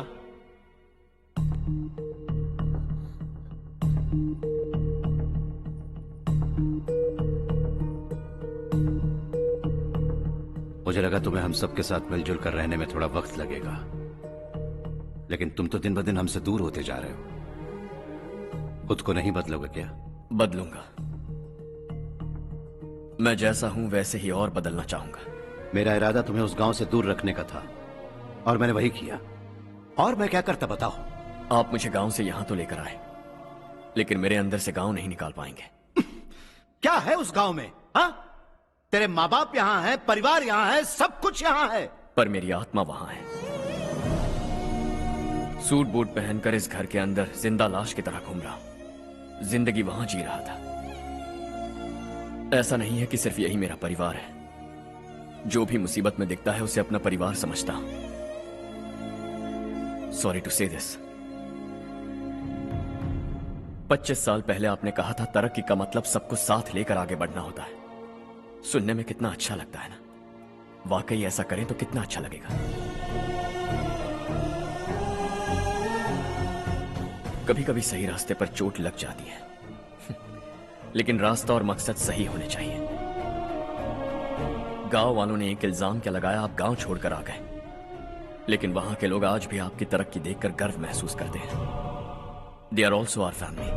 मुझे लगा तुम्हें हम सबके साथ मिलजुल कर रहने में थोड़ा वक्त लगेगा, लेकिन तुम तो दिन ब दिन हमसे दूर होते जा रहे हो। खुद को नहीं बदलोगे क्या? बदलूंगा। मैं जैसा हूं वैसे ही और बदलना चाहूंगा। मेरा इरादा तुम्हें उस गांव से दूर रखने का था और मैंने वही किया। और मैं क्या करता बताओ? आप मुझे गांव से यहां तो लेकर आए, लेकिन मेरे अंदर से गांव नहीं निकाल पाएंगे। क्या है उस गांव में? हाँ, तेरे माँ बाप यहाँ हैं, परिवार यहाँ है, सब कुछ यहाँ है, पर मेरी आत्मा वहां है। सूट बूट पहनकर इस घर के अंदर जिंदा लाश की तरह घूम रहा हूं। जिंदगी वहां जी रहा था। ऐसा नहीं है कि सिर्फ यही मेरा परिवार है। जो भी मुसीबत में दिखता है उसे अपना परिवार समझता हूं। सॉरी टू से दिस। 25 साल पहले आपने कहा था तरक्की का मतलब सबको साथ लेकर आगे बढ़ना होता है। सुनने में कितना अच्छा लगता है ना? वाकई ऐसा करें तो कितना अच्छा लगेगा। कभी कभी सही रास्ते पर चोट लग जाती है, लेकिन रास्ता और मकसद सही होने चाहिए। गांव वालों ने एक इल्जाम क्या लगाया, आप गांव छोड़कर आ गए, लेकिन वहां के लोग आज भी आपकी तरक्की देखकर गर्व महसूस करते हैं। They are also our family.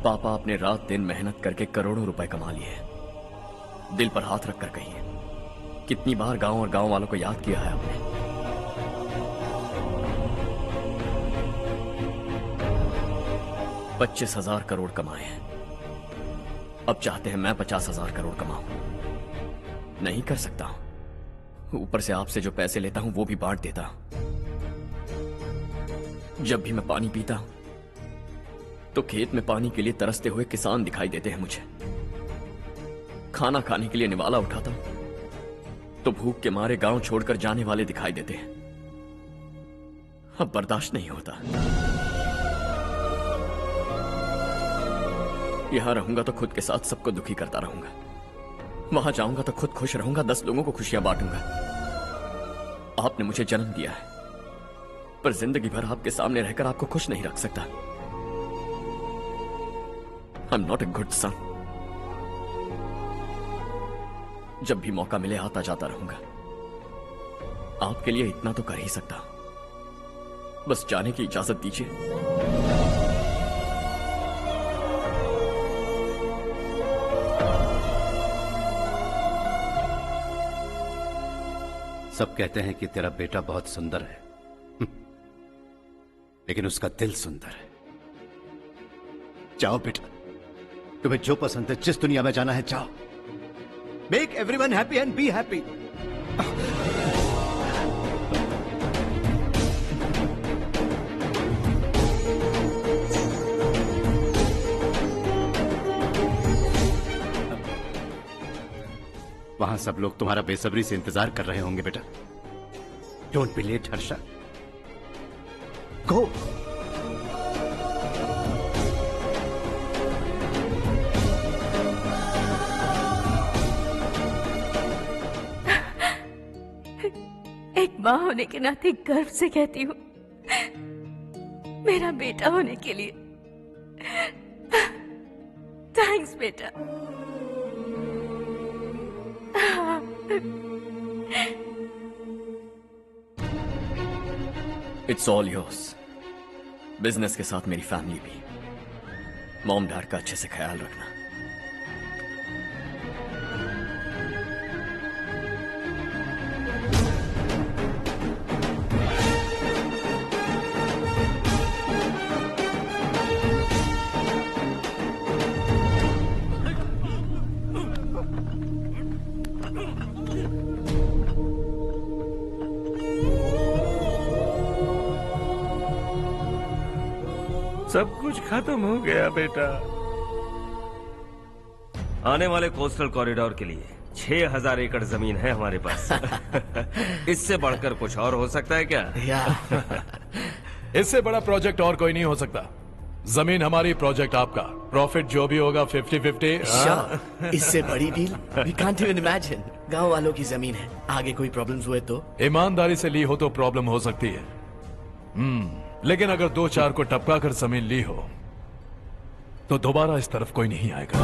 पापा आपने रात दिन मेहनत करके करोड़ों रुपए कमा लिए हैं। दिल पर हाथ रखकर कहिए, कितनी बार गांव और गांव वालों को याद किया है आपने? $25,000 करोड़ कमाए हैं। अब चाहते हैं मैं 50,000 करोड़ कमाऊं। नहीं कर सकता हूं। ऊपर से आपसे जो पैसे लेता हूं वो भी बांट देता हूं। जब भी मैं पानी पीता हूं तो खेत में पानी के लिए तरसते हुए किसान दिखाई देते हैं मुझे। खाना खाने के लिए निवाला उठाता हूं तो भूख के मारे गांव छोड़कर जाने वाले दिखाई देते हैं। अब बर्दाश्त नहीं होता। यहां रहूंगा तो खुद के साथ सबको दुखी करता रहूंगा। वहां जाऊंगा तो खुद खुश रहूंगा, 10 लोगों को खुशियां बांटूंगा। आपने मुझे जन्म दिया है, पर जिंदगी भर आपके सामने रहकर आपको खुश नहीं रख सकता। I am not a good son. जब भी मौका मिले आता जाता रहूंगा। आपके लिए इतना तो कर ही सकता हूं। बस जाने की इजाजत दीजिए। सब कहते हैं कि तेरा बेटा बहुत सुंदर है, लेकिन उसका दिल सुंदर है। जाओ बेटा, तुम्हें जो पसंद है, जिस दुनिया में जाना है जाओ। Make everyone happy and be happy. वहां सब लोग तुम्हारा बेसब्री से इंतजार कर रहे होंगे बेटा। डोंट बी लेट हर्षा, गो। एक माँ होने के नाते गर्व से कहती हूँ, मेरा बेटा होने के लिए थैंक्स बेटा। It's all yours. बिजनेस के साथ मेरी फैमिली भी। मॉम डैड का अच्छे से ख्याल रखना। सब कुछ खत्म हो गया बेटा। आने वाले कोस्टल कॉरिडोर के लिए 6,000 एकड़ जमीन है हमारे पास। इससे बढ़कर कुछ और हो सकता है क्या? इससे बड़ा प्रोजेक्ट और कोई नहीं हो सकता। जमीन हमारी, प्रोजेक्ट आपका, प्रॉफिट जो भी होगा 50-50। Sure, इससे बड़ी deal we can't even imagine. गांव वालों की जमीन है, आगे कोई प्रॉब्लम्स हुए तो? ईमानदारी से ली हो तो प्रॉब्लम हो सकती है, लेकिन अगर 2-4 को टपका कर जमीन ली हो तो दोबारा इस तरफ कोई नहीं आएगा।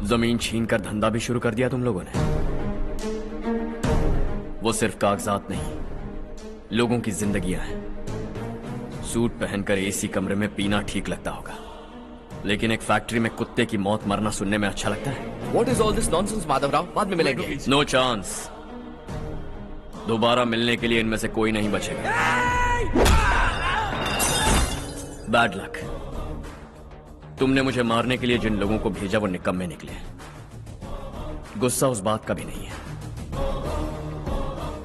जमीन छीन कर धंधा भी शुरू कर दिया तुम लोगों ने। वो सिर्फ कागजात नहीं, लोगों की जिंदगियां हैं। सूट पहनकर एसी कमरे में पीना ठीक लगता होगा, लेकिन एक फैक्ट्री में कुत्ते की मौत मरना सुनने में अच्छा लगता है। What is all this nonsense, Madhavrao? बाद में मिलेंगे। No chance. दोबारा मिलने के लिए इनमें से कोई नहीं बचेगा। Bad luck. तुमने मुझे मारने के लिए जिन लोगों को भेजा वो निकम्मे निकले। गुस्सा उस बात का भी नहीं है,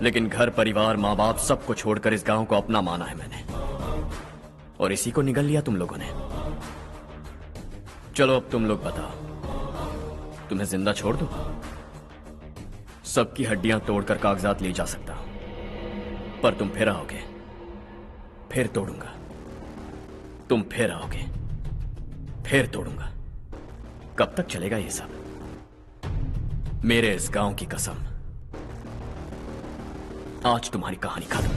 लेकिन घर परिवार माँ बाप सबको छोड़कर इस गांव को अपना माना है मैंने, और इसी को निगल लिया तुम लोगों ने। चलो अब तुम लोग बताओ, तुम्हें जिंदा छोड़ दूं? सबकी हड्डियां तोड़कर कागजात ले जा सकता हूं, पर तुम फिर आओगे, फिर तोड़ूंगा। तुम फिर आओगे, फिर तोड़ूंगा। कब तक चलेगा ये सब? मेरे इस गांव की कसम, आज तुम्हारी कहानी खत्म।